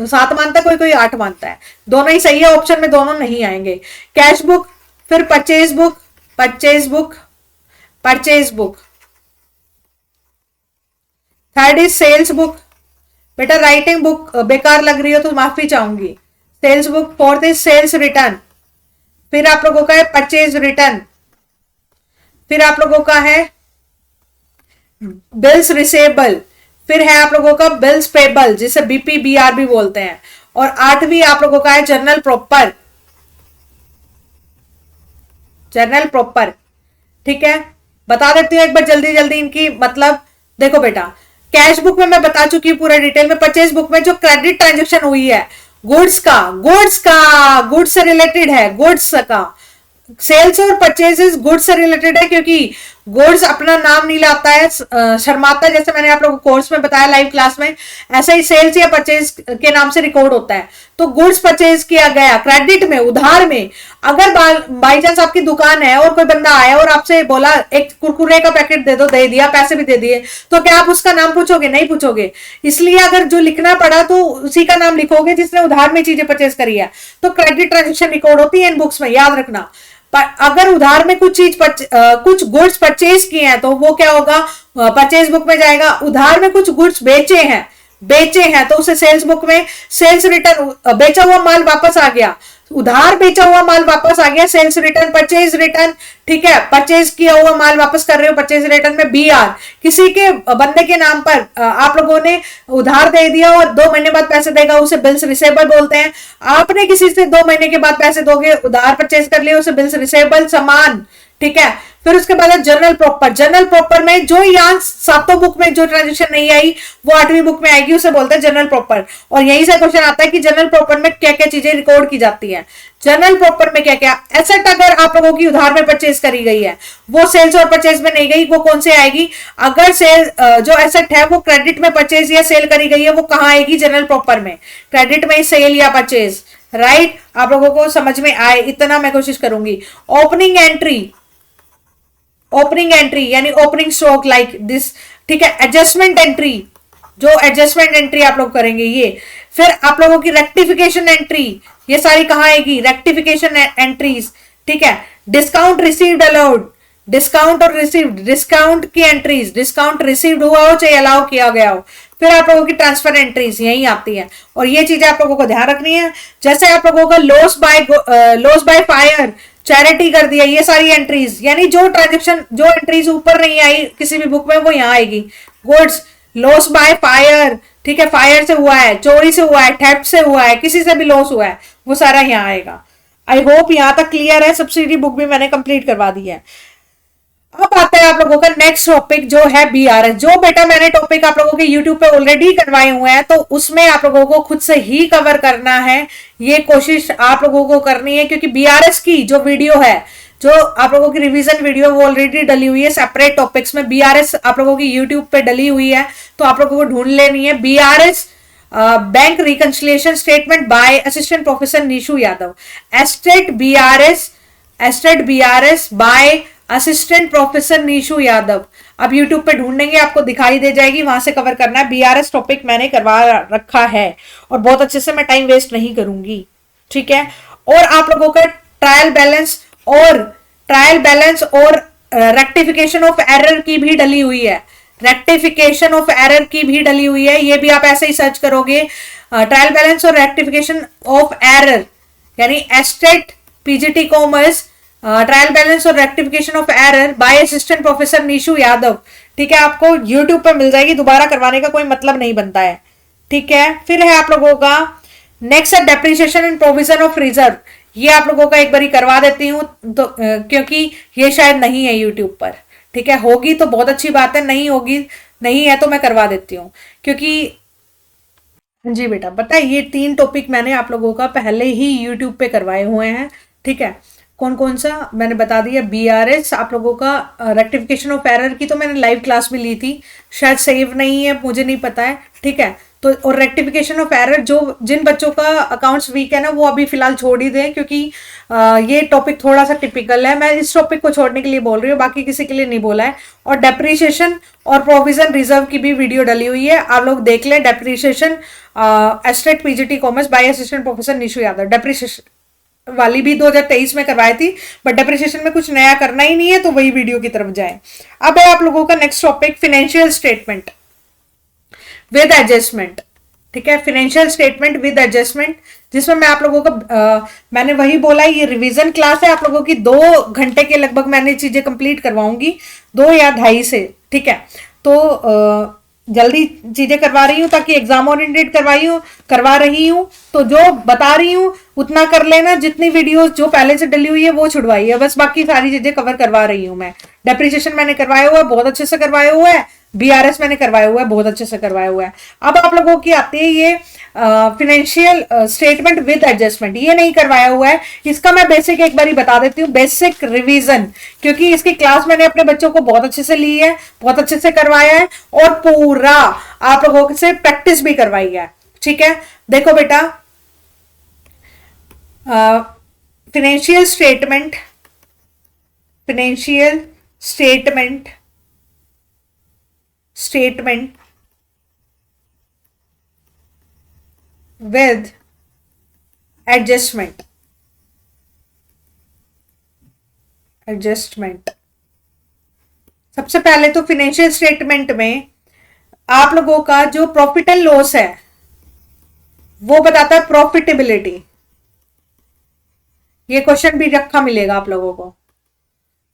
7 मानता है, कोई कोई 8 मानता है, दोनों ही सही है, ऑप्शन में दोनों नहीं आएंगे। कैश बुक, फिर purchase book, purchase book, purchase book, third is sales book. बेटा राइटिंग बुक बेकार लग रही हो तो माफी चाहूंगी। Sales book. Fourth is sales return, फिर आप लोगों का है परचेज रिटर्न, फिर आप लोगों का है बिल्स रिसेबल, फिर है आप लोगों का बिल्स पेबल जिसे बीपीबीआर भी बोलते हैं, और 8वीं आप लोगों का है जर्नल प्रॉपर, जर्नल प्रॉपर। ठीक है, बता देती हूँ एक बार जल्दी जल्दी इनकी मतलब। देखो बेटा, कैश बुक में मैं बता चुकी हूँ पूरा डिटेल में। परचेज बुक में जो क्रेडिट ट्रांजेक्शन हुई है गुड्स का, गुड्स से रिलेटेड है, गुड्स का। सेल्स और परचेजेस गुड्स से रिलेटेड है, क्योंकि गुड्स अपना नाम नहीं लाता है, शर्माता है, जैसे मैंने आप लोगों को कोर्स में बताया लाइव क्लास में, ऐसा ही सेल्स या परचेज के नाम से रिकॉर्ड होता है। तो गुड्स परचेज किया गया क्रेडिट में, उधार में। अगर बाई चांस आपकी दुकान है और कोई बंदा आया और आपसे बोला एक कुरकुरे का पैकेट दे दो, दे दिया, पैसे भी दे दिए, तो क्या आप उसका नाम पूछोगे? नहीं पूछोगे। इसलिए अगर जो लिखना पड़ा तो उसी का नाम लिखोगे जिसने उधार में चीजें परचेज करी है। तो क्रेडिट ट्रांजेक्शन रिकॉर्ड होती है इन बुक्स में, याद रखना। पर अगर उधार में कुछ कुछ गुड्स परचेज किए हैं तो वो क्या होगा? परचेज बुक में जाएगा। उधार में कुछ गुड्स बेचे हैं तो उसे सेल्स बुक में। सेल्स रिटर्न, बेचा हुआ माल वापस आ गया, उधार बेचा हुआ माल वापस आ गया, सेल्स रिटर्न। परचेज रिटर्न, ठीक है, परचेज किया हुआ माल वापस कर रहे हो, परचेज रिटर्न में बीआर। किसी के बंदे के नाम पर आप लोगों ने उधार दे दिया और 2 महीने बाद पैसे देगा, उसे बिल्स रिसेबल बोलते हैं। आपने किसी से 2 महीने के बाद पैसे दोगे, उधार परचेज कर लिया, उसे बिल्स रिसेबल, समान। ठीक है, फिर उसके बाद है जर्नल प्रॉपर। जर्नल प्रॉपर में जो यहाँ 7 बुक में जो ट्रांजेक्शन नहीं आई वो 8वीं बुक में आएगी, उसे बोलते हैं जर्नल प्रॉपर। और यहीं से क्वेश्चन आता है कि जर्नल प्रॉपर में क्या क्या चीजें रिकॉर्ड की जाती है। जर्नल प्रॉपर में क्या क्या एसेट अगर आप लोगों की उधार में परचेज करी गई है वो सेल्स और परचेज में नहीं गई, वो कौन से आएगी? अगर सेल जो एसेट है वो क्रेडिट में परचेज या सेल करी गई है, वो कहाँ आएगी? जर्नल प्रॉपर में, क्रेडिट में सेल या परचेज। राइट, आप लोगों को समझ में आए इतना मैं कोशिश करूंगी। ओपनिंग एंट्री, ओपनिंग एंट्री यानी ओपनिंग स्टॉक लाइक दिस। ठीक है, एडजस्टमेंट एंट्री, जो एडजस्टमेंट एंट्री आप लोग करेंगे ये। फिर आप लोगों की रेक्टिफिकेशन एंट्री, ये सारी कहाँ आएगी? Rectification entries. ठीक है, डिस्काउंट रिसीव्ड अलाउड, डिस्काउंट और रिसीव्ड, डिस्काउंट की एंट्रीज, डिस्काउंट रिसीव्ड हुआ हो चाहे अलाउ किया गया हो। फिर आप लोगों की ट्रांसफर एंट्रीज यही आती है, और ये चीजें आप लोगों को ध्यान रखनी है। जैसे आप लोगों का लॉस बाय फायर, चैरिटी कर दिया, ये सारी एंट्रीज, यानी जो ट्रांजेक्शन, जो एंट्रीज ऊपर नहीं आई किसी भी बुक में वो यहाँ आएगी। गुड्स लॉस बाय फायर, ठीक है, फायर से हुआ है, चोरी से हुआ है, थेफ्ट से हुआ है, किसी से भी लॉस हुआ है, वो सारा यहाँ आएगा। आई होप यहाँ तक क्लियर है। सब्सिडी बुक भी मैंने कंप्लीट करवा दी है। अब आता है आप लोगों का नेक्स्ट टॉपिक जो है बीआरएस। जो बेटा मैंने टॉपिक आप लोगों के यूट्यूब पे ऑलरेडी करवाए हुए हैं, तो उसमें आप लोगों को खुद से ही कवर करना है, ये कोशिश आप लोगों को करनी है, क्योंकि बीआरएस की जो वीडियो है, जो आप लोगों की रिवीजन वीडियो, वो ऑलरेडी डली हुई है सेपरेट टॉपिक्स में। बीआरएस आप लोगों की यूट्यूब पे डली हुई है, तो आप लोगों को ढूंढ लेनी है। BRS bank reconciliation statement by assistant professor Nishu Yadav, STET BRS by assistant professor Nishu Yadav. अब यूट्यूब पे ढूंढेंगे आपको दिखाई दे जाएगी, वहां से कवर करना है। बीआरएस टॉपिक मैंने करवा रखा है और बहुत अच्छे से मैं टाइम वेस्ट नहीं करूंगी, ठीक है। और आप लोगों का ट्रायल बैलेंस और रेक्टिफिकेशन ऑफ एरर की भी डली हुई है, रेक्टिफिकेशन ऑफ एरर की भी डली हुई है। ये भी आप ऐसे ही सर्च करोगे, ट्रायल बैलेंस और रेक्टिफिकेशन ऑफ एरर, यानी state PGT commerce trial balance और rectification of error by assistant professor Nishu Yadav, ठीक है। आपको यूट्यूब पर मिल जाएगी, दोबारा करवाने का कोई मतलब नहीं बनता है, ठीक है। फिर है आप लोगों का नेक्स्ट है depreciation and provision of reserve. ये आप लोगों का एक बार करवा देती हूँ, तो क्योंकि ये शायद नहीं है यूट्यूब पर, ठीक है। होगी तो बहुत अच्छी बात है, नहीं होगी, नहीं है तो मैं करवा देती हूँ, क्योंकि जी बेटा बताइए, ये 3 टॉपिक मैंने आप लोगों का पहले ही यूट्यूब पे करवाए हुए हैं, ठीक है। कौन कौन सा मैंने बता दिया। बीआरएस आप लोगों का रेक्टिफिकेशन ऑफ एरर की तो मैंने लाइव क्लास भी ली थी, शायद सेव नहीं है, मुझे नहीं पता है, ठीक है। तो और रेक्टिफिकेशन ऑफ एरर, जो जिन बच्चों का अकाउंट्स वीक है ना, वो अभी फिलहाल छोड़ ही दें, क्योंकि ये टॉपिक थोड़ा सा टिपिकल है। मैं इस टॉपिक को छोड़ने के लिए बोल रही हूँ, बाकी किसी के लिए नहीं बोला है। और डेप्रिसिएशन और प्रोविजन रिजर्व की भी वीडियो डली हुई है, आप लोग देख लें। Depreciation STET PGT commerce by assistant professor Nishu Yadav, depreciation वाली भी 2023 में करवाई थी, बट डेप्रिसिएशन में कुछ नया करना ही नहीं है, तो वही वीडियो की तरफ जाए। अब है आप लोगों का next topic financial statement with adjustment, ठीक है। फाइनेंशियल स्टेटमेंट विद एडजस्टमेंट, जिसमें मैं आप लोगों का मैंने वही बोला, ये रिवीजन क्लास है आप लोगों की, 2 घंटे के लगभग मैंने चीजें कंप्लीट करवाऊंगी, 2 या 2.5 से, ठीक है। तो जल्दी चीजें करवा रही हूँ ताकि एग्जाम ओरिएंटेड करवा रही हूँ, तो जो बता रही हूँ उतना कर लेना। जितनी वीडियोस जो पहले से डली हुई है वो छुड़वाई है, बस बाकी सारी चीजें कवर करवा रही हूँ मैं। डेप्रिसिएशन मैंने करवाया हुआ है, बहुत अच्छे से करवाया हुआ है। बीआरएस मैंने करवाया हुआ है, बहुत अच्छे से करवाया हुआ है। अब आप लोगों की आती है ये फाइनेंशियल स्टेटमेंट विद एडजस्टमेंट, ये नहीं करवाया हुआ है। इसका मैं बेसिक एक बारी बता देती हूँ, बेसिक रिवीजन, क्योंकि इसकी क्लास मैंने अपने बच्चों को बहुत अच्छे से ली है, बहुत अच्छे से करवाया है, और पूरा आप लोगों से प्रैक्टिस भी करवाई है, ठीक है। देखो बेटा, फाइनेंशियल स्टेटमेंट with adjustment सबसे पहले तो फाइनेंशियल स्टेटमेंट में आप लोगों का जो प्रॉफिट एंड लॉस है वो बताता है प्रॉफिटेबिलिटी। ये क्वेश्चन भी रखा मिलेगा आप लोगों को।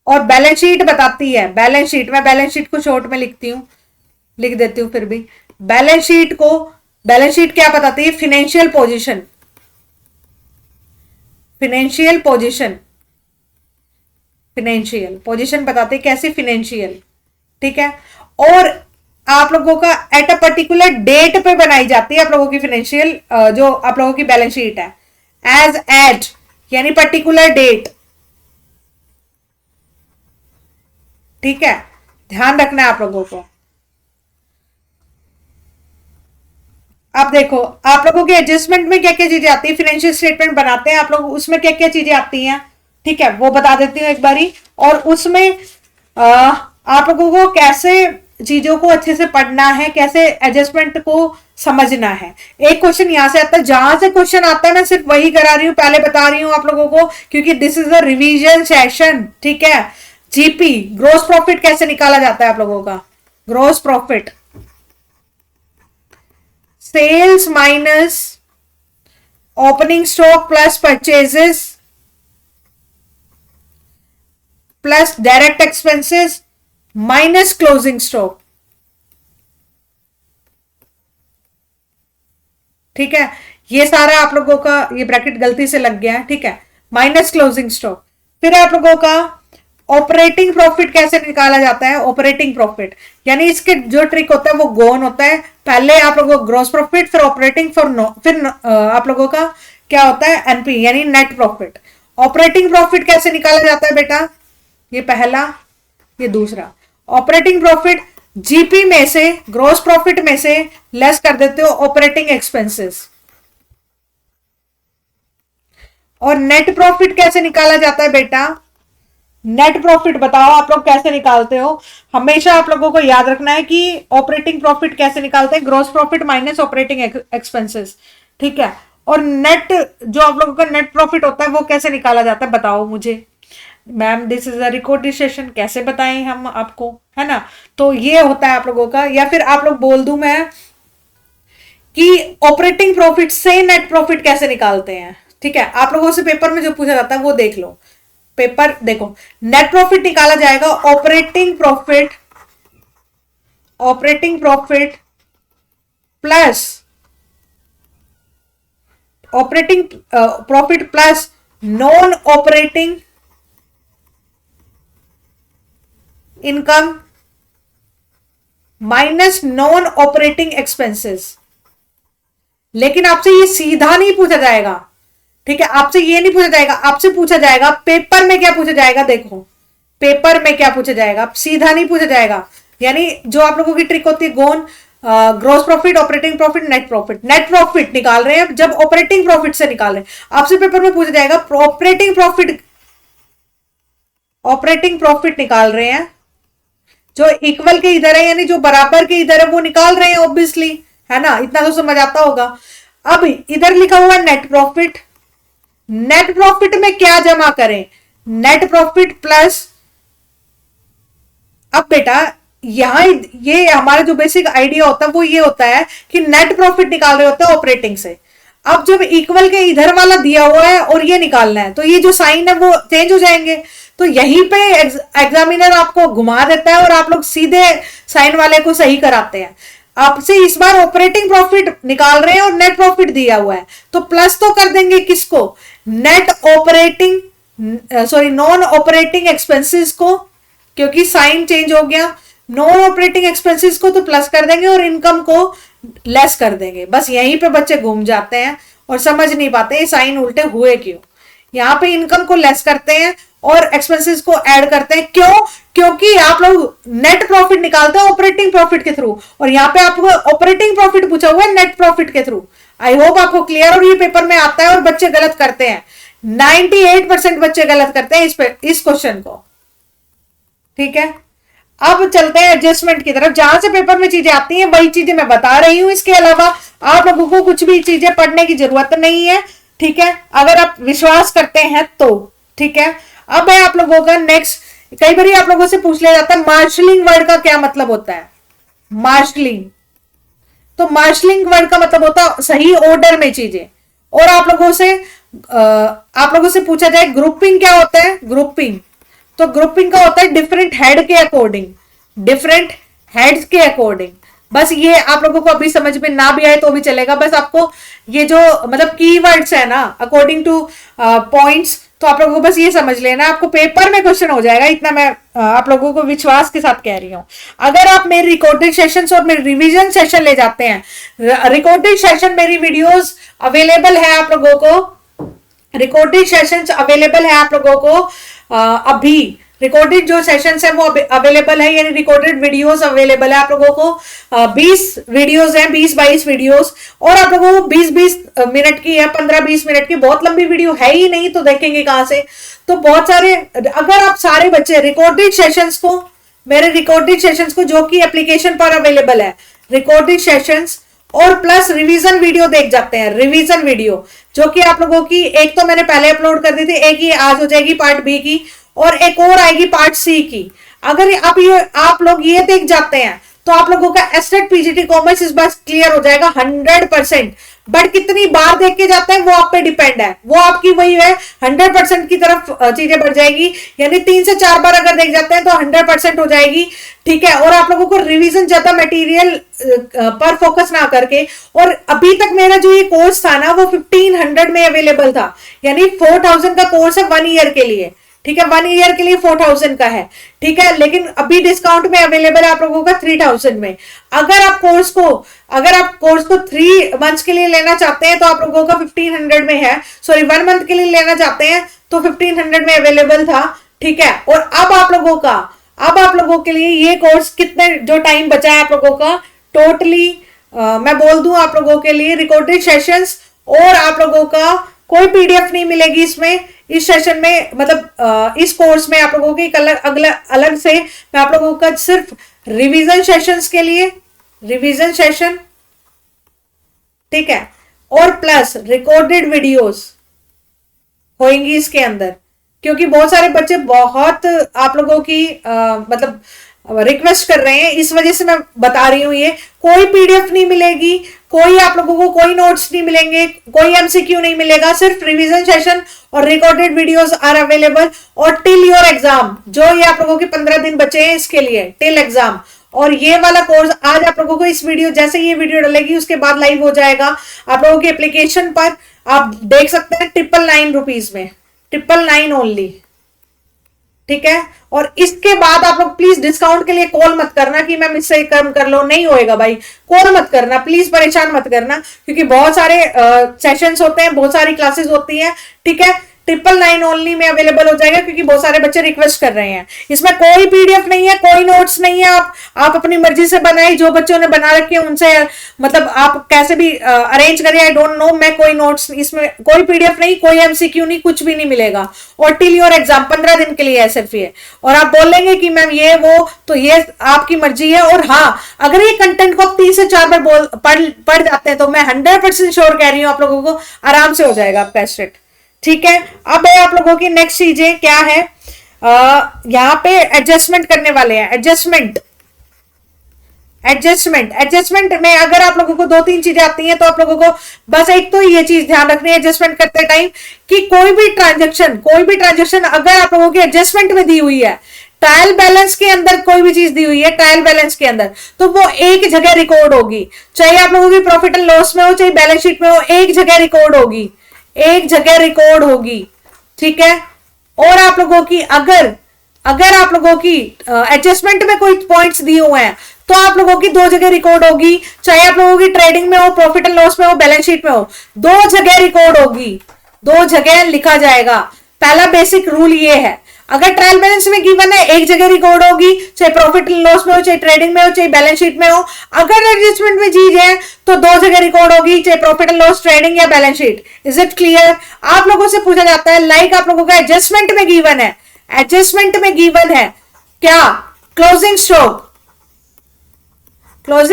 और बैलेंस शीट बताती है, बैलेंस शीट, मैं बैलेंस शीट को शॉर्ट में लिख देती हूं, फिर भी बैलेंस शीट क्या बताती है, फाइनेंशियल पोजीशन बताते हैं, कैसी फाइनेंशियल, ठीक है। और आप लोगों का एट अ पर्टिकुलर डेट पे बनाई जाती है आप लोगों की फाइनेंशियल, जो आप लोगों की बैलेंस शीट है, एज एट, यानी पर्टिकुलर डेट, ठीक है। ध्यान रखना है आप लोगों को। आप देखो, आप लोगों के एडजस्टमेंट में क्या क्या चीजें आती है, फाइनेंशियल स्टेटमेंट बनाते हैं आप लोग, उसमें क्या क्या चीजें आती हैं, ठीक है, वो बता देती हूँ एक बारी। और उसमें आप लोगों को कैसे चीजों को अच्छे से पढ़ना है, कैसे एडजस्टमेंट को समझना है। एक क्वेश्चन यहां से आता है, जहां से क्वेश्चन आता है मैं सिर्फ वही करा रही हूँ, पहले बता रही हूँ आप लोगों को, क्योंकि this is a revision session, ठीक है। जीपी, ग्रोस प्रॉफिट कैसे निकाला जाता है आप लोगों का, gross profit sales minus opening stock plus purchases plus direct expenses minus closing stock. ठीक है, ये सारा आप लोगों का ये ब्रैकेट गलती से लग गया है, ठीक है, माइनस क्लोजिंग स्टॉक। फिर आप लोगों का ऑपरेटिंग प्रॉफिट कैसे निकाला जाता है? ऑपरेटिंग प्रॉफिट यानी इसके जो ट्रिक होता है वो गोन होता है। पहले आप लोगों को ग्रॉस प्रॉफिट, फिर ऑपरेटिंग, फिर आप लोगों का क्या होता है? एनपी यानी नेट प्रॉफिट। ऑपरेटिंग प्रॉफिट कैसे निकाला जाता है बेटा? ये पहला, ये दूसरा। ऑपरेटिंग प्रॉफिट जीपी में से, ग्रॉस प्रॉफिट में से लेस कर देते हो ऑपरेटिंग एक्सपेंसेस। और नेट प्रॉफिट कैसे निकाला जाता है बेटा? नेट प्रॉफिट बताओ आप लोग कैसे निकालते हो? हमेशा आप लोगों को याद रखना है कि ऑपरेटिंग प्रॉफिट कैसे निकालते हैं? Gross profit minus operating expenses, ठीक है। और नेट जो आप लोगों का नेट प्रॉफिट होता है वो कैसे निकाला जाता है बताओ मुझे। Ma'am this is a recorded session, कैसे बताएं हम आपको, है ना? तो ये होता है आप लोगों का, या फिर आप लोग बोल दूं मैं कि ऑपरेटिंग प्रॉफिट से नेट प्रॉफिट कैसे निकालते हैं, ठीक है। आप लोगों से पेपर में जो पूछा जाता है वो देख लो। पेपर देखो, नेट प्रॉफिट निकाला जाएगा operating profit plus operating profit plus non operating income minus non operating expenses. लेकिन आपसे ये सीधा नहीं पूछा जाएगा, ठीक है। आपसे ये नहीं पूछा जाएगा, आपसे पूछा जाएगा पेपर में क्या पूछा जाएगा। देखो पेपर में क्या पूछा जाएगा, सीधा नहीं पूछा जाएगा। यानी जो आप लोगों की ट्रिक होती है GON, gross profit, operating profit, net profit. Net profit निकाल रहे हैं जब ऑपरेटिंग प्रॉफिट से निकाल रहे हैं, आपसे पेपर में पूछा जाएगा ऑपरेटिंग प्रॉफिट निकाल रहे हैं, जो इक्वल के इधर है यानी जो बराबर के इधर है वो निकाल रहे हैं ऑब्वियसली, है ना? इतना तो समझ आता होगा। अब इधर लिखा हुआ नेट प्रॉफिट, नेट प्रॉफिट में क्या जमा करें? नेट प्रॉफिट प्लस, अब बेटा यहां ये हमारा जो बेसिक आइडिया होता है वो ये होता है कि नेट प्रॉफिट निकाल रहे होते हैं ऑपरेटिंग से। अब जब इक्वल के इधर वाला दिया हुआ है और ये निकालना है तो ये जो साइन है वो चेंज हो जाएंगे। तो यहीं पे एग्जामिनर आपको घुमा देता है और आप लोग सीधे साइन वाले को सही कराते हैं। आपसे इस बार ऑपरेटिंग प्रॉफिट निकाल रहे हैं और नेट प्रॉफिट दिया हुआ है तो प्लस तो कर देंगे किसको? Net operating, sorry non operating expenses को, क्योंकि साइन चेंज हो गया। नॉन ऑपरेटिंग एक्सपेंसेस को तो प्लस कर देंगे और इनकम को लेस कर देंगे। बस यहीं पे बच्चे घूम जाते हैं और समझ नहीं पाते ये साइन उल्टे हुए क्यों। यहाँ पे इनकम को लेस करते हैं और एक्सपेंसेस को ऐड करते हैं। क्यों? क्योंकि आप लोग नेट प्रॉफिट निकालते हैं ऑपरेटिंग प्रॉफिट के थ्रू, और यहाँ पे आपको ऑपरेटिंग प्रॉफिट पूछा हुआ है नेट प्रॉफिट के थ्रू। आई होप आपको क्लियर, और ये पेपर में आता है और बच्चे गलत करते हैं। 98% बच्चे गलत करते हैं इस क्वेश्चन को, ठीक है। अब चलते हैं एडजस्टमेंट की तरफ, जहां से पेपर में चीजें आती हैं वही चीजें मैं बता रही हूं। इसके अलावा आप लोगों को कुछ भी चीजें पढ़ने की जरूरत नहीं है, ठीक है, अगर आप विश्वास करते हैं तो, ठीक है। अब है आप लोगों का नेक्स्ट, कई बार आप लोगों से पूछ लिया जाता है मार्शलिंग वर्ड का क्या मतलब होता है। मार्शलिंग, तो मार्शलिंग वर्ड का मतलब होता है सही ऑर्डर में चीजें। और आप लोगों से पूछा जाए ग्रुपिंग क्या होता है। ग्रुपिंग, तो ग्रुपिंग का होता है डिफरेंट हेड के अकॉर्डिंग, डिफरेंट हेड्स के अकॉर्डिंग। बस ये आप लोगों को अभी समझ में ना भी आए तो भी चलेगा, बस आपको ये जो मतलब कीवर्ड्स है ना अकॉर्डिंग टू पॉइंट्स, तो आप लोगों को बस ये समझ लेना, आपको पेपर में क्वेश्चन हो जाएगा, इतना मैं आप लोगों को विश्वास के साथ कह रही हूं। अगर आप मेरे रिकॉर्डेड सेशंस और मेरे रिवीजन सेशन ले जाते हैं, रिकॉर्डेड सेशन मेरी वीडियोस अवेलेबल है आप लोगों को, रिकॉर्डेड सेशंस अवेलेबल है आप लोगों को अभी रिकॉर्डेड जो सेशंस है वो अवेलेबल है, यानी रिकॉर्डेड वीडियोस अवेलेबल है आप लोगों को। 20 वीडियोस हैं, 20-22 वीडियोस, और आप लोगों को 20-20 मिनट की है, 15-20 मिनट की, बहुत लंबी वीडियो है ही नहीं, तो देखेंगे कहां से। तो बहुत सारे, अगर आप सारे बच्चे रिकॉर्डेड सेशंस को, मेरे रिकॉर्डेड सेशंस को जो कि एप्लीकेशन पर अवेलेबल है, रिकॉर्डेड सेशंस और प्लस रिवीजन वीडियो देख जाते हैं। रिवीजन वीडियो जो कि आप लोगों की, एक तो मैंने पहले अपलोड कर दी थी, एक ये आज हो जाएगी पार्ट बी की, और एक और आएगी पार्ट सी की। अगर आप लोग ये देख जाते हैं तो आप लोगों का एस्टेट पीजीटी कॉमर्स इस बार क्लियर हो जाएगा 100%। बट कितनी बार देख के जाते हैं वो आप पे डिपेंड है, वो आपकी वही है 100% की तरफ चीजें बढ़ जाएगी, यानी 3 से 4 बार अगर देख जाते हैं तो 100% हो जाएगी। ठीक है, और आप लोगों को रिवीजन ज्यादा मटेरियल पर फोकस ना करके, और अभी तक मेरा जो ये कोर्स था ना वो 1500 में अवेलेबल था, यानी 4000 का कोर्स है 1 ईयर के लिए। ठीक है, 1 ईयर के लिए 4000 का है। ठीक है, लेकिन अभी डिस्काउंट में अवेलेबल है आप लोगों का 3000 में। अगर आप कोर्स को 3 मंथ्स के लिए लेना चाहते हैं तो आप लोगों का 1500 में है, सॉरी 1 मंथ के लिए लेना चाहते हैं तो 1500 में अवेलेबल था। ठीक है, और अब आप लोगों के लिए ये कोर्स कितने जो टाइम बचा है आप लोगों का टोटली, मैं बोल दूं आप लोगों के लिए रिकॉर्डेड सेशंस, और आप लोगों का कोई पीडीएफ नहीं मिलेगी इसमें, इस सेशन में, मतलब इस कोर्स में आप लोगों की अलग से मैं आप लोगों का सिर्फ रिवीजन सेशंस के लिए रिवीजन सेशन, ठीक है, और प्लस रिकॉर्डेड वीडियोस होंगी इसके अंदर, क्योंकि बहुत सारे बच्चे बहुत आप लोगों की मतलब रिक्वेस्ट कर रहे हैं, इस वजह से मैं बता रही हूं। ये कोई पीडीएफ नहीं मिलेगी, कोई आप लोगों को कोई नोट्स नहीं मिलेंगे, कोई एमसीक्यू नहीं मिलेगा, सिर्फ रिवीजन सेशन और रिकॉर्डेड वीडियोस आर अवेलेबल, और टिल योर एग्जाम, जो ये आप लोगों के 15 दिन बचे हैं इसके लिए टिल एग्जाम। और ये वाला कोर्स आज आप लोगों को इस वीडियो, जैसे ये वीडियो डलेगी उसके बाद लाइव हो जाएगा आप लोगों की एप्लीकेशन पर, आप देख सकते हैं 999 रुपीज में, 999 ओनली। ठीक है, और इसके बाद आप लोग प्लीज डिस्काउंट के लिए कॉल मत करना कि मैम इससे कम कर लो, नहीं होएगा भाई, कॉल मत करना प्लीज, परेशान मत करना, क्योंकि बहुत सारे सेशंस होते हैं, बहुत सारी क्लासेस होती हैं। ठीक है, 999 ओनली में अवेलेबल हो जाएगा, क्योंकि बहुत सारे बच्चे रिक्वेस्ट कर रहे हैं। इसमें कोई पीडीएफ नहीं है, कोई नोट्स नहीं है, आप अपनी मर्जी से बनाए, जो बच्चों ने बना रखे हैं उनसे, मतलब आप कैसे भी अरेंज करिए, आई डोंट नो, मैं कोई नोट्स, इसमें कोई पीडीएफ नहीं, कोई एमसीक्यू नहीं, कुछ भी नहीं मिलेगा, और टिल योर एग्जाम 15 दिन के लिए है सिर्फ ये। और आप बोलेंगे कि मैम ये वो, तो ये आपकी मर्जी है। और हाँ, अगर ये कंटेंट को आप 3 से 4 बार पढ़ जाते हैं तो मैं 100% श्योर कह रही हूं आप लोगों को आराम से हो जाएगा आपका स्टेट। ठीक है, अब आप लोगों की नेक्स्ट चीजें क्या है, यहां पे एडजस्टमेंट करने वाले हैं। एडजस्टमेंट में अगर आप लोगों को 2-3 चीजें आती हैं तो आप लोगों को बस एक तो ये चीज ध्यान रखनी है एडजस्टमेंट करते टाइम, कि कोई भी ट्रांजेक्शन अगर आप लोगों की एडजस्टमेंट में दी हुई है, ट्रायल बैलेंस के अंदर कोई भी चीज दी हुई है ट्रायल बैलेंस के अंदर, तो वो एक जगह रिकॉर्ड होगी, चाहे आप लोगों की प्रॉफिट एंड लॉस में हो, चाहे बैलेंस शीट में हो, एक जगह रिकॉर्ड होगी, एक जगह रिकॉर्ड होगी। ठीक है, और आप लोगों की अगर आप लोगों की एडजस्टमेंट में कोई पॉइंट्स दिए हुए हैं तो आप लोगों की 2 जगह रिकॉर्ड होगी, चाहे आप लोगों की ट्रेडिंग में हो, प्रॉफिट एंड लॉस में हो, बैलेंस शीट में हो, 2 जगह रिकॉर्ड होगी, 2 जगह लिखा जाएगा। पहला बेसिक रूल ये है, अगर ट्रायल बैलेंस में गिवन है एक जगह रिकॉर्ड होगी, चाहे प्रॉफिट एंड लॉस में हो, चाहे ट्रेडिंग में हो, चाहे बैलेंस शीट में हो। अगर एडजस्टमेंट में चीज है तो 2 जगह रिकॉर्ड होगी, चाहे प्रॉफिट एंड लॉस, ट्रेडिंग या balance sheet. Is it clear? आप लोगों से पूछा जाता है, लाइक आप लोगों का एडजस्टमेंट में गिवन है, क्या क्लोजिंग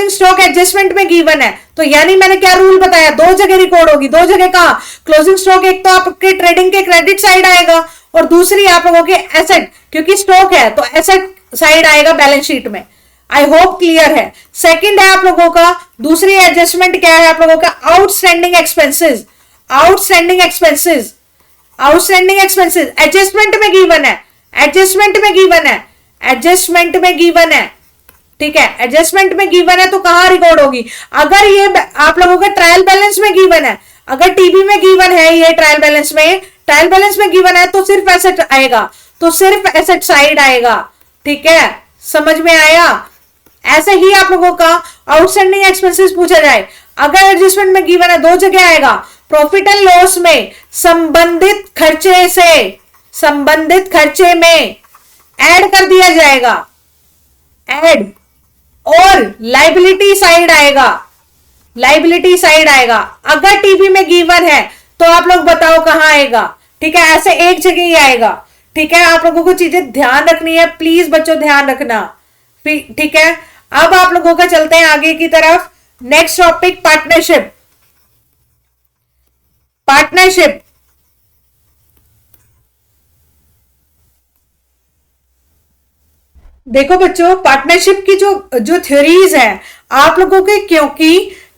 स्टॉक एडजस्टमेंट में गिवन है, तो यानी मैंने क्या रूल बताया, 2 जगह रिकॉर्ड होगी। 2 जगह कहा क्लोजिंग स्टॉक, एक तो आपके ट्रेडिंग के क्रेडिट साइड आएगा और दूसरी आप लोगों के एसेट, क्योंकि स्टॉक है तो एसेट साइड आएगा बैलेंस शीट में। आई होप क्लियर है। सेकंड है आप लोगों का, दूसरी एडजस्टमेंट क्या है आप लोगों का, आउटस्टैंडिंग एक्सपेंसेस एडजस्टमेंट में गिवन है। ठीक है, एडजस्टमेंट में गिवन है तो कहां रिकॉर्ड होगी, अगर ये आप लोगों का ट्रायल बैलेंस में गिवन है, अगर टीबी में गिवन है, ये ट्रायल बैलेंस में गिवन है तो सिर्फ एसेट आएगा, तो सिर्फ एसेट साइड आएगा। ठीक है, समझ में आया? ऐसे ही आप लोगों का आउटस्टैंडिंग एक्सपेंसेस पूछा जाए, अगर एडजस्टमेंट में गिवन है 2 जगह आएगा, प्रॉफिट एंड लॉस में संबंधित खर्चे में ऐड कर दिया जाएगा, ऐड, और लाइबिलिटी साइड आएगा। अगर टीबी में गिवन है तो आप लोग बताओ कहां आएगा। ठीक है, ऐसे एक जगह ही आएगा। ठीक है, आप लोगों को चीजें ध्यान रखनी है, प्लीज बच्चों ध्यान रखना। ठीक है, अब आप लोगों का चलते हैं आगे की तरफ। Next topic, partnership. देखो बच्चों, पार्टनरशिप की जो थ्योरीज है आप लोगों के,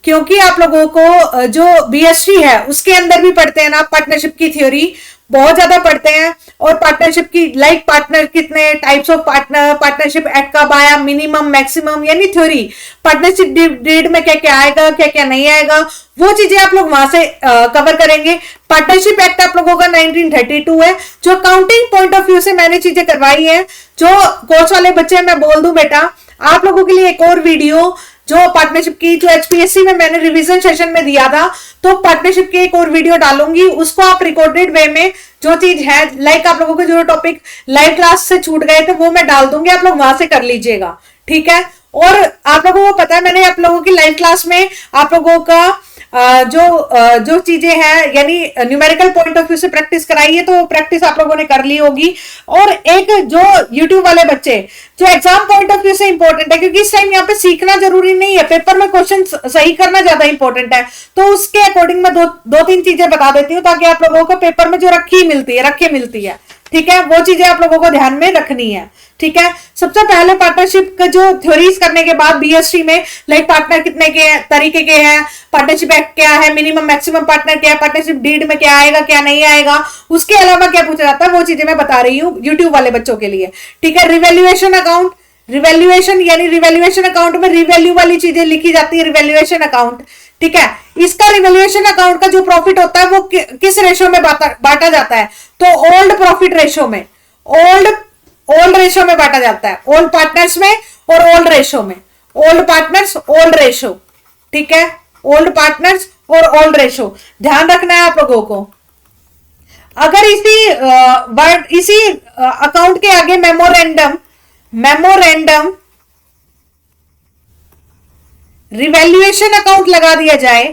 क्योंकि आप लोगों को जो बीएससी है उसके अंदर भी पढ़ते हैं ना, पार्टनरशिप की थ्योरी बहुत ज्यादा पढ़ते हैं। और पार्टनरशिप की लाइक पार्टनर कितने types of partner, partnership act कब आया, मिनिमम मैक्सिमम यानी थ्योरी, पार्टनरशिप डीड में क्या क्या आएगा, क्या क्या नहीं आएगा, वो चीजें आप लोग वहां से कवर करेंगे। पार्टनरशिप एक्ट आप लोगों का 1932 है। जो अकाउंटिंग पॉइंट ऑफ व्यू से मैंने चीजें करवाई है, जो कोर्स वाले बच्चे मैं बोल दूं बेटा, आप लोगों के लिए एक और वीडियो जो पार्टनरशिप की, जो एचपीएससी में मैंने रिवीजन सेशन में दिया था, तो पार्टनरशिप की एक और वीडियो डालूंगी, उसको आप रिकॉर्डेड वे में जो चीज है, लाइक आप लोगों के जो टॉपिक लाइव क्लास से छूट गए थे वो मैं डाल दूंगी, आप लोग वहां से कर लीजिएगा, ठीक है। और आप लोगों को पता है मैंने आप लोगों की लाइव क्लास में आप लोगों का जो चीजें हैं यानी न्यूमेरिकल पॉइंट ऑफ व्यू से प्रैक्टिस कराई है, तो वो प्रैक्टिस आप लोगों ने कर ली होगी। और एक जो यूट्यूब वाले बच्चे जो एग्जाम पॉइंट ऑफ व्यू से इंपॉर्टेंट है, क्योंकि इस टाइम यहाँ पे सीखना जरूरी नहीं है, पेपर में क्वेश्चन सही करना ज्यादा इंपॉर्टेंट है, तो उसके अकॉर्डिंग मैं दो तीन चीजें बता देती हूँ ताकि आप लोगों को पेपर में जो रखी मिलती है, ठीक है, वो चीजें आप लोगों को ध्यान में रखनी है, ठीक है। सबसे पहले पार्टनरशिप का जो थ्योरीज करने के बाद बीएससी में लाइक पार्टनर कितने के तरीके के हैं, पार्टनरशिप एक्ट क्या है, मिनिमम मैक्सिमम पार्टनर क्या है, पार्टनरशिप डीड में क्या आएगा क्या नहीं आएगा, उसके अलावा क्या पूछा जाता है, वो चीजें मैं बता रही हूँ यूट्यूब वाले बच्चों के लिए, ठीक है। रिवैल्यूएशन अकाउंट, रिवैल्यूएशन यानी रिवैल्यूएशन अकाउंट में रिवैल्यू वाली चीजें लिखी जाती है, रिवैल्यूएशन अकाउंट, ठीक है। इसका रिवैल्यूएशन अकाउंट का जो प्रॉफिट होता है वो किस रेशो में बांटा जाता है, तो ओल्ड प्रॉफिट रेशो में, ओल्ड रेशो में बांटा जाता है, ओल्ड पार्टनर्स में और ओल्ड रेशो में, ओल्ड पार्टनर्स ओल्ड रेशो, ठीक है, ओल्ड पार्टनर्स और ओल्ड रेशो ध्यान रखना है आप लोगों को। अगर इसी अकाउंट के आगे मेमोरेंडम रिवैल्यूएशन अकाउंट लगा दिया जाए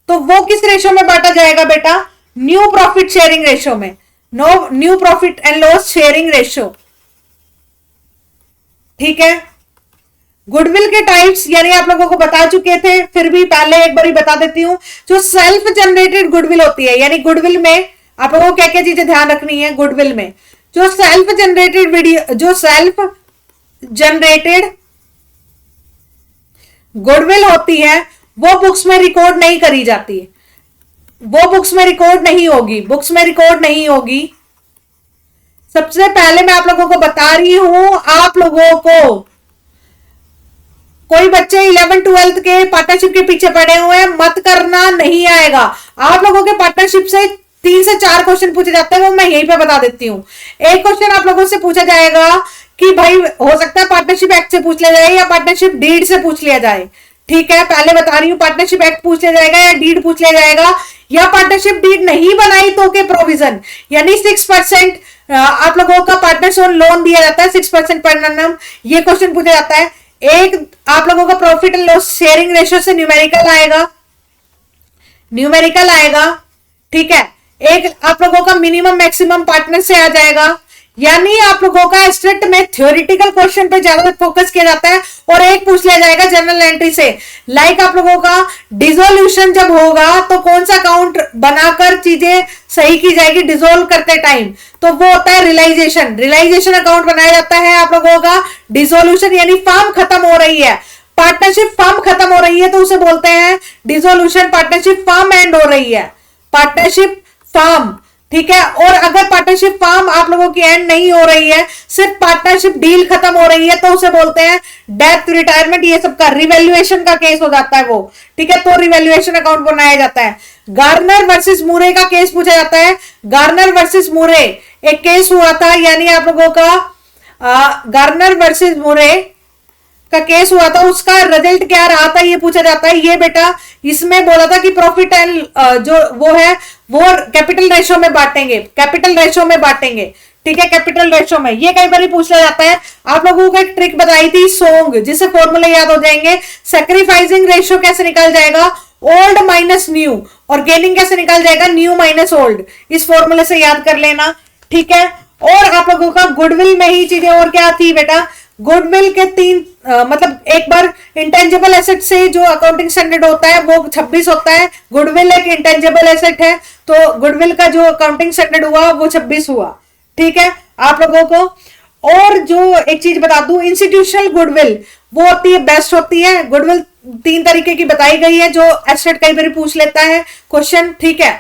तो वो किस रेशो में बांटा जाएगा बेटा, न्यू प्रॉफिट शेयरिंग रेशो में, new profit and loss sharing ratio, ठीक है। गुडविल के टाइप्स यानी आप लोगों को बता चुके थे, फिर भी पहले एक बार बता देती हूं। जो सेल्फ जनरेटेड गुडविल होती है, यानी गुडविल में आप लोगों को क्या क्या चीजें ध्यान रखनी है, गुडविल में जो सेल्फ जनरेटेड गुडविल होती है वो बुक्स में रिकॉर्ड नहीं करी जाती, वो बुक्स में रिकॉर्ड नहीं होगी, सबसे पहले मैं आप लोगों को बता रही हूं, आप लोगों को कोई बच्चे 11th-12th के पार्टनरशिप के पीछे पड़े हुए हैं, मत करना, नहीं आएगा। आप लोगों के पार्टनरशिप से 3 से 4 क्वेश्चन पूछे जाते हैं, वो मैं यहीं पे बता देती हूं। एक क्वेश्चन आप लोगों से पूछा जाएगा कि भाई हो सकता है पार्टनरशिप एक्ट से पूछ लिया जाए या पार्टनरशिप डीड से पूछ लिया जाए, ठीक है। पहले बता रही हूं, पार्टनरशिप एक्ट पूछ लिया जाएगा या डीड पूछ लिया जाएगा, या पार्टनरशिप डीड नहीं बनाई तो के प्रोविजन यानी 6% आप लोगों का पार्टनर्स ऑन लोन दिया जाता है 6% पर एनम, ये क्वेश्चन पूछा जाता है। एक आप लोगों का profit and loss sharing ratio से न्यूमेरिकल आएगा, ठीक है। एक आप लोगों का मिनिमम मैक्सिमम पार्टनर से आ जाएगा, यानी आप लोगों का स्ट्रिक्ट में थ्योरेटिकल क्वेश्चन पे ज्यादा फोकस किया जाता है। और एक पूछ लिया जाएगा जनरल एंट्री से, लाइक आप लोगों का डिसोल्यूशन जब होगा तो कौन सा अकाउंट बनाकर चीजें सही की जाएगी डिसोल्व करते टाइम, तो वो होता है रियलाइजेशन अकाउंट बनाया जाता है आप लोगों का। डिसोल्यूशन यानी फर्म खत्म हो रही है, पार्टनरशिप फर्म खत्म हो रही है तो उसे बोलते हैं डिसोल्यूशन, पार्टनरशिप फर्म एंड हो रही है, पार्टनरशिप फर्म, ठीक है। और अगर पार्टनरशिप फर्म आप लोगों की एंड नहीं हो रही है, सिर्फ पार्टनरशिप डील खत्म हो रही है, तो उसे बोलते हैं डेथ, रिटायरमेंट, ये सब का रिवैल्यूएशन का केस हो जाता है वो, ठीक है। तो रिवैल्यूएशन अकाउंट बनाया जाता है। गार्नर वर्सेस मुरे का केस पूछा जाता है, गार्नर वर्सेस मुरे एक केस हुआ था, यानी आप लोगों का गार्नर वर्सेस मुरे का केस हुआ था, उसका रिजल्ट क्या रहा था ये पूछा जाता है। ये बेटा इसमें बोला था कि प्रॉफिट एंड जो वो है वो कैपिटल रेशो में बांटेंगे, ठीक है, कैपिटल रेशो में। ये कई बार पूछा जाता है। आप लोगों को एक ट्रिक बताई थी सोंग, जिससे फॉर्मूले याद हो जाएंगे। सैक्रिफाइसिंग रेशो कैसे निकल जाएगा, ओल्ड माइनस न्यू, और गेनिंग कैसे निकल जाएगा, न्यू माइनस ओल्ड, इस फॉर्मूले से याद कर लेना, ठीक है। और आप लोगों का गुडविल में ही चीजें और क्या थी बेटा, गुडविल के 3 मतलब एक बार इंटेंजिबल एसेट से जो अकाउंटिंग स्टैंडर्ड होता है वो 26 होता है, गुडविल एक इंटेंजिबल एसेट है, तो गुडविल का जो अकाउंटिंग स्टैंडर्ड हुआ वो 26 हुआ, ठीक है आप लोगों को। और जो एक चीज बता दूं, इंस्टीट्यूशनल गुडविल वो होती है बेस्ट होती है, गुडविल तीन तरीके की बताई गई है जो एस्टेट कई बार पूछ लेता है क्वेश्चन, ठीक है।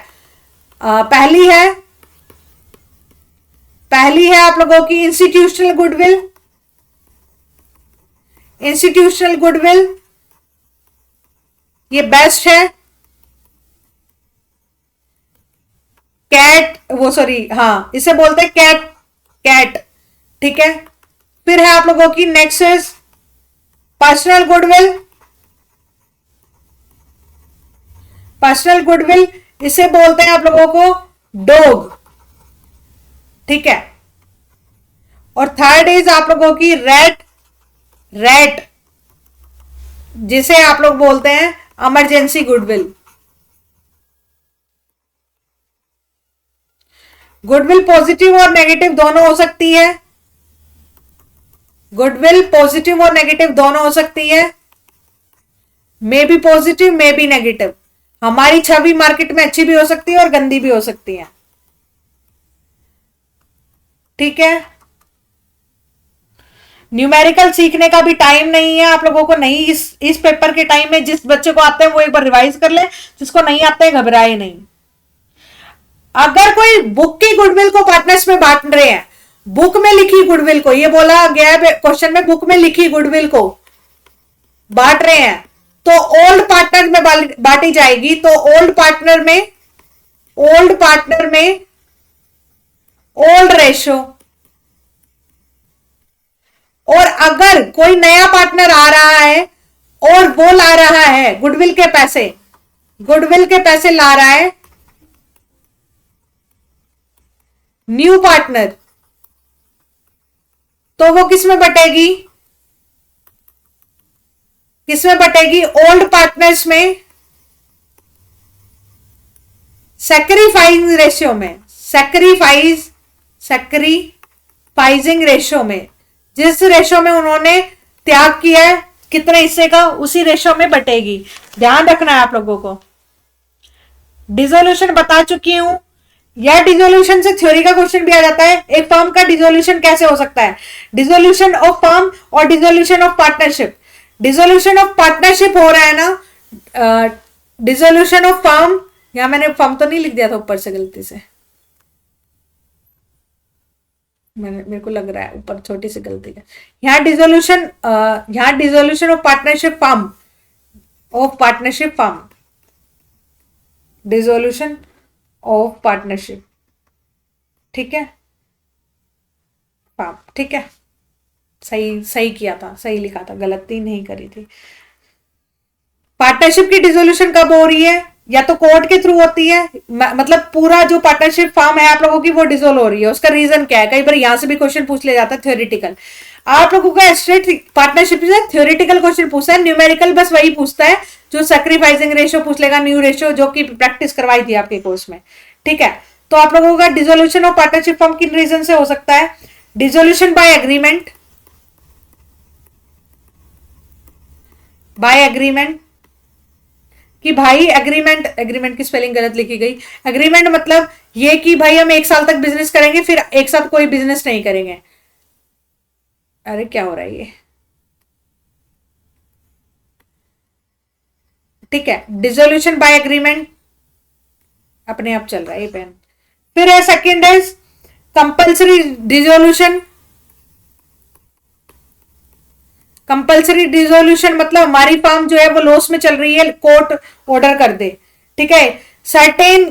पहली है आप लोगों की इंस्टीट्यूशनल गुडविल। इंस्टीट्यूशनल गुडविल ये बेस्ट है। कैट, वो सॉरी, हाँ इसे बोलते हैं कैट, कैट, ठीक है। फिर है आप लोगों की next is personal goodwill. Personal goodwill इसे बोलते हैं आप लोगों को डॉग, ठीक है। और थर्ड इज आप लोगों की रेट, रेट जिसे आप लोग बोलते हैं इमरजेंसी गुडविल। गुडविल पॉजिटिव और नेगेटिव दोनों हो सकती है। गुडविल पॉजिटिव और नेगेटिव दोनों हो सकती है। May be positive, may be negative. हमारी छवि मार्केट में अच्छी भी हो सकती है और गंदी भी हो सकती है, ठीक है। न्यूमेरिकल सीखने का भी टाइम नहीं है आप लोगों को, नहीं इस पेपर के टाइम में जिस बच्चे को आते हैं वो एक बार रिवाइज कर ले, जिसको नहीं आते हैं घबराए नहीं। अगर कोई बुक की गुडविल को पार्टनर्स में बांट रहे हैं, बुक में लिखी गुडविल को, ये बोला गया है क्वेश्चन में, बुक में लिखी गुडविल को बांट रहे हैं, तो ओल्ड पार्टनर में बांटी जाएगी। तो ओल्ड पार्टनर में ओल्ड रेशो। और अगर कोई नया पार्टनर आ रहा है और वो ला रहा है गुडविल के पैसे, गुडविल के पैसे ला रहा है न्यू पार्टनर, तो वो किसमें बटेगी, किसमें बटेगी? ओल्ड पार्टनर्स में, सैक्रिफाइसिंग रेशियो में, सैक्रिफाइसिंग रेशियो में, जिस रेशियो में उन्होंने त्याग किया है कितने हिस्से का, उसी रेशियो में बटेगी। ध्यान रखना है आप लोगों को। डिसोल्यूशन बता चुकी हूं। या डिसोल्यूशन से थ्योरी का क्वेश्चन भी आ जाता है, एक फर्म का डिसोल्यूशन कैसे हो सकता है, डिसोल्यूशन ऑफ फर्म और dissolution of partnership. Dissolution of partnership हो रहा है ना, डिसोल्यूशन ऑफ फर्म, यहां मैंने फर्म तो नहीं लिख दिया था ऊपर से गलती से, मेरे को लग रहा है ऊपर छोटी सी गलती है। यहाँ dissolution of partnership firm, of partnership firm, dissolution of partnership, ठीक है, फर्म, ठीक है। सही सही किया था, सही लिखा था, गलती नहीं करी थी। पार्टनरशिप की डिसोल्यूशन कब हो रही है? या तो कोर्ट के थ्रू होती है, मतलब पूरा जो पार्टनरशिप फॉर्म है आप लोगों की वो डिसोल्व हो रही है, उसका रीजन क्या है? कई बार यहां से भी क्वेश्चन पूछ लिया जाता है थ्योरेटिकल। आप लोगों का स्ट्रेट पार्टनरशिप से थ्योरेटिकल क्वेश्चन पूछता है, न्यूमेरिकल बस वही पूछता है जो सैक्रिफाइसिंग रेशियो पूछ लेगा, न्यू रेशियो, जो कि प्रैक्टिस करवाई थी आपके कोर्स में, ठीक है। तो आप लोगों का डिसोल्यूशन ऑफ पार्टनरशिप फॉर्म किन रीजन से हो सकता है? Dissolution by agreement, by agreement, कि भाई एग्रीमेंट, एग्रीमेंट की स्पेलिंग गलत लिखी गई। एग्रीमेंट मतलब ये कि भाई हम 1 साल तक बिजनेस करेंगे, फिर एक साथ कोई बिजनेस नहीं करेंगे। अरे क्या हो रहा है ये, ठीक है। डिसोल्यूशन बाय एग्रीमेंट अपने आप चल रहा है ये पेन। फिर है सेकेंड है कंपल्सरी डिसोल्यूशन। कंपल्सरी डिसोल्यूशन मतलब हमारी फर्म जो है वो लॉस में चल रही है, कोर्ट ऑर्डर कर दे, ठीक है। सर्टेन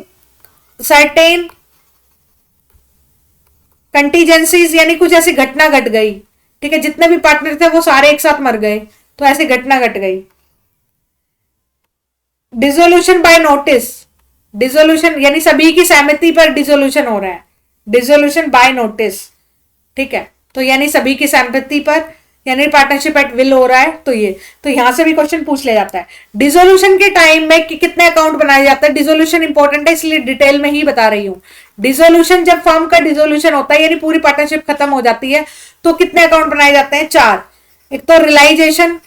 कंटीजेंसीज, यानी कुछ ऐसी घटना घट गई, ठीक है, जितने भी पार्टनर थे वो सारे एक साथ मर गए, तो ऐसी घटना घट गई। डिसोल्यूशन बाय नोटिस, डिसोल्यूशन यानी सभी की सहमति पर डिसोल्यूशन हो रहा है, डिसोल्यूशन बाय नोटिस, ठीक है। तो यानी सभी की सहमति पर, यानी पार्टनरशिप एट विल हो रहा है, तो ये, तो यहां से भी क्वेश्चन पूछ लिया जाता है। डिसोल्यूशन के टाइम में कितने अकाउंट बनाए जाते हैं? डिसोल्यूशन इंपॉर्टेंट है इसलिए डिटेल में ही बता रही हूं। डिसोल्यूशन, जब फर्म का डिसोल्यूशन होता है यानी पूरी पार्टनरशिप खत्म हो जाती है, तो कितने अकाउंट बनाए जाते हैं? 4। एक तो realisation,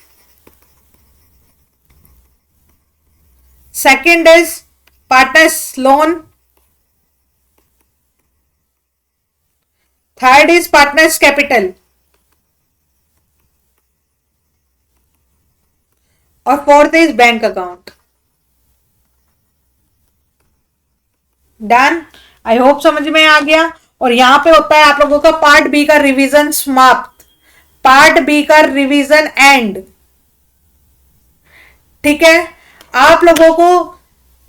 second is partners loan, third is partners capital, और fourth is bank account. Done, I hope समझ में आ गया। और यहां पे होता है आप लोगों का पार्ट बी का रिवीजन समाप्त, पार्ट बी का रिवीजन एंड। ठीक है, आप लोगों को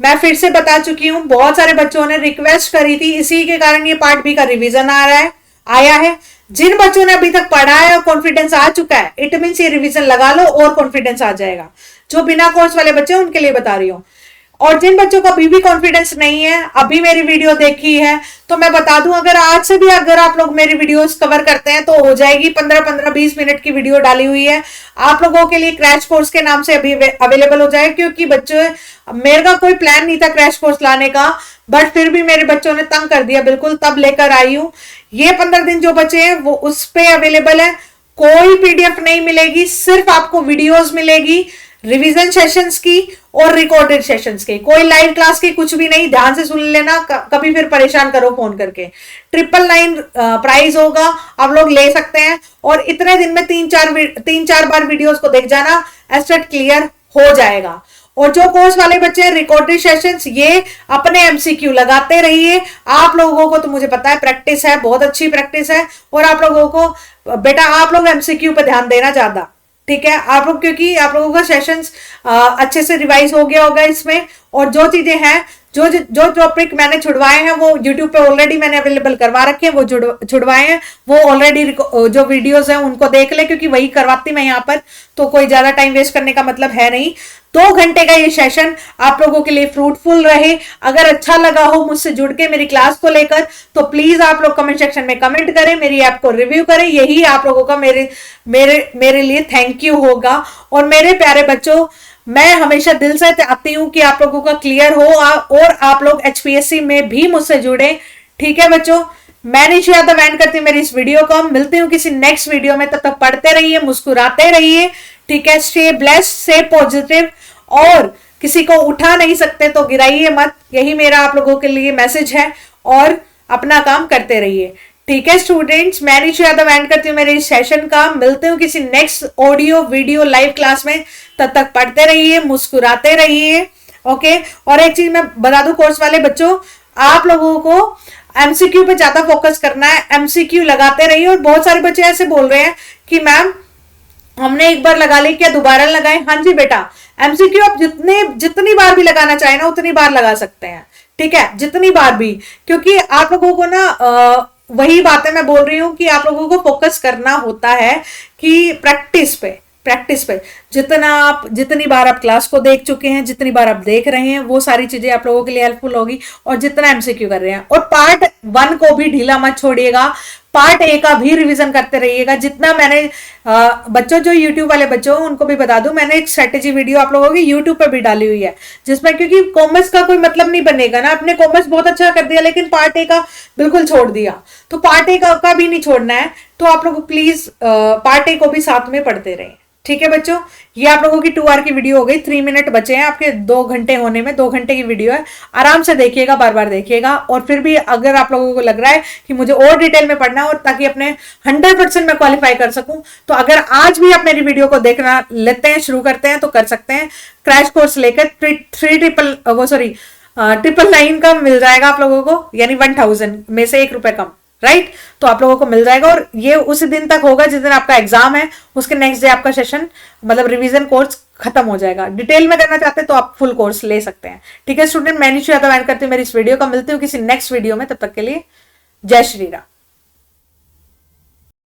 मैं फिर से बता चुकी हूं, बहुत सारे बच्चों ने रिक्वेस्ट करी थी, इसी के कारण ये पार्ट बी का रिवीजन आ रहा है, आया है। जिन बच्चों ने अभी तक पढ़ा है और कॉन्फिडेंस आ चुका है, इट मीन्स ये रिवीजन लगा लो और कॉन्फिडेंस आ जाएगा। जो बिना कोर्स वाले बच्चे हैं उनके लिए बता रही हूं। और जिन बच्चों को अभी भी कॉन्फिडेंस नहीं है, अभी मेरी वीडियो देखी है, तो मैं बता दूं, अगर आज से भी अगर आप लोग मेरी वीडियोस कवर करते हैं तो हो जाएगी। 15-15-20 मिनट की वीडियो डाली हुई है आप लोगों के लिए, क्रैश कोर्स के नाम से अभी अवेलेबल हो जाए। क्योंकि बच्चे, मेरे का कोई प्लान नहीं था क्रैश कोर्स लाने का, बट फिर भी मेरे बच्चों ने तंग कर दिया, बिल्कुल तब लेकर आई हूं। ये 15 दिन जो बचे हैं वो उस पे अवेलेबल है। कोई पीडीएफ नहीं मिलेगी, सिर्फ आपको वीडियोस मिलेगी रिवीजन सेशंस की और रिकॉर्डेड सेशंस के। कोई लाइव क्लास की कुछ भी नहीं, ध्यान से सुन लेना, कभी फिर परेशान करो फोन करके। 999 प्राइस होगा, आप लोग ले सकते हैं। और इतने दिन में 3-4 बार वीडियोस को देख जाना, एस्टेट क्लियर हो जाएगा। और जो कोर्स वाले बच्चे हैं, रिकॉर्डेड सेशंस, ये अपने एमसीक्यू लगाते रहिए। आप लोगों को तो मुझे पता है प्रैक्टिस है, बहुत अच्छी प्रैक्टिस है। और आप लोगों को बेटा, आप लोग एमसीक्यू पे ध्यान देना ज्यादा, ठीक है। आप लोग, क्योंकि आप लोगों का सेशंस अच्छे से रिवाइज हो गया होगा इसमें। और जो चीजें हैं, जो टॉपिक मैंने छुड़वाए हैं वो यूट्यूब पे ऑलरेडी मैंने अवेलेबल करवा रखे हैं, वो छुड़वाए हैं, वो ऑलरेडी जो वीडियोस हैं उनको देख ले, क्योंकि वही करवाती मैं यहाँ पर, तो कोई ज्यादा टाइम वेस्ट करने का मतलब है नहीं। 2 घंटे का ये सेशन आप लोगों के लिए फ्रूटफुल रहे। अगर अच्छा लगा हो मुझसे जुड़ के मेरी क्लास को लेकर, तो प्लीज आप लोग कमेंट सेक्शन में कमेंट करें, मेरी ऐप को रिव्यू करें। यही आप लोगों का मेरे लिए थैंक यू होगा। और मेरे प्यारे बच्चों, मैं हमेशा दिल से चाहती हूं कि आप लोगों का क्लियर हो और आप लोग एचपीएससी में भी मुझसे जुड़े। ठीक है बच्चों, मैं निशु यादव एंड करती हूँ मेरी इस वीडियो को। मिलती हूँ किसी नेक्स्ट वीडियो में, तब तक पढ़ते रहिए, मुस्कुराते रहिए, ठीक है। स्टे ब्लेस्ड, स्टे पॉजिटिव, और किसी को उठा नहीं सकते तो गिराइए मत, यही मेरा आप लोगों के लिए मैसेज है। और अपना काम करते रहिए, ठीक है स्टूडेंट्स। मैं निशु यादव एंड करती हूँ मेरे इस सेशन का। मिलते हूँ किसी next audio video live class में, तब तक पढ़ते रहिए, मुस्कुराते रहिए, ओके। और एक चीज मैं बता दूं कोर्स वाले बच्चों, आप लोगों को एमसीक्यू पे ज्यादा फोकस करना है, एमसीक्यू लगाते रहिए। और बहुत सारे बच्चे ऐसे बोल रहे हैं कि मैम हमने एक बार लगा ली, क्या दोबारा लगाएं? हाँ जी बेटा, एमसीक्यू आप जितनी बार भी लगाना चाहे ना, उतनी बार लगा सकते हैं, ठीक है, जितनी बार भी। क्योंकि आप लोगों को ना वही बातें मैं बोल रही हूं कि आप लोगों को फोकस करना होता है कि प्रैक्टिस पे जितनी बार आप क्लास को देख चुके हैं, जितनी बार आप देख रहे हैं, वो सारी चीजें आप लोगों के लिए हेल्पफुल होगी। और जितना एमसीक्यू कर रहे हैं, और पार्ट 1 को भी ढीला मत छोड़िएगा, पार्ट ए का भी रिवीजन करते रहिएगा। जितना मैंने बच्चों, जो यूट्यूब वाले बच्चों उनको भी बता दूं, मैंने एक स्ट्रेटेजी वीडियो आप लोगों की यूट्यूब पर भी डाली हुई है, जिसमें, क्योंकि कॉमर्स का कोई मतलब नहीं बनेगा ना, आपने कॉमर्स बहुत अच्छा कर दिया लेकिन पार्ट ए का बिल्कुल छोड़ दिया, तो पार्ट ए का भी नहीं छोड़ना है। तो आप लोग प्लीज पार्ट ए को भी साथ में पढ़ते रहें, ठीक है बच्चों। ये आप लोगों की 2 आवर की वीडियो हो गई, 3 मिनट बचे हैं आपके 2 घंटे होने में। 2 घंटे की वीडियो है, आराम से देखिएगा, बार बार देखिएगा। और फिर भी अगर आप लोगों को लग रहा है कि मुझे और डिटेल में पढ़ना है, और ताकि अपने 100% में क्वालिफाई कर सकूं, तो अगर आज भी आप मेरी वीडियो को देखना लेते हैं, शुरू करते हैं, तो कर सकते हैं। क्रैश कोर्स लेकर 999 का मिल जाएगा आप लोगों को, यानी 1000 में से ₹1 कम, राइट। तो आप लोगों को मिल जाएगा। और ये उस दिन तक होगा जिस दिन आपका एग्जाम है, उसके नेक्स्ट डे आपका सेशन, मतलब रिवीजन कोर्स खत्म हो जाएगा। डिटेल में करना चाहते हैं तो आप फुल कोर्स ले सकते हैं, ठीक है स्टूडेंट। मैं निशु यादव एंड करती हूँ मेरी इस वीडियो का। मिलती हूँ किसी नेक्स्ट वीडियो में, तब तक के लिए जय श्री राम।